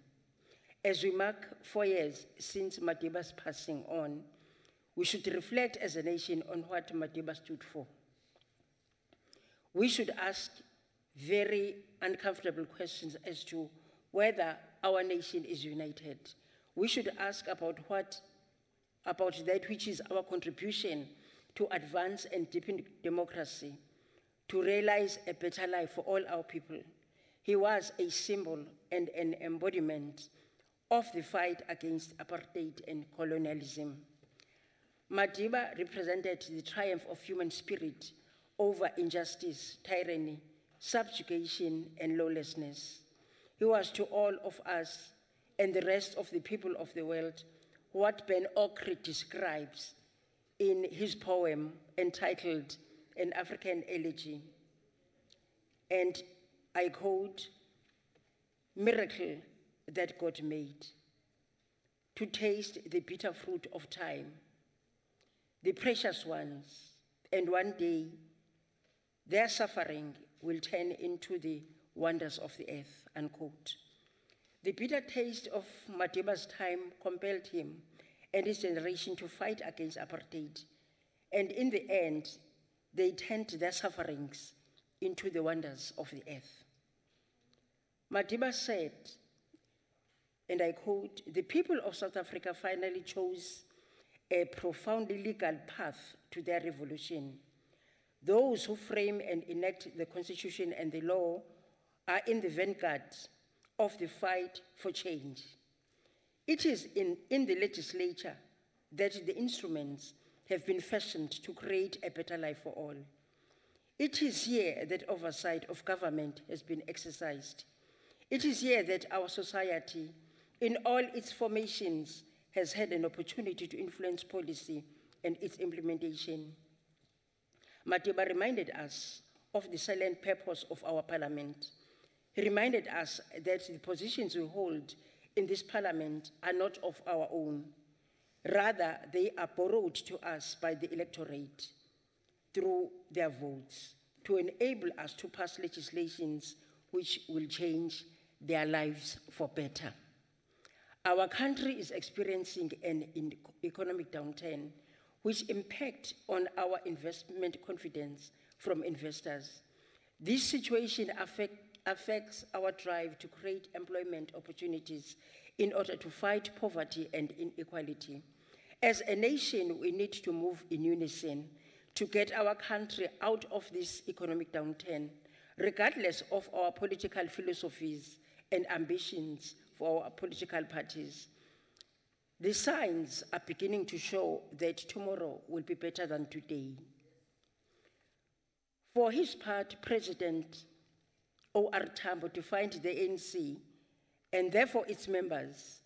[SPEAKER 6] As we mark 4 years since Madiba's passing on, we should reflect as a nation on what Madiba stood for. We should ask very uncomfortable questions as to whether our nation is united. We should ask about that which is our contribution to advance and deepen democracy, to realize a better life for all our people. He was a symbol and an embodiment of the fight against apartheid and colonialism. Madiba represented the triumph of human spirit over injustice, tyranny, subjugation, and lawlessness. He was to all of us and the rest of the people of the world what Ben Okri describes in his poem entitled An African Elegy. And I quote, "Miracle that God made, to taste the bitter fruit of time, the precious ones, and one day their suffering will turn into the wonders of the earth," unquote. The bitter taste of Madiba's time compelled him and his generation to fight against apartheid, and in the end, they turned their sufferings into the wonders of the earth. Madiba said, and I quote, "The people of South Africa finally chose a profoundly legal path to their revolution. Those who frame and enact the Constitution and the law are in the vanguard of the fight for change. It is in the legislature that the instruments have been fashioned to create a better life for all. It is here that oversight of government has been exercised. It is here that our society, in all its formations, has had an opportunity to influence policy and its implementation." Madiba reminded us of the silent purpose of our parliament. He reminded us that the positions we hold in this parliament are not of our own. Rather, they are borrowed to us by the electorate through their votes to enable us to pass legislations which will change their lives for better. Our country is experiencing an economic downturn which impacts on our investment confidence from investors. This situation affects our drive to create employment opportunities in order to fight poverty and inequality. As a nation, we need to move in unison to get our country out of this economic downturn, regardless of our political philosophies and ambitions for our political parties. The signs are beginning to show that tomorrow will be better than today. For his part, President O.R. Tambo defined the ANC and therefore its members,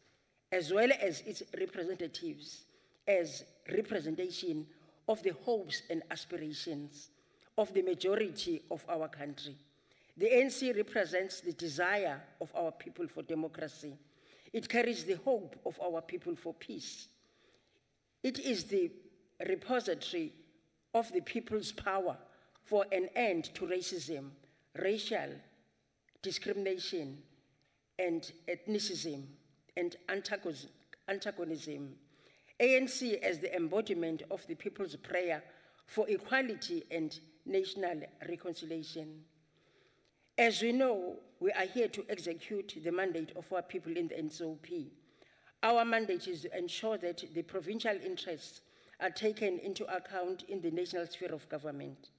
[SPEAKER 6] as well as its representatives, as representation of the hopes and aspirations of the majority of our country. The ANC represents the desire of our people for democracy. It carries the hope of our people for peace. It is the repository of the people's power for an end to racism, racial discrimination, and ethnicism, and antagonism. ANC as the embodiment of the people's prayer for equality and national reconciliation. As we know, we are here to execute the mandate of our people in the NCOP. Our mandate is to ensure that the provincial interests are taken into account in the national sphere of government,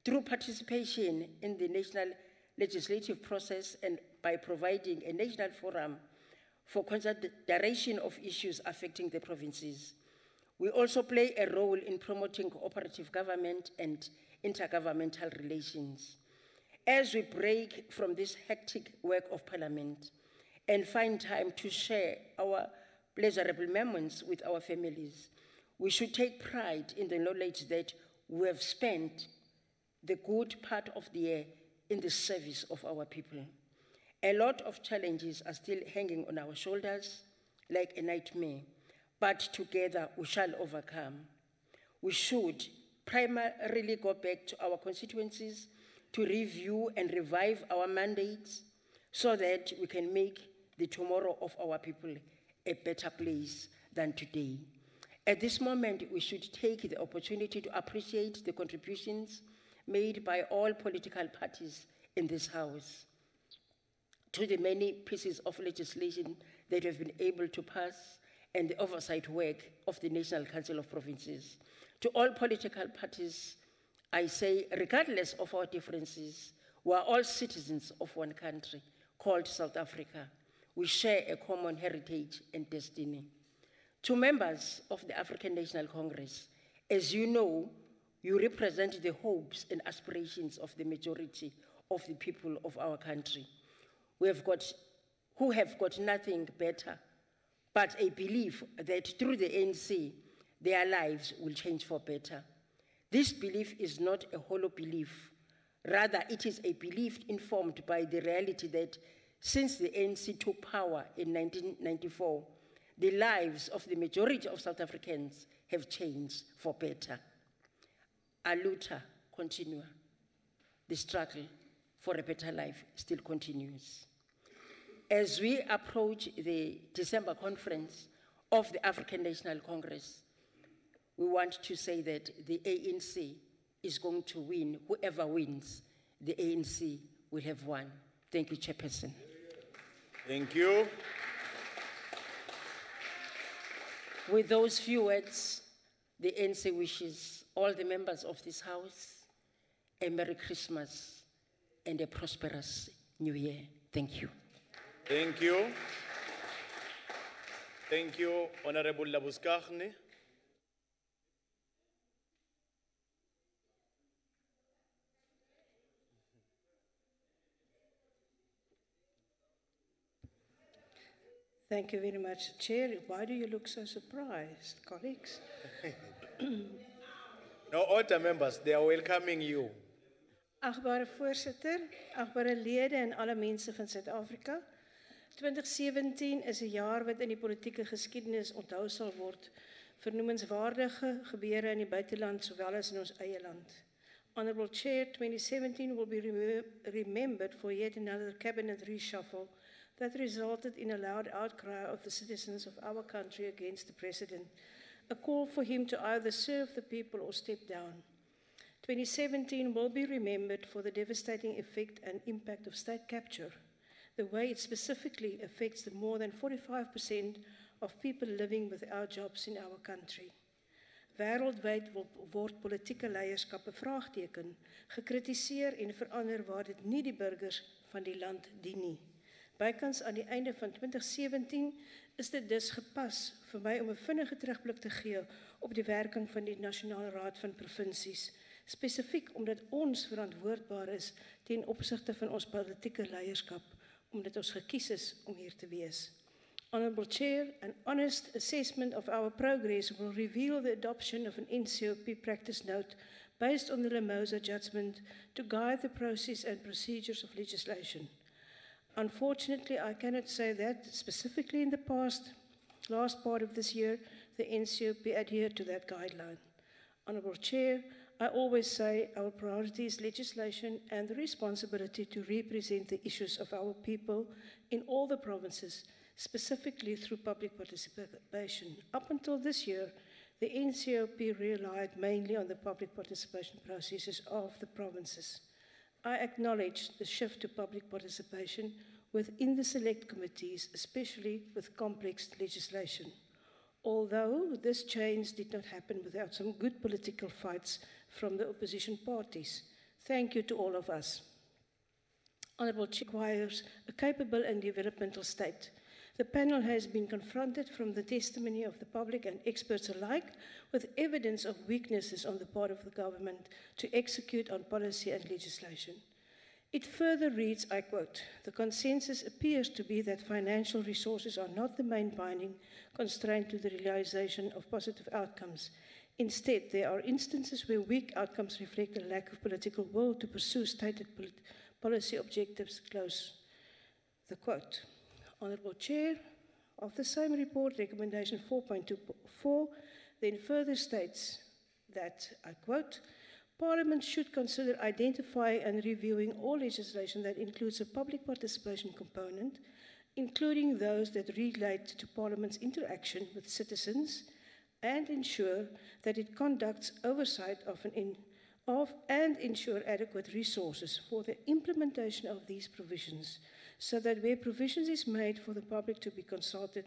[SPEAKER 6] Through participation in the national legislative process and by providing a national forum for consideration of issues affecting the provinces. We also play a role in promoting cooperative government and intergovernmental relations. As we break from this hectic work of Parliament and find time to share our pleasurable moments with our families, we should take pride in the knowledge that we have spent the good part of the year in the service of our people. A lot of challenges are still hanging on our shoulders like a nightmare, but together we shall overcome. We should primarily go back to our constituencies to review and revive our mandates so that we can make the tomorrow of our people a better place than today. At this moment, we should take the opportunity to appreciate the contributions made by all political parties in this House to the many pieces of legislation that have been able to pass and the oversight work of the National Council of Provinces. To all political parties, I say, regardless of our differences, we are all citizens of one country called South Africa. We share a common heritage and destiny. To members of the African National Congress, as you know, you represent the hopes and aspirations of the majority of the people of our country, who have got nothing better but a belief that through the ANC, their lives will change for better. This belief is not a hollow belief. Rather, it is a belief informed by the reality that since the ANC took power in 1994, the lives of the majority of South Africans have changed for better. Aluta continua. The struggle for a better life still continues. As we approach the December conference of the African National Congress, we want to say that the ANC is going to win. Whoever wins, the ANC will have won. Thank you, Chairperson.
[SPEAKER 1] Thank you.
[SPEAKER 6] With those few words, the ANC wishes all the members of this House a Merry Christmas and a prosperous New Year. Thank you.
[SPEAKER 1] Thank you. Thank you, Honorable Labuskaghni.
[SPEAKER 16] Thank you very much, Chair. Why do you look so surprised, colleagues?
[SPEAKER 1] No, order members, they are welcoming you.
[SPEAKER 16] Agbare voorsitter, agbare lede en alle mense van Suid-Afrika. 2017 is 'n jaar wat in die politieke geskiedenis onthou sal word vir noemenswaardige gebeure in die buiteland sowel as in ons eie land. Honourable Chair, 2017 will be remembered for yet another cabinet reshuffle that resulted in a loud outcry of the citizens of our country against the president, a call for him to either serve the people or step down. 2017 will be remembered for the devastating effect and impact of state capture, the way it specifically affects the more than 45% of people living without jobs in our country. Wêreldwyd word politieke leierskap bevraagteken, gekritiseer en verander waar dit nie die burgers van die land dien nie. Bykans aan die einde van 2017 is dit dus gepas vir my om 'n vinnige terugblik te gee op die werking van die Nasionale Raad van Provinsies, spesifiek omdat ons verantwoordbaar is ten opsigte van ons politieke leierskap, omdat ons gekies is om hier te wees. Honourable Chair, an honest assessment of our progress will reveal the adoption of an NCOP practice note based on the Lamosa judgment to guide the process and procedures of legislation. Unfortunately, I cannot say that specifically in the last part of this year, the NCOP adhered to that guideline. Honourable Chair, I always say our priority is legislation and the responsibility to represent the issues of our people in all the provinces, specifically through public participation. Up until this year, the NCOP relied mainly on the public participation processes of the provinces. I acknowledge the shift to public participation within the select committees, especially with complex legislation. Although this change did not happen without some good political fights from the opposition parties, Thank you to all of us. Honourable Chair, requires a capable and developmental state. The panel has been confronted from the testimony of the public and experts alike with evidence of weaknesses on the part of the government to execute on policy and legislation. It further reads, I quote, "The consensus appears to be that financial resources are not the main binding constraint to the realization of positive outcomes. Instead, there are instances where weak outcomes reflect a lack of political will to pursue stated policy objectives," close the quote. Honourable Chair, of the same report, recommendation 4.24 then further states that, I quote, "Parliament should consider identifying and reviewing all legislation that includes a public participation component, including those that relate to Parliament's interaction with citizens, and ensure that it conducts oversight of and ensure adequate resources for the implementation of these provisions, so that where provisions is made for the public to be consulted,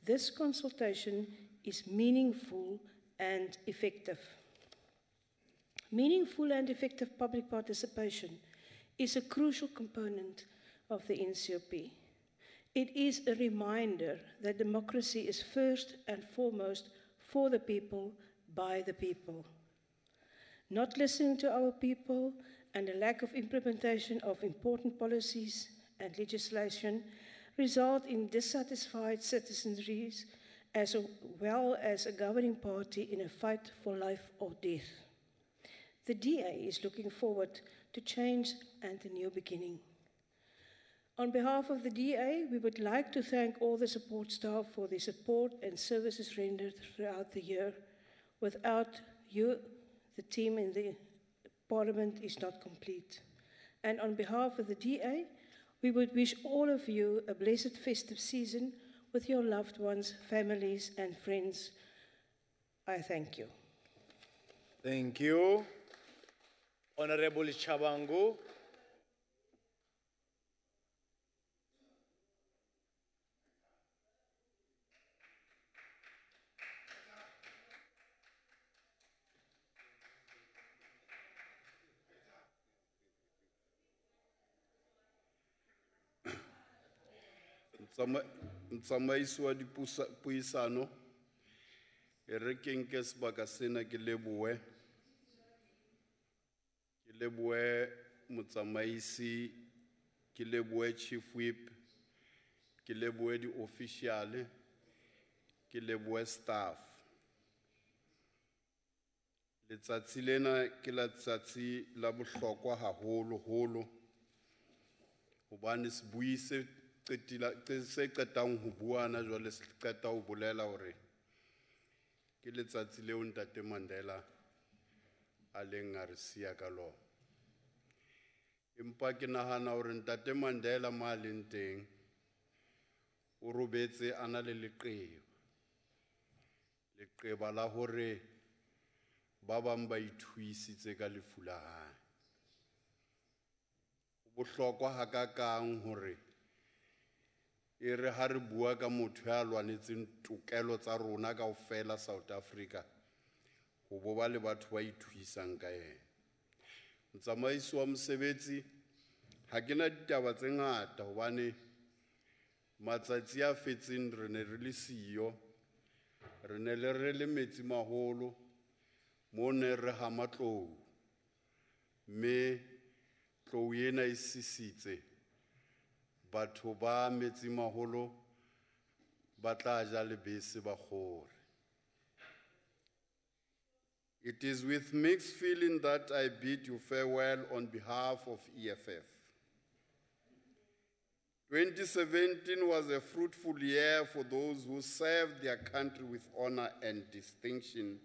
[SPEAKER 16] this consultation is meaningful and effective." Meaningful and effective public participation is a crucial component of the NCOP. It is a reminder that democracy is first and foremost for the people, by the people. Not listening to our people and a lack of implementation of important policies and legislation result in dissatisfied citizenry as well as a governing party in a fight for life or death. The DA is looking forward to change and a new beginning. On behalf of the DA, we would like to thank all the support staff for their support and services rendered throughout the year. Without you, the team in the Parliament is not complete. And on behalf of the DA, we would wish all of you a blessed festive season with your loved ones, families, and friends. I thank you.
[SPEAKER 1] Thank you. Honorable Chabangu.
[SPEAKER 19] Mtsamaisi wa dipuisano, e re ke nke sebaka sena ke lebohe motsamaisi, ke lebohe Chief Whip, ke lebohe di-officiale, ke lebohe staff. Letsatsi lena ke letsatsi la bohlokwa haholo hobane sebui se qetang ho buana jwale se qeta ho bolela hore ke letsatsi leo Ntate Mandela a leng a re siya ka lona. Empa ke nahana hore Ntate Mandela ma leng teng o robetse a na le leqeba la hore ba bang ba ithuisitse ka lefu la hae. Ho bohlokwa hakakang hore e re ha re bua ka motho ya lwanetseng tokelo tsa rona kaofela South Africa, ho bo ba le batho ba ithuisang ka yena. Motsamaisi wa mosebetsi, ha ke na ditaba tse ngata hobane matsatsi a fetseng re ne re le siyo, re ne le metsi maholo, mo ne re hama tlou, mme tlou ena e sisitse. Batho ba metsi maholo ba tla ja lebese ba kgore. It is with mixed feeling that I bid you farewell on behalf of EFF. 2017 was a fruitful year for those who served their country with honor and distinction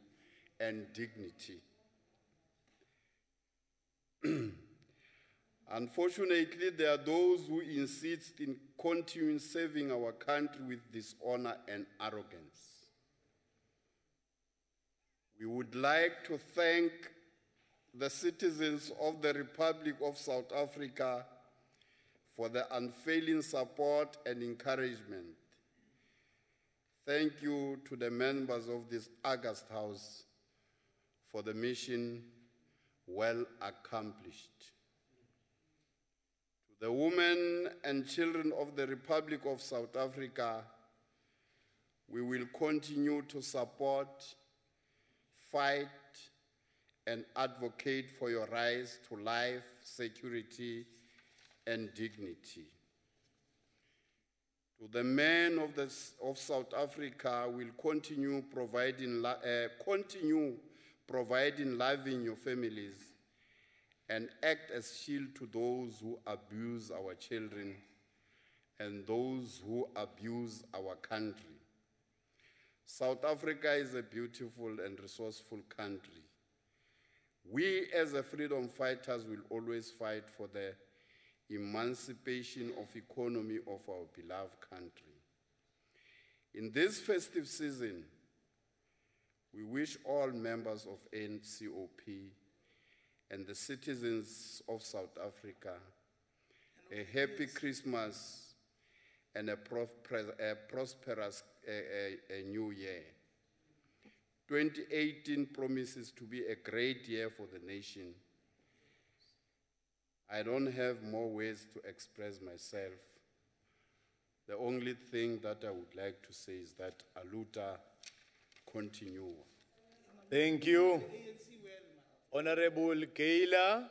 [SPEAKER 19] and dignity. Unfortunately, there are those who insist in continuing serving our country with dishonor and arrogance. We would like to thank the citizens of the Republic of South Africa for their unfailing support and encouragement. Thank you to the members of this august house for the mission well accomplished. To the women and children of the Republic of South Africa, we will continue to support, fight, and advocate for your rights to life, security, and dignity. To the men of South Africa, will continue providing loving your families and act as shield to those who abuse our children and those who abuse our country. South Africa is a beautiful and resourceful country. We as the freedom fighters will always fight for the emancipation of economy of our beloved country. In this festive season, we wish all members of NCOP and the citizens of South Africa a happy Christmas and a prosperous new year. 2018 promises to be a great year for the nation. I don't have more ways to express myself. The only thing that I would like to say is that Aluta continue.
[SPEAKER 1] Thank you. Honorable Kayla.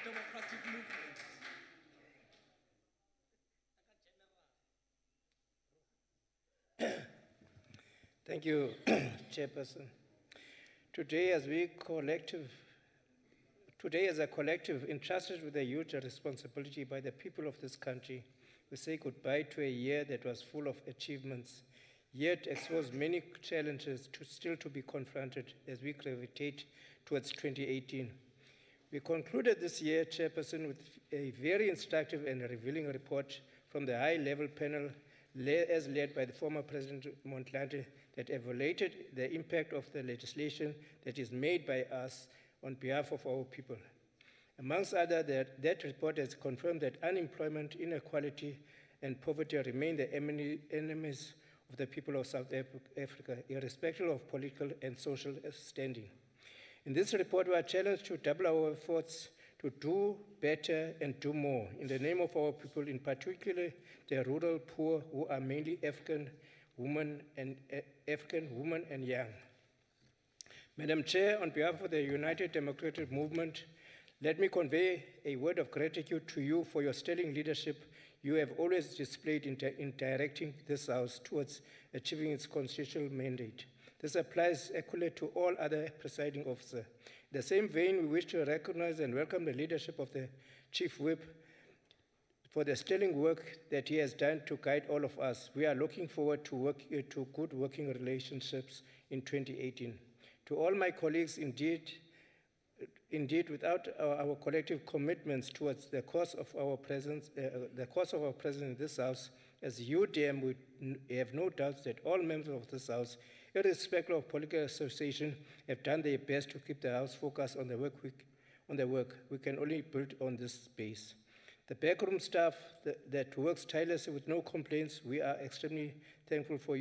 [SPEAKER 12] Democratic Movement.
[SPEAKER 2] Thank you, Chairperson. Today, as a collective entrusted with a huge responsibility by the people of this country, we say goodbye to a year that was full of achievements, yet exposed many challenges still to be confronted as we gravitate towards 2018. We concluded this year, Chairperson, with a very instructive and revealing report from the high-level panel as led by the former President Motlanthe that evaluated the impact of the legislation that is made by us on behalf of our people. Amongst others, that report has confirmed that unemployment, inequality, and poverty remain the enemies of the people of South Africa, irrespective of political and social standing. In this report, we are challenged to double our efforts to do better and do more in the name of our people, in particular the rural poor, who are mainly African women and young. Madam Chair, on behalf of the United Democratic Movement, let me convey a word of gratitude to you for your sterling leadership you have always displayed in directing this House towards achieving its constitutional mandate. This applies equally to all other presiding officers. In the same vein, we wish to recognize and welcome the leadership of the Chief Whip for the sterling work that he has done to guide all of us. We are looking forward to good working relationships in 2018. To all my colleagues, indeed, without our collective commitments towards the cause of our presence, in this House, as UDM, we have no doubts that all members of this House, irrespective of political association, have done their best to keep the House focused on the work. We can only build on this base. The backroom staff that works tirelessly with no complaints, we are extremely thankful for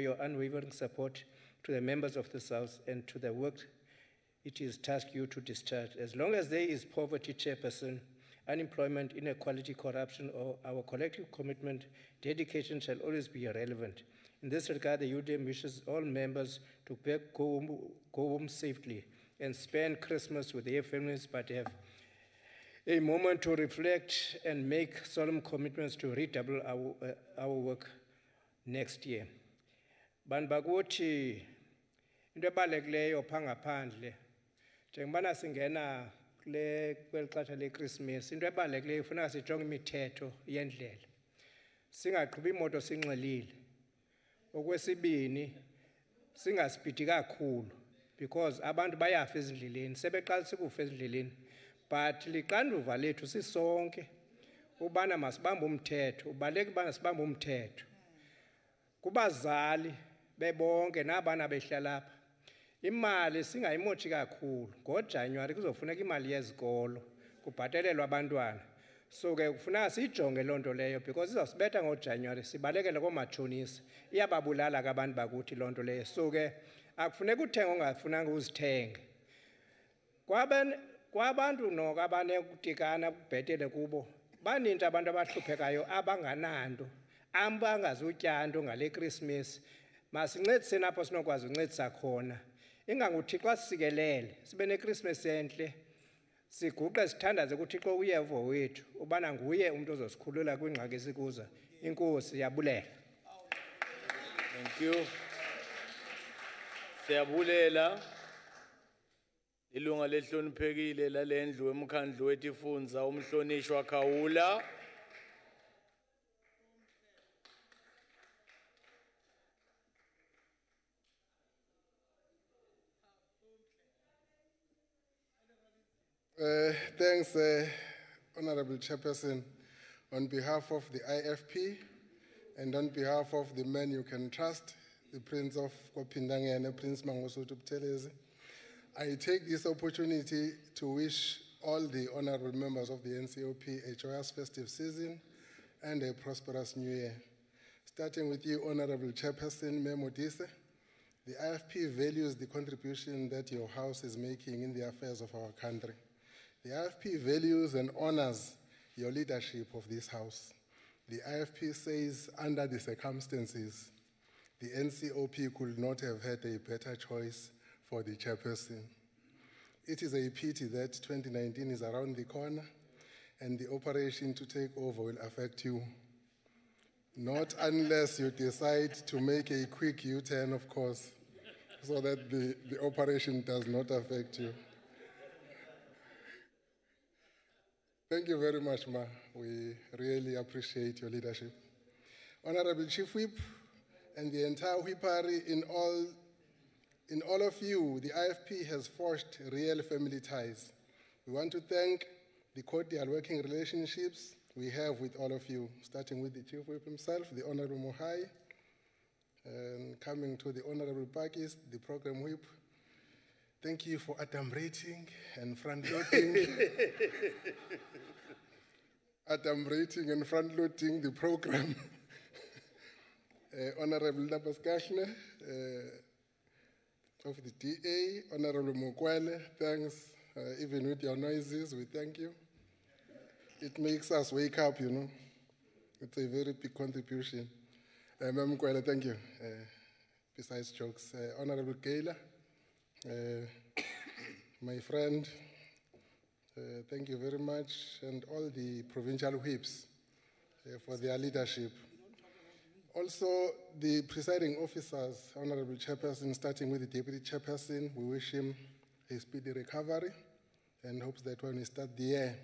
[SPEAKER 2] your unwavering support to the members of this House and to the work it is tasked you to discharge. As long as there is poverty, Chairperson, unemployment, inequality, corruption, or our collective commitment, dedication shall always be relevant. In this regard, the UDM wishes all members to go home safely and spend Christmas with their families, but have a moment to reflect and make solemn commitments to redouble our work next year. Banbakuthi into ebalulekileyo pha ngaphandle njengobana singena kweli xesha leChristmas, into ebalulekileyo funeka sijonge imithetho yendlela, singaqhubi imoto sinxilile. Okwesibini, singasipidi kakhulu because abantu bayafa ezindleleni, sebeqalisa ukufa ezindleleni. But liqanduva lethu sisonke ubana masibambe umthetho, ubaleka ubana sibambe umthetho. Kubazali bebonke nabana behlala lapha, Imali singayimotshi kakhulu. NgoJanuary kuzofuneka imali yezikolo, kubhatalelwa abantwana. So ke kufuneka siyijonge loo nto leyo because izawusibetha ngoJanuary sibalekele koomatshonisa. Iyababulala ke abantu bakuthi loo nto leyo. So ke akufuneka uthenge ongafunanga uzithenge. Kwabantu noko abanekutikana kubhetele kubo, baninzi abantu abahluphekayo abangananto, abangazutyanga nto ngale Christmas. Masincediseni apho sinokwazi uncedisa khona. InganguThixo asikelele, sibe neChristmas entle. Siguqe sithandaze kuThixo uYehova wethu, ubana nguye umuntu ozosikhulula kwingxaki esikuzo. Inkosi iyabulela.
[SPEAKER 1] Thank you. Siyabulela. Ilunga lehloniphekile lalendlu emkhandlu wetifundza umhlonishwa Khawula.
[SPEAKER 13] Thanks, Honorable Chairperson. On behalf of the IFP and on behalf of the man you can trust, the Prince of Kopindangene, Prince Mangosuthu Buthelezi, I take this opportunity to wish all the honorable members of the NCOP a joyous festive season and a prosperous new year. Starting with you, Honorable Chairperson Memodise, the IFP values the contribution that your house is making in the affairs of our country. The IFP values and honors your leadership of this house. The IFP says, under the circumstances, the NCOP could not have had a better choice for the chairperson. It is a pity that 2019 is around the corner and the operation to take over will affect you. Not unless you decide to make a quick U-turn, of course, so that the operation does not affect you. Thank you very much, Ma. We really appreciate your leadership. Honorable Chief Whip and the entire Whippery, in all of you, the IFP has forged real family ties. We want to thank the cordial working relationships we have with all of you, starting with the Chief Whip himself, the Honorable Mohai, and coming to the Honorable Pakis, the Program Whip. Thank you for adumbrating and front-loading. Adumbrating and front-loading the program. Honorable Lapaskashne, of the DA, Honorable Mokwele, thanks. Even with your noises, we thank you. It makes us wake up, you know. It's a very big contribution. Ma'am Mokwele, thank you. Besides jokes, Honorable Kayla, my friend, thank you very much, and all the provincial whips for their leadership. Also, the presiding officers, Honorable Chairperson, starting with the Deputy Chairperson, we wish him a speedy recovery and hopes that when we start the year,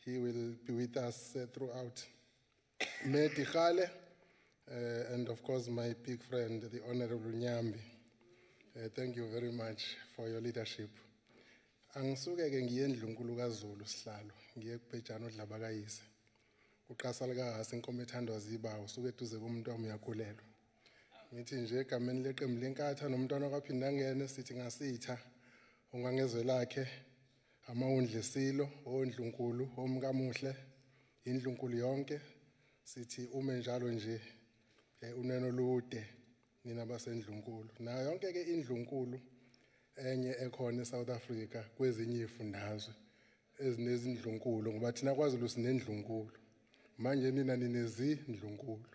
[SPEAKER 13] he will be with us throughout. Mayor Tikhale, and of course my big friend, the Honorable Nyambi. Thank you very much for your leadership. Angisuke ke ngiyendlu uNkulunkulu kaZulu sihlalo, ngiye kubhejana odlaba kayise. Uqasa lika senkomo ethandwa zibawo, usuke eduze komuntu wami uyakhulelwa. Ngithi nje egameni leqembu lenkatha nomntwana kwaphindangene sithi ngasitha ungangezwe lakhe amawundle silo ondlunkulu omkamuhle indlunkulu yonke sithi ume njalo nje uneno lude nina basendlunkulu na yonke ke indlunkulu enye ekhona eSouth Africa kwezinye izifundazwe ezinezindlunkulu ngoba thina kwaZulu sinendlunkulu manje nina ninezindlunkulu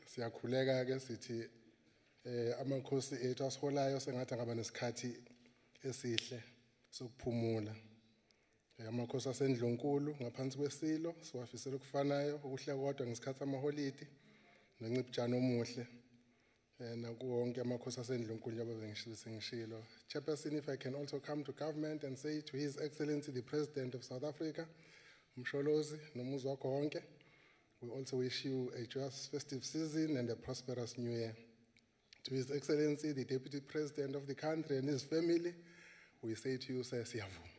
[SPEAKER 13] siyakhuleka ke sithi amakhosi ethu asiholayo sengathi ngaba nesikhathi esihle sokuphumula amakhosi asendlunkulu ngaphansi kwesilo siwafisela ukufanayo okuhle kodwa ngesikhathi amaholidi noncipjana omuhle nakuwo wonke amakhosi asendlunkulu njengoba bengishilo. Chairperson, if I can also come to government and say to His Excellency the President of South Africa, Msholozi nomuzi wakho wonke, we also wish you a joyous festive season and a prosperous new year. To His Excellency the Deputy President of the country and his family, we say to you, sir, siyavuma.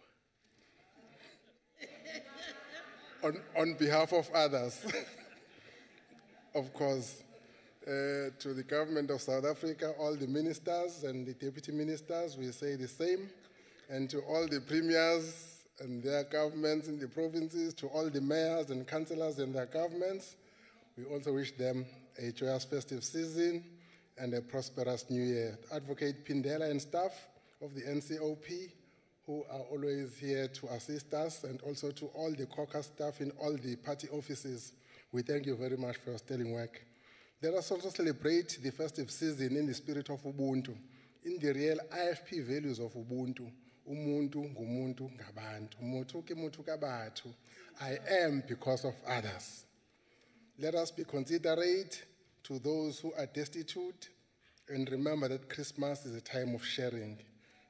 [SPEAKER 13] On behalf of others, of course, To the government of South Africa, all the ministers and the deputy ministers, we say the same. And to all the premiers and their governments in the provinces, to all the mayors and councillors and their governments, we also wish them a joyous festive season and a prosperous new year. Advocate Pindela and staff of the NCOP, who are always here to assist us, and also to all the caucus staff in all the party offices, we thank you very much for your sterling work. Let us also celebrate the festive season in the spirit of Ubuntu, in the real IFP values of Ubuntu. Umuntu ngumuntu ngabantu. Mutu ke mutu kabatu. I am because of others. Let us be considerate to those who are destitute, and remember that Christmas is a time of sharing.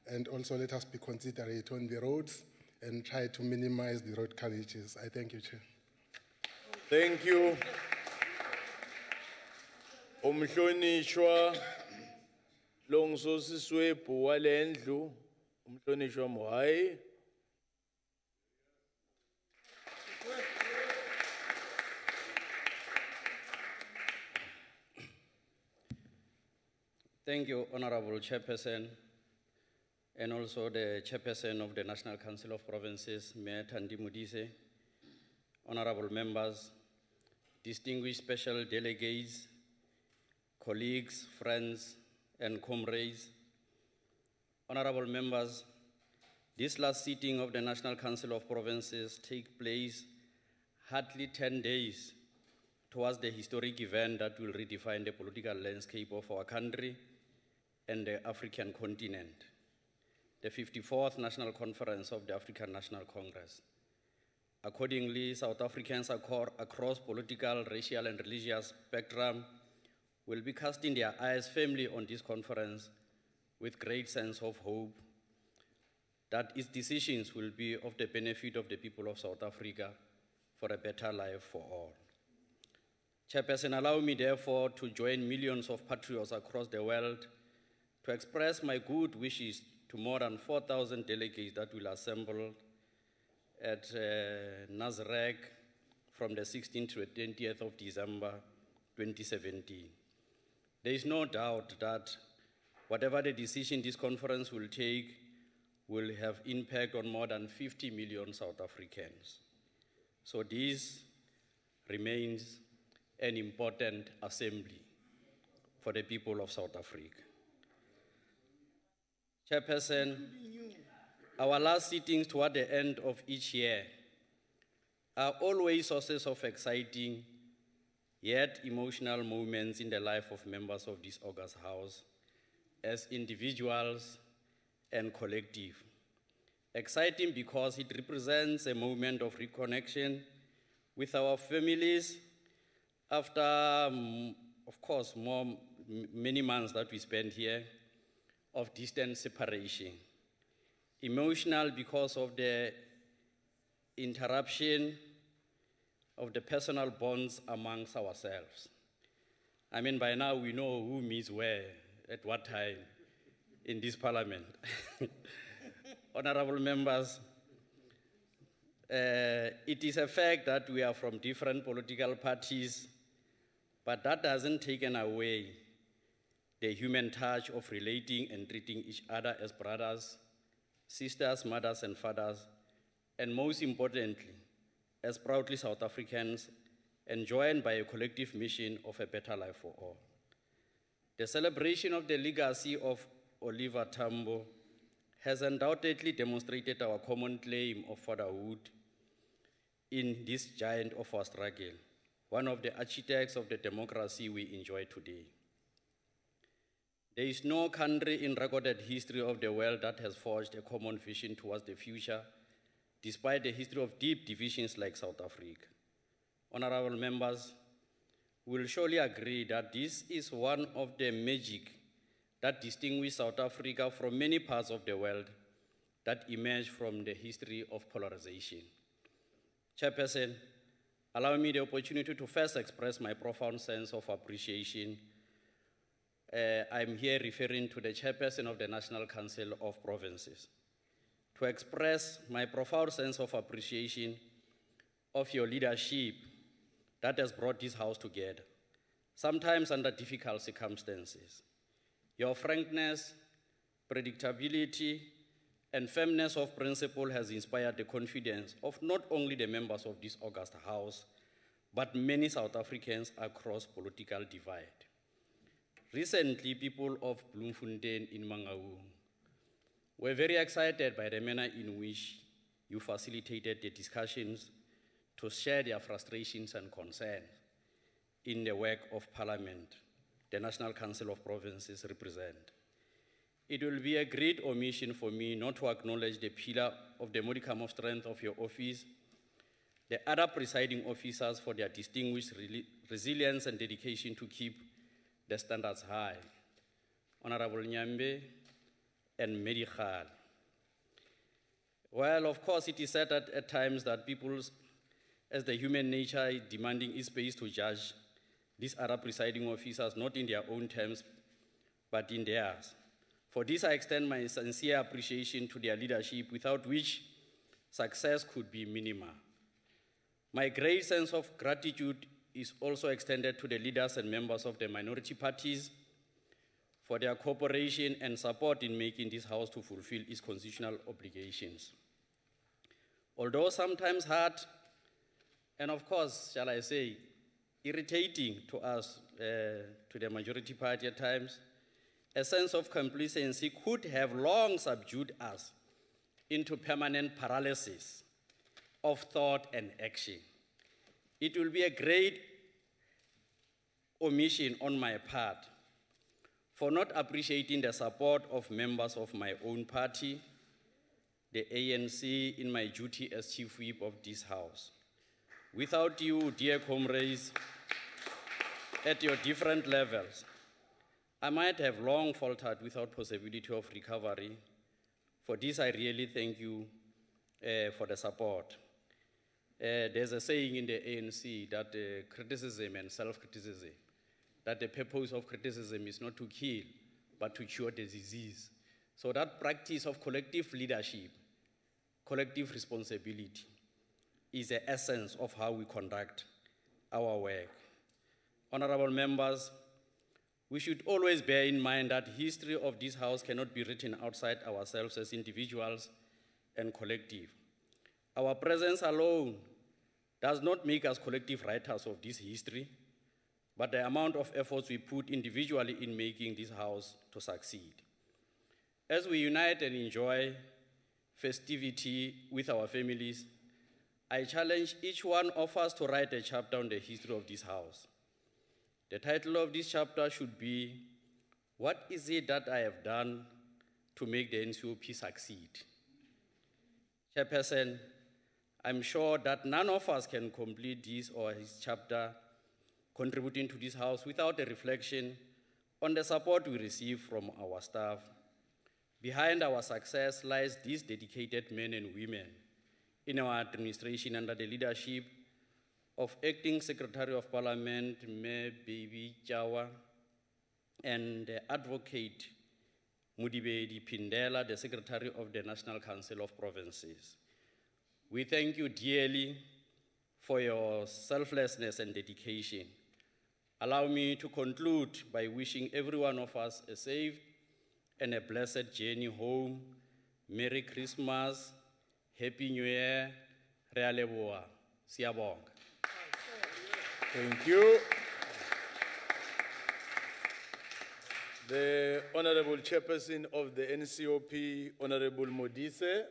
[SPEAKER 13] And also let us be considerate on the roads and try to minimize the road carriages. I thank you, Chair.
[SPEAKER 1] Thank you. Umhlonishwa Longsosiswepu walendlu umhlonishwa Mohayi.
[SPEAKER 12] Thank you, Honorable Chairperson, and also the Chairperson of the National Council of Provinces, Mayor Thandi Modise, honorable members, distinguished special delegates, colleagues, friends, and comrades. Honorable members, this last sitting of the National Council of Provinces takes place hardly 10 days towards the historic event that will redefine the political landscape of our country and the African continent, the 54th National Conference of the African National Congress. Accordingly, South Africans across political, racial, and religious spectrum will be casting their eyes firmly on this conference with great sense of hope that its decisions will be of the benefit of the people of South Africa for a better life for all. Chairperson, allow me therefore to join millions of patriots across the world to express my good wishes to more than 4,000 delegates that will assemble at Nasrec from the 16th to the 20th of December 2017. There is no doubt that whatever the decision this conference will take will have impact on more than 50 million South Africans. So this remains an important assembly for the people of South Africa. Chairperson, our last sittings toward the end of each year are always sources of exciting yet emotional moments in the life of members of this august house as individuals and collective. Exciting because it represents a moment of reconnection with our families after, of course, many months that we spent here of distant separation. Emotional because of the interruption of the personal bonds amongst ourselves. I mean, by now we know who meets where, at what time in this parliament. Honorable members, it is a fact that we are from different political parties, but that hasn't taken away the human touch of relating and treating each other as brothers, sisters, mothers, and fathers, and most importantly, as proudly South Africans, enjoined by a collective mission of a better life for all. The celebration of the legacy of Oliver Tambo has undoubtedly demonstrated our common claim of fatherhood in this giant of our struggle, one of the architects of the democracy we enjoy today. There is no country in recorded history of the world that has forged a common vision towards the future, despite the history of deep divisions like South Africa. Honorable members will surely agree that this is one of the magic that distinguish South Africa from many parts of the world that emerged from the history of polarization. Chairperson, allow me the opportunity to first express my profound sense of appreciation. I'm here referring to the Chairperson of the National Council of Provinces, to express my profound sense of appreciation of your leadership that has brought this house together, sometimes under difficult circumstances. Your frankness, predictability, and firmness of principle has inspired the confidence of not only the members of this august House, but many South Africans across political divide. Recently, people of Bloemfontein in Mangaung were very excited by the manner in which you facilitated the discussions to share their frustrations and concerns in the work of Parliament the National Council of Provinces represent. It will be a great omission for me not to acknowledge the pillar of the modicum of strength of your office, the other presiding officers for their distinguished resilience and dedication to keep the standards high. Honorable Nyambe and Medikhal. Well, of course, it is said that at times that people, as the human nature is demanding, is space to judge these other presiding officers, not in their own terms, but in theirs. For this, I extend my sincere appreciation to their leadership, without which success could be minimal. My great sense of gratitude is also extended to the leaders and members of the minority parties for their cooperation and support in making this House to fulfill its constitutional obligations. Although sometimes hard, and of course, shall I say, irritating to us, to the majority party at times, a sense of complacency could have long subdued us into permanent paralysis of thought and action. It will be a great omission on my part for not appreciating the support of members of my own party, the ANC, in my duty as Chief Whip of this House. Without you, dear comrades, at your different levels, I might have long faltered without possibility of recovery. For this, I really thank you for the support. There's a saying in the ANC that criticism and self-criticism, that the purpose of criticism is not to kill, but to cure the disease. So that practice of collective leadership, collective responsibility, is the essence of how we conduct our work. Honorable members, we should always bear in mind that the history of this House cannot be written outside ourselves as individuals and collective. Our presence alone does not make us collective writers of this history, but the amount of efforts we put individually in making this House to succeed. As we unite and enjoy festivity with our families, I challenge each one of us to write a chapter on the history of this House. The title of this chapter should be, "What is it that I have done to make the NCOP succeed?" Chairperson, I'm sure that none of us can complete this or his chapter contributing to this House without a reflection on the support we receive from our staff. Behind our success lies these dedicated men and women in our administration under the leadership of Acting Secretary of Parliament, Mayor Baby Jawa, and the Advocate Mudibedi Pindela, the Secretary of the National Council of Provinces. We thank you dearly for your selflessness and dedication. Allow me to conclude by wishing every one of us a safe and a blessed journey home. Merry Christmas, Happy New Year, Re a leboha, siyabonga.
[SPEAKER 1] Thank you. The Honorable Chairperson of the NCOP, Honorable Modise.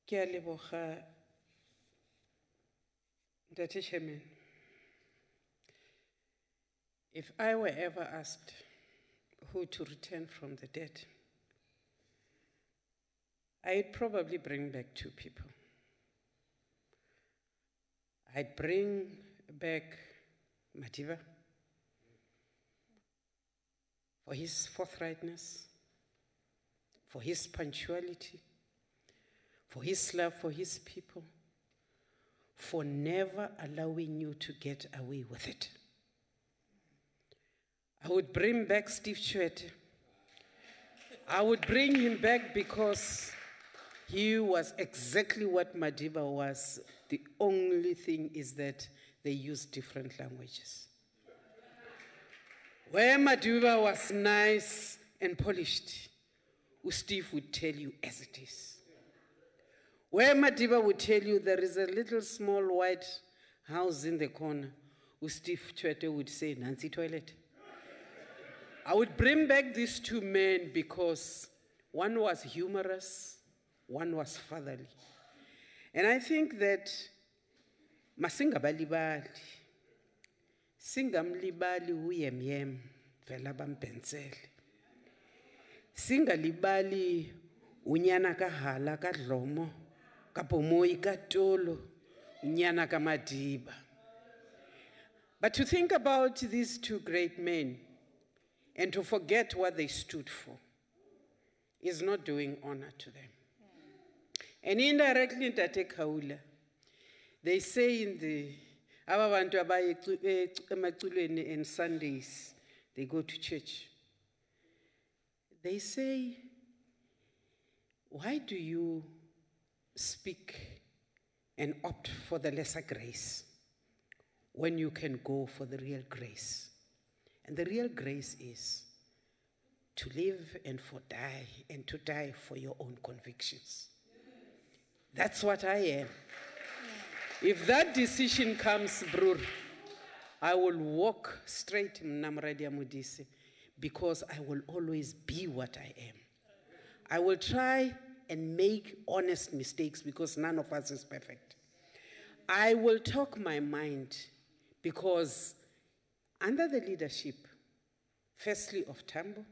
[SPEAKER 2] Ke a leboga, Ntate Chairman. If I were ever asked who to return from the dead, I'd probably bring back two people. I'd bring back Madiba for his forthrightness, for his punctuality, for his love for his people, for never allowing you to get away with it. I would bring back Steve Chwete.
[SPEAKER 5] I would bring him back because he was exactly what Madiba was. The only thing is that they use different languages. Where Madiba was nice and polished, Steve would tell you as it is. Where Madiba would tell you there is a little small white house in the corner, Steve Chwete would say, Nancy toilet. I would bring back these two men because one was humorous, one was fatherly. And I think that masingabalibali, singamlibali uyemyem vela bampensele. Singalibali unyana kahala kadlomo, kapomoyi katolo, unyana kamadiba. But to think about these two great men and to forget what they stood for is not doing honor to them. And indirectly, Ntate Khawula, they say in the Ababantu abaye emaculweni and Sundays, they go to church. They say, why do you speak and opt for the lesser grace when you can go for the real grace? And the real grace is to live and to die for your own convictions. That's what I am. If that decision comes, Brur, I will walk straight Mnamradia Mudisi because I will always be what I am. I will try and make honest mistakes because none of us is perfect. I will talk my mind because under the leadership, firstly of Tambo,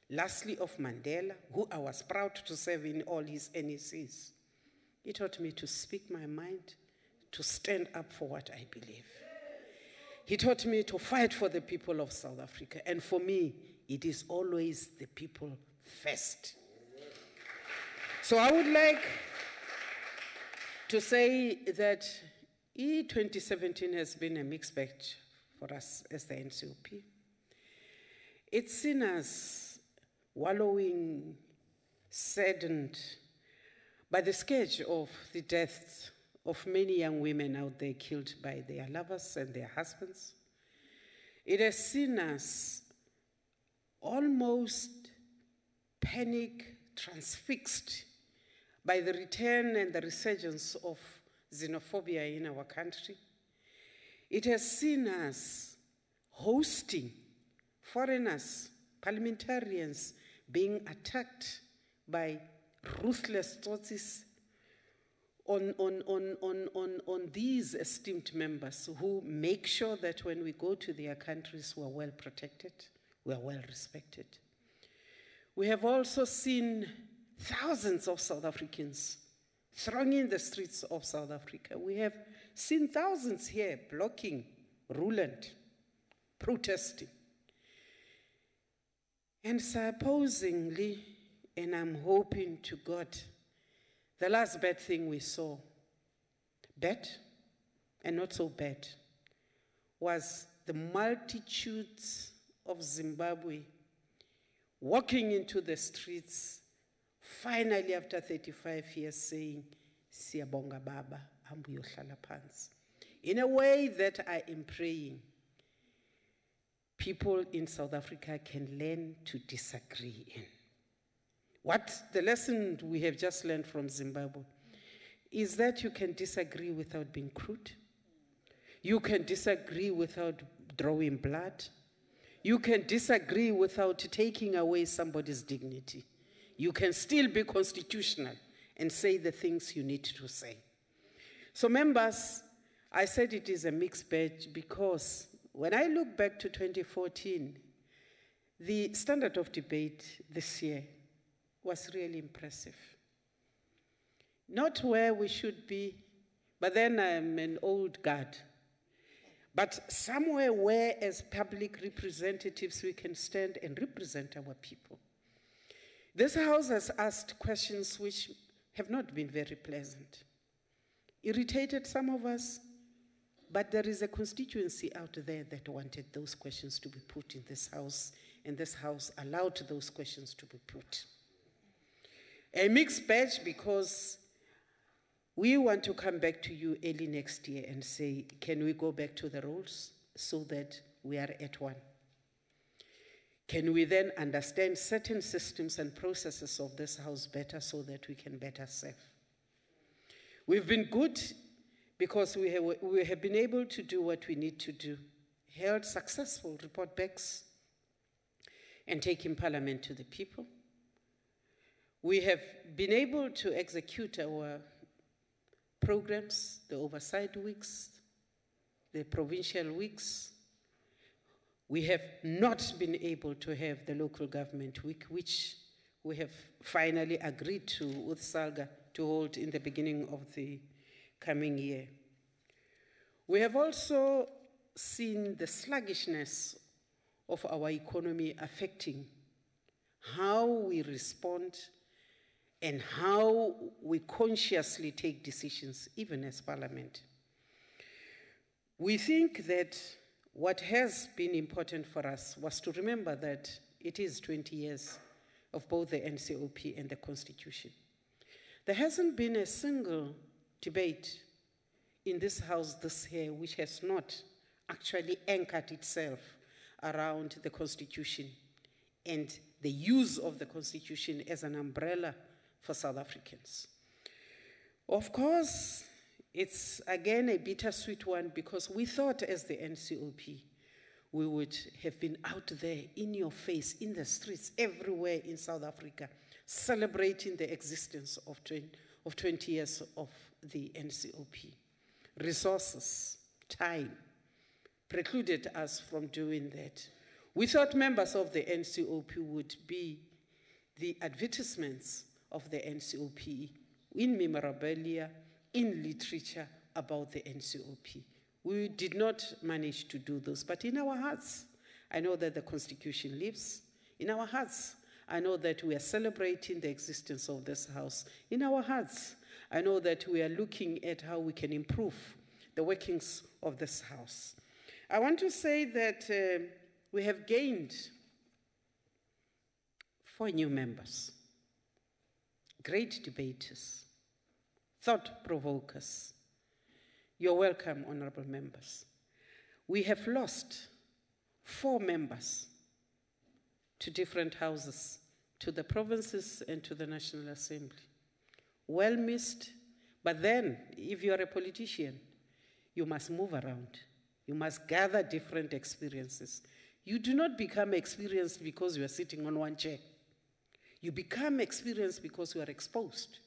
[SPEAKER 5] lastly of Mandela, who I was proud to serve in all his NECs, he taught me to speak my mind, to stand up for what I believe. He taught me to fight for the people of South Africa. And for me, it is always the people first. So I would like to say that 2017 has been a mixed bag for us as the NCOP. It's seen us wallowing, saddened by the scourge of the deaths of many young women out there killed by their lovers and their husbands. It has seen us almost panic, transfixed by the return and the resurgence of xenophobia in our country. It has seen us hosting foreigners, parliamentarians being attacked by ruthless Tsotsis on these esteemed members who make sure that when we go to their countries, we are well protected, we are well respected. We have also seen thousands of South Africans thronging the streets of South Africa. We have seen thousands here blocking Ruland, protesting. And supposingly, and I'm hoping to God, the last bad thing we saw, bad and not so bad, was the multitudes of Zimbabwe walking into the streets, finally after 35 years saying, Siyabonga Baba, hambu yohlala phansi. In a way that I am praying, people in South Africa can learn to disagree in. What the lesson we have just learned from Zimbabwe is that you can disagree without being crude. You can disagree without drawing blood. You can disagree without taking away somebody's dignity. You can still be constitutional and say the things you need to say. So members, I said it is a mixed bag because when I look back to 2014, the standard of debate this year was really impressive. Not where we should be, but then I'm an old guard. But somewhere where as public representatives we can stand and represent our people. This House has asked questions which have not been very pleasant. Irritated some of us, But there is a constituency out there that wanted those questions to be put in this House, and this House allowed those questions to be put. A mixed batch, because we want to come back to you early next year and say, can we go back to the rules so that we are at one? Can we then understand certain systems and processes of this House better so that we can better serve? We've been good because we have been able to do what we need to do, held successful report backs and taking Parliament to the people. We have been able to execute our programs, the oversight weeks, the provincial weeks. We have not been able to have the local government week, which we have finally agreed to with Salga to hold in the beginning of the coming year. We have also seen the sluggishness of our economy affecting how we respond and how we consciously take decisions, even as Parliament. We think that what has been important for us was to remember that it is 20 years of both the NCOP and the Constitution. There hasn't been a single debate in this House this year which has not actually anchored itself around the Constitution and the use of the Constitution as an umbrella for South Africans. Of course, it's again a bittersweet one because we thought as the NCOP we would have been out there in your face, in the streets, everywhere in South Africa, celebrating the existence of 20 years of the NCOP. Resources, time, precluded us from doing that. We thought members of the NCOP would be the advertisements of the NCOP in memorabilia, in literature about the NCOP. We did not manage to do those, but in our hearts, I know that the Constitution lives. In our hearts, I know that we are celebrating the existence of this House. In our hearts, I know that we are looking at how we can improve the workings of this House. I want to say that we have gained 4 new members, great debaters, thought-provokers. You're welcome, honorable members. We have lost 4 members to different houses, to the provinces and to the National Assembly. Well missed, but then, if you're a politician, you must move around. You must gather different experiences. You do not become experienced because you are sitting on one chair. You become experienced because you are exposed.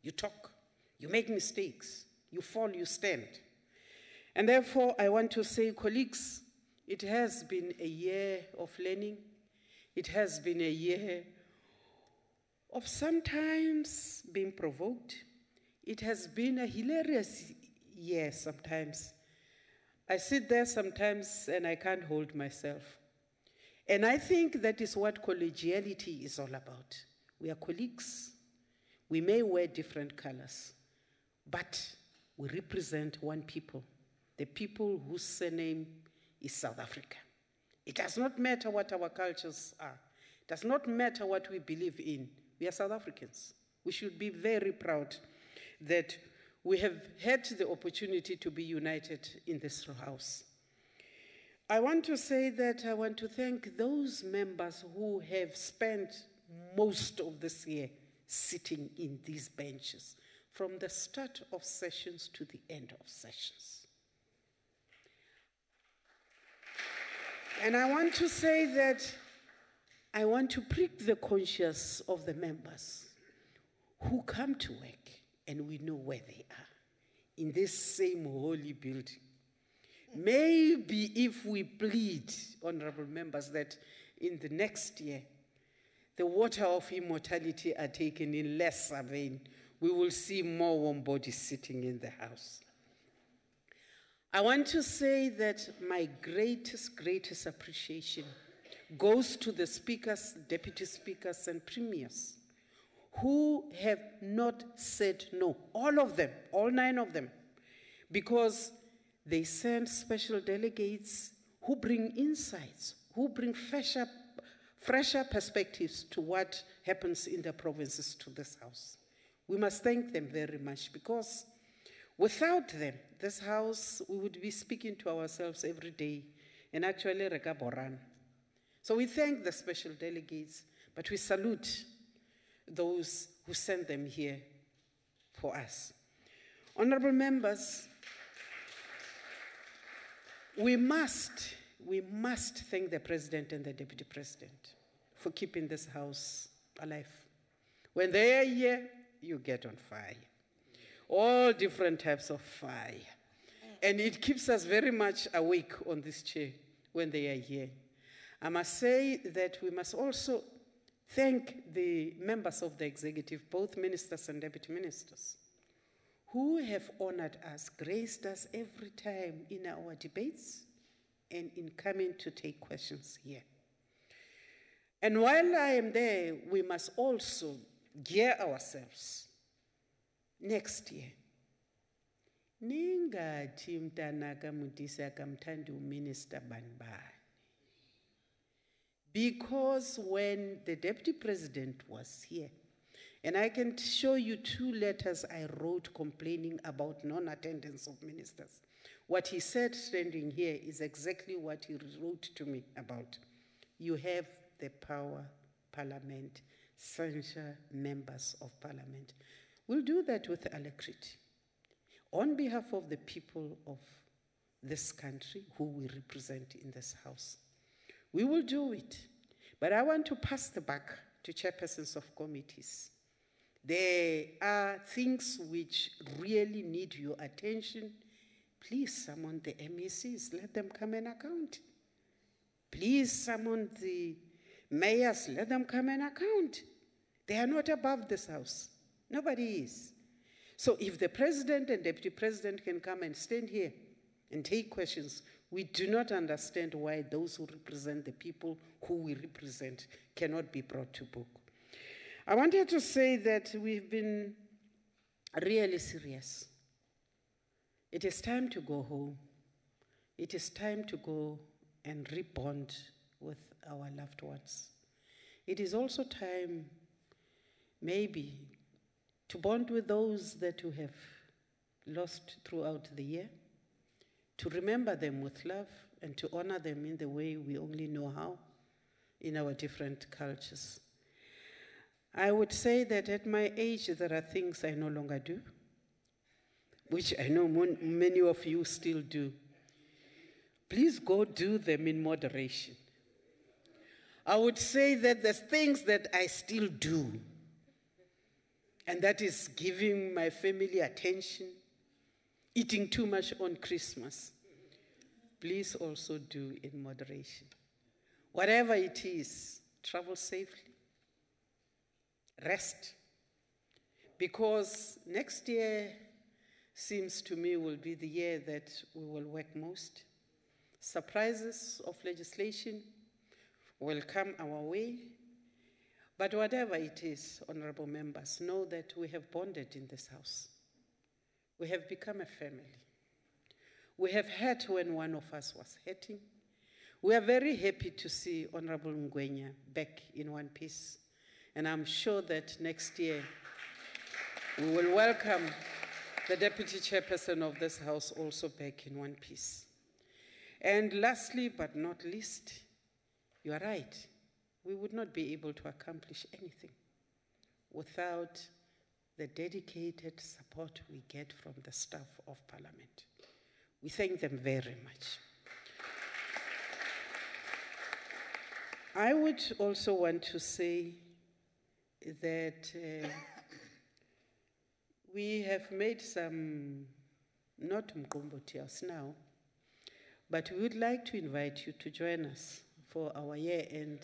[SPEAKER 5] You talk, you make mistakes, you fall, you stand. And therefore, I want to say, colleagues, it has been a year of learning. It has been a year of sometimes being provoked. It has been a hilarious year sometimes. I sit there sometimes and I can't hold myself. And I think that is what collegiality is all about. We are colleagues. We may wear different colors, but we represent one people, the people whose surname is South Africa. It does not matter what our cultures are. It does not matter what we believe in. We are South Africans. We should be very proud that we have had the opportunity to be united in this House. I want to say that I want to thank those members who have spent most of this year sitting in these benches, from the start of sessions to the end of sessions. And I want to say that I want to prick the conscience of the members who come to work, and we know where they are, in this same holy building. Maybe if we plead, honorable members, that in the next year, the water of immortality are taken in lesser vein, we will see more warm bodies sitting in the House. I want to say that my greatest appreciation goes to the speakers, deputy speakers, and premiers who have not said no, all of them, all 9 of them, because They send special delegates who bring insights, who bring fresher perspectives to what happens in the provinces to this house. We must thank them very much, because without them, this house, we would be speaking to ourselves every day, and actually reka boran. So we thank the special delegates, but we salute those who send them here for us. Honorable members, we must thank the President and the Deputy President for keeping this house alive. When they are here, you get on fire. All different types of fire. And it keeps us very much awake on this chair when they are here. I must say that we must also thank the members of the executive, both ministers and deputy ministers, who have honored us, graced us every time in our debates and in coming to take questions here. And while I am there, we must also gear ourselves next year. Ningathi mntanaka Mudisi akamthandi uMinister banibani. Because when the Deputy President was here, and I can show you 2 letters I wrote complaining about non-attendance of ministers. What he said standing here is exactly what he wrote to me about. You have the power, Parliament, censure members of Parliament. We'll do that with alacrity. On behalf of the people of this country who we represent in this house, we will do it. But I want to pass the buck to chairpersons of committees. There are things which really need your attention. Please summon the MECs, let them come and account. Please summon the mayors, let them come and account. They are not above this house. Nobody is. So if the president and deputy president can come and stand here and take questions, we do not understand why those who represent the people who we represent cannot be brought to book. I wanted to say that we've been really serious. It is time to go home. It is time to go and rebond with our loved ones. It is also time, maybe, to bond with those that we have lost throughout the year, to remember them with love and to honor them in the way we only know how in our different cultures. I would say that at my age, there are things I no longer do, which I know many of you still do. Please go do them in moderation. I would say that there's things that I still do, and that is giving my family attention, eating too much on Christmas. Please also do in moderation. Whatever it is, travel safely. Rest. Because next year seems to me will be the year that we will work most. Surprises of legislation will come our way. But whatever it is, honorable members, know that we have bonded in this house. We have become a family. We have hurt when one of us was hurting. We are very happy to see Honorable Ngwenya back in one piece. And I'm sure that next year we will welcome the Deputy Chairperson of this House also back in one piece. And lastly, but not least, you are right. We would not be able to accomplish anything without the dedicated support we get from the staff of Parliament. We thank them very much. I would also want to say that we have made some, not mkombotias now, but we would like to invite you to join us for our year-end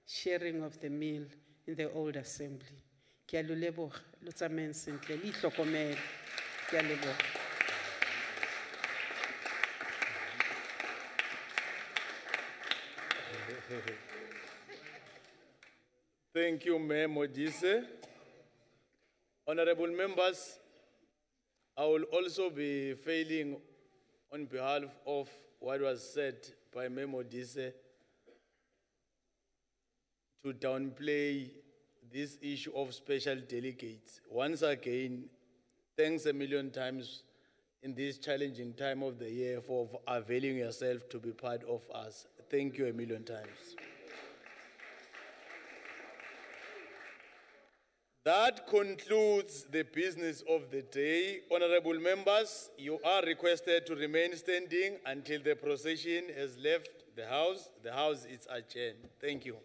[SPEAKER 5] sharing of the meal in the old assembly. Ke a lo leboga, lo tsamayeng sentle, le itlhokomele. Ke a leboga.
[SPEAKER 1] Thank you, Mayor Modise. Honorable members, I will also be failing on behalf of what was said by Memo Dise to downplay this issue of special delegates. Once again, thanks a million times in this challenging time of the year for availing yourself to be part of us. Thank you a million times. That concludes the business of the day. Honorable members, you are requested to remain standing until the procession has left the house. The house is adjourned. Thank you.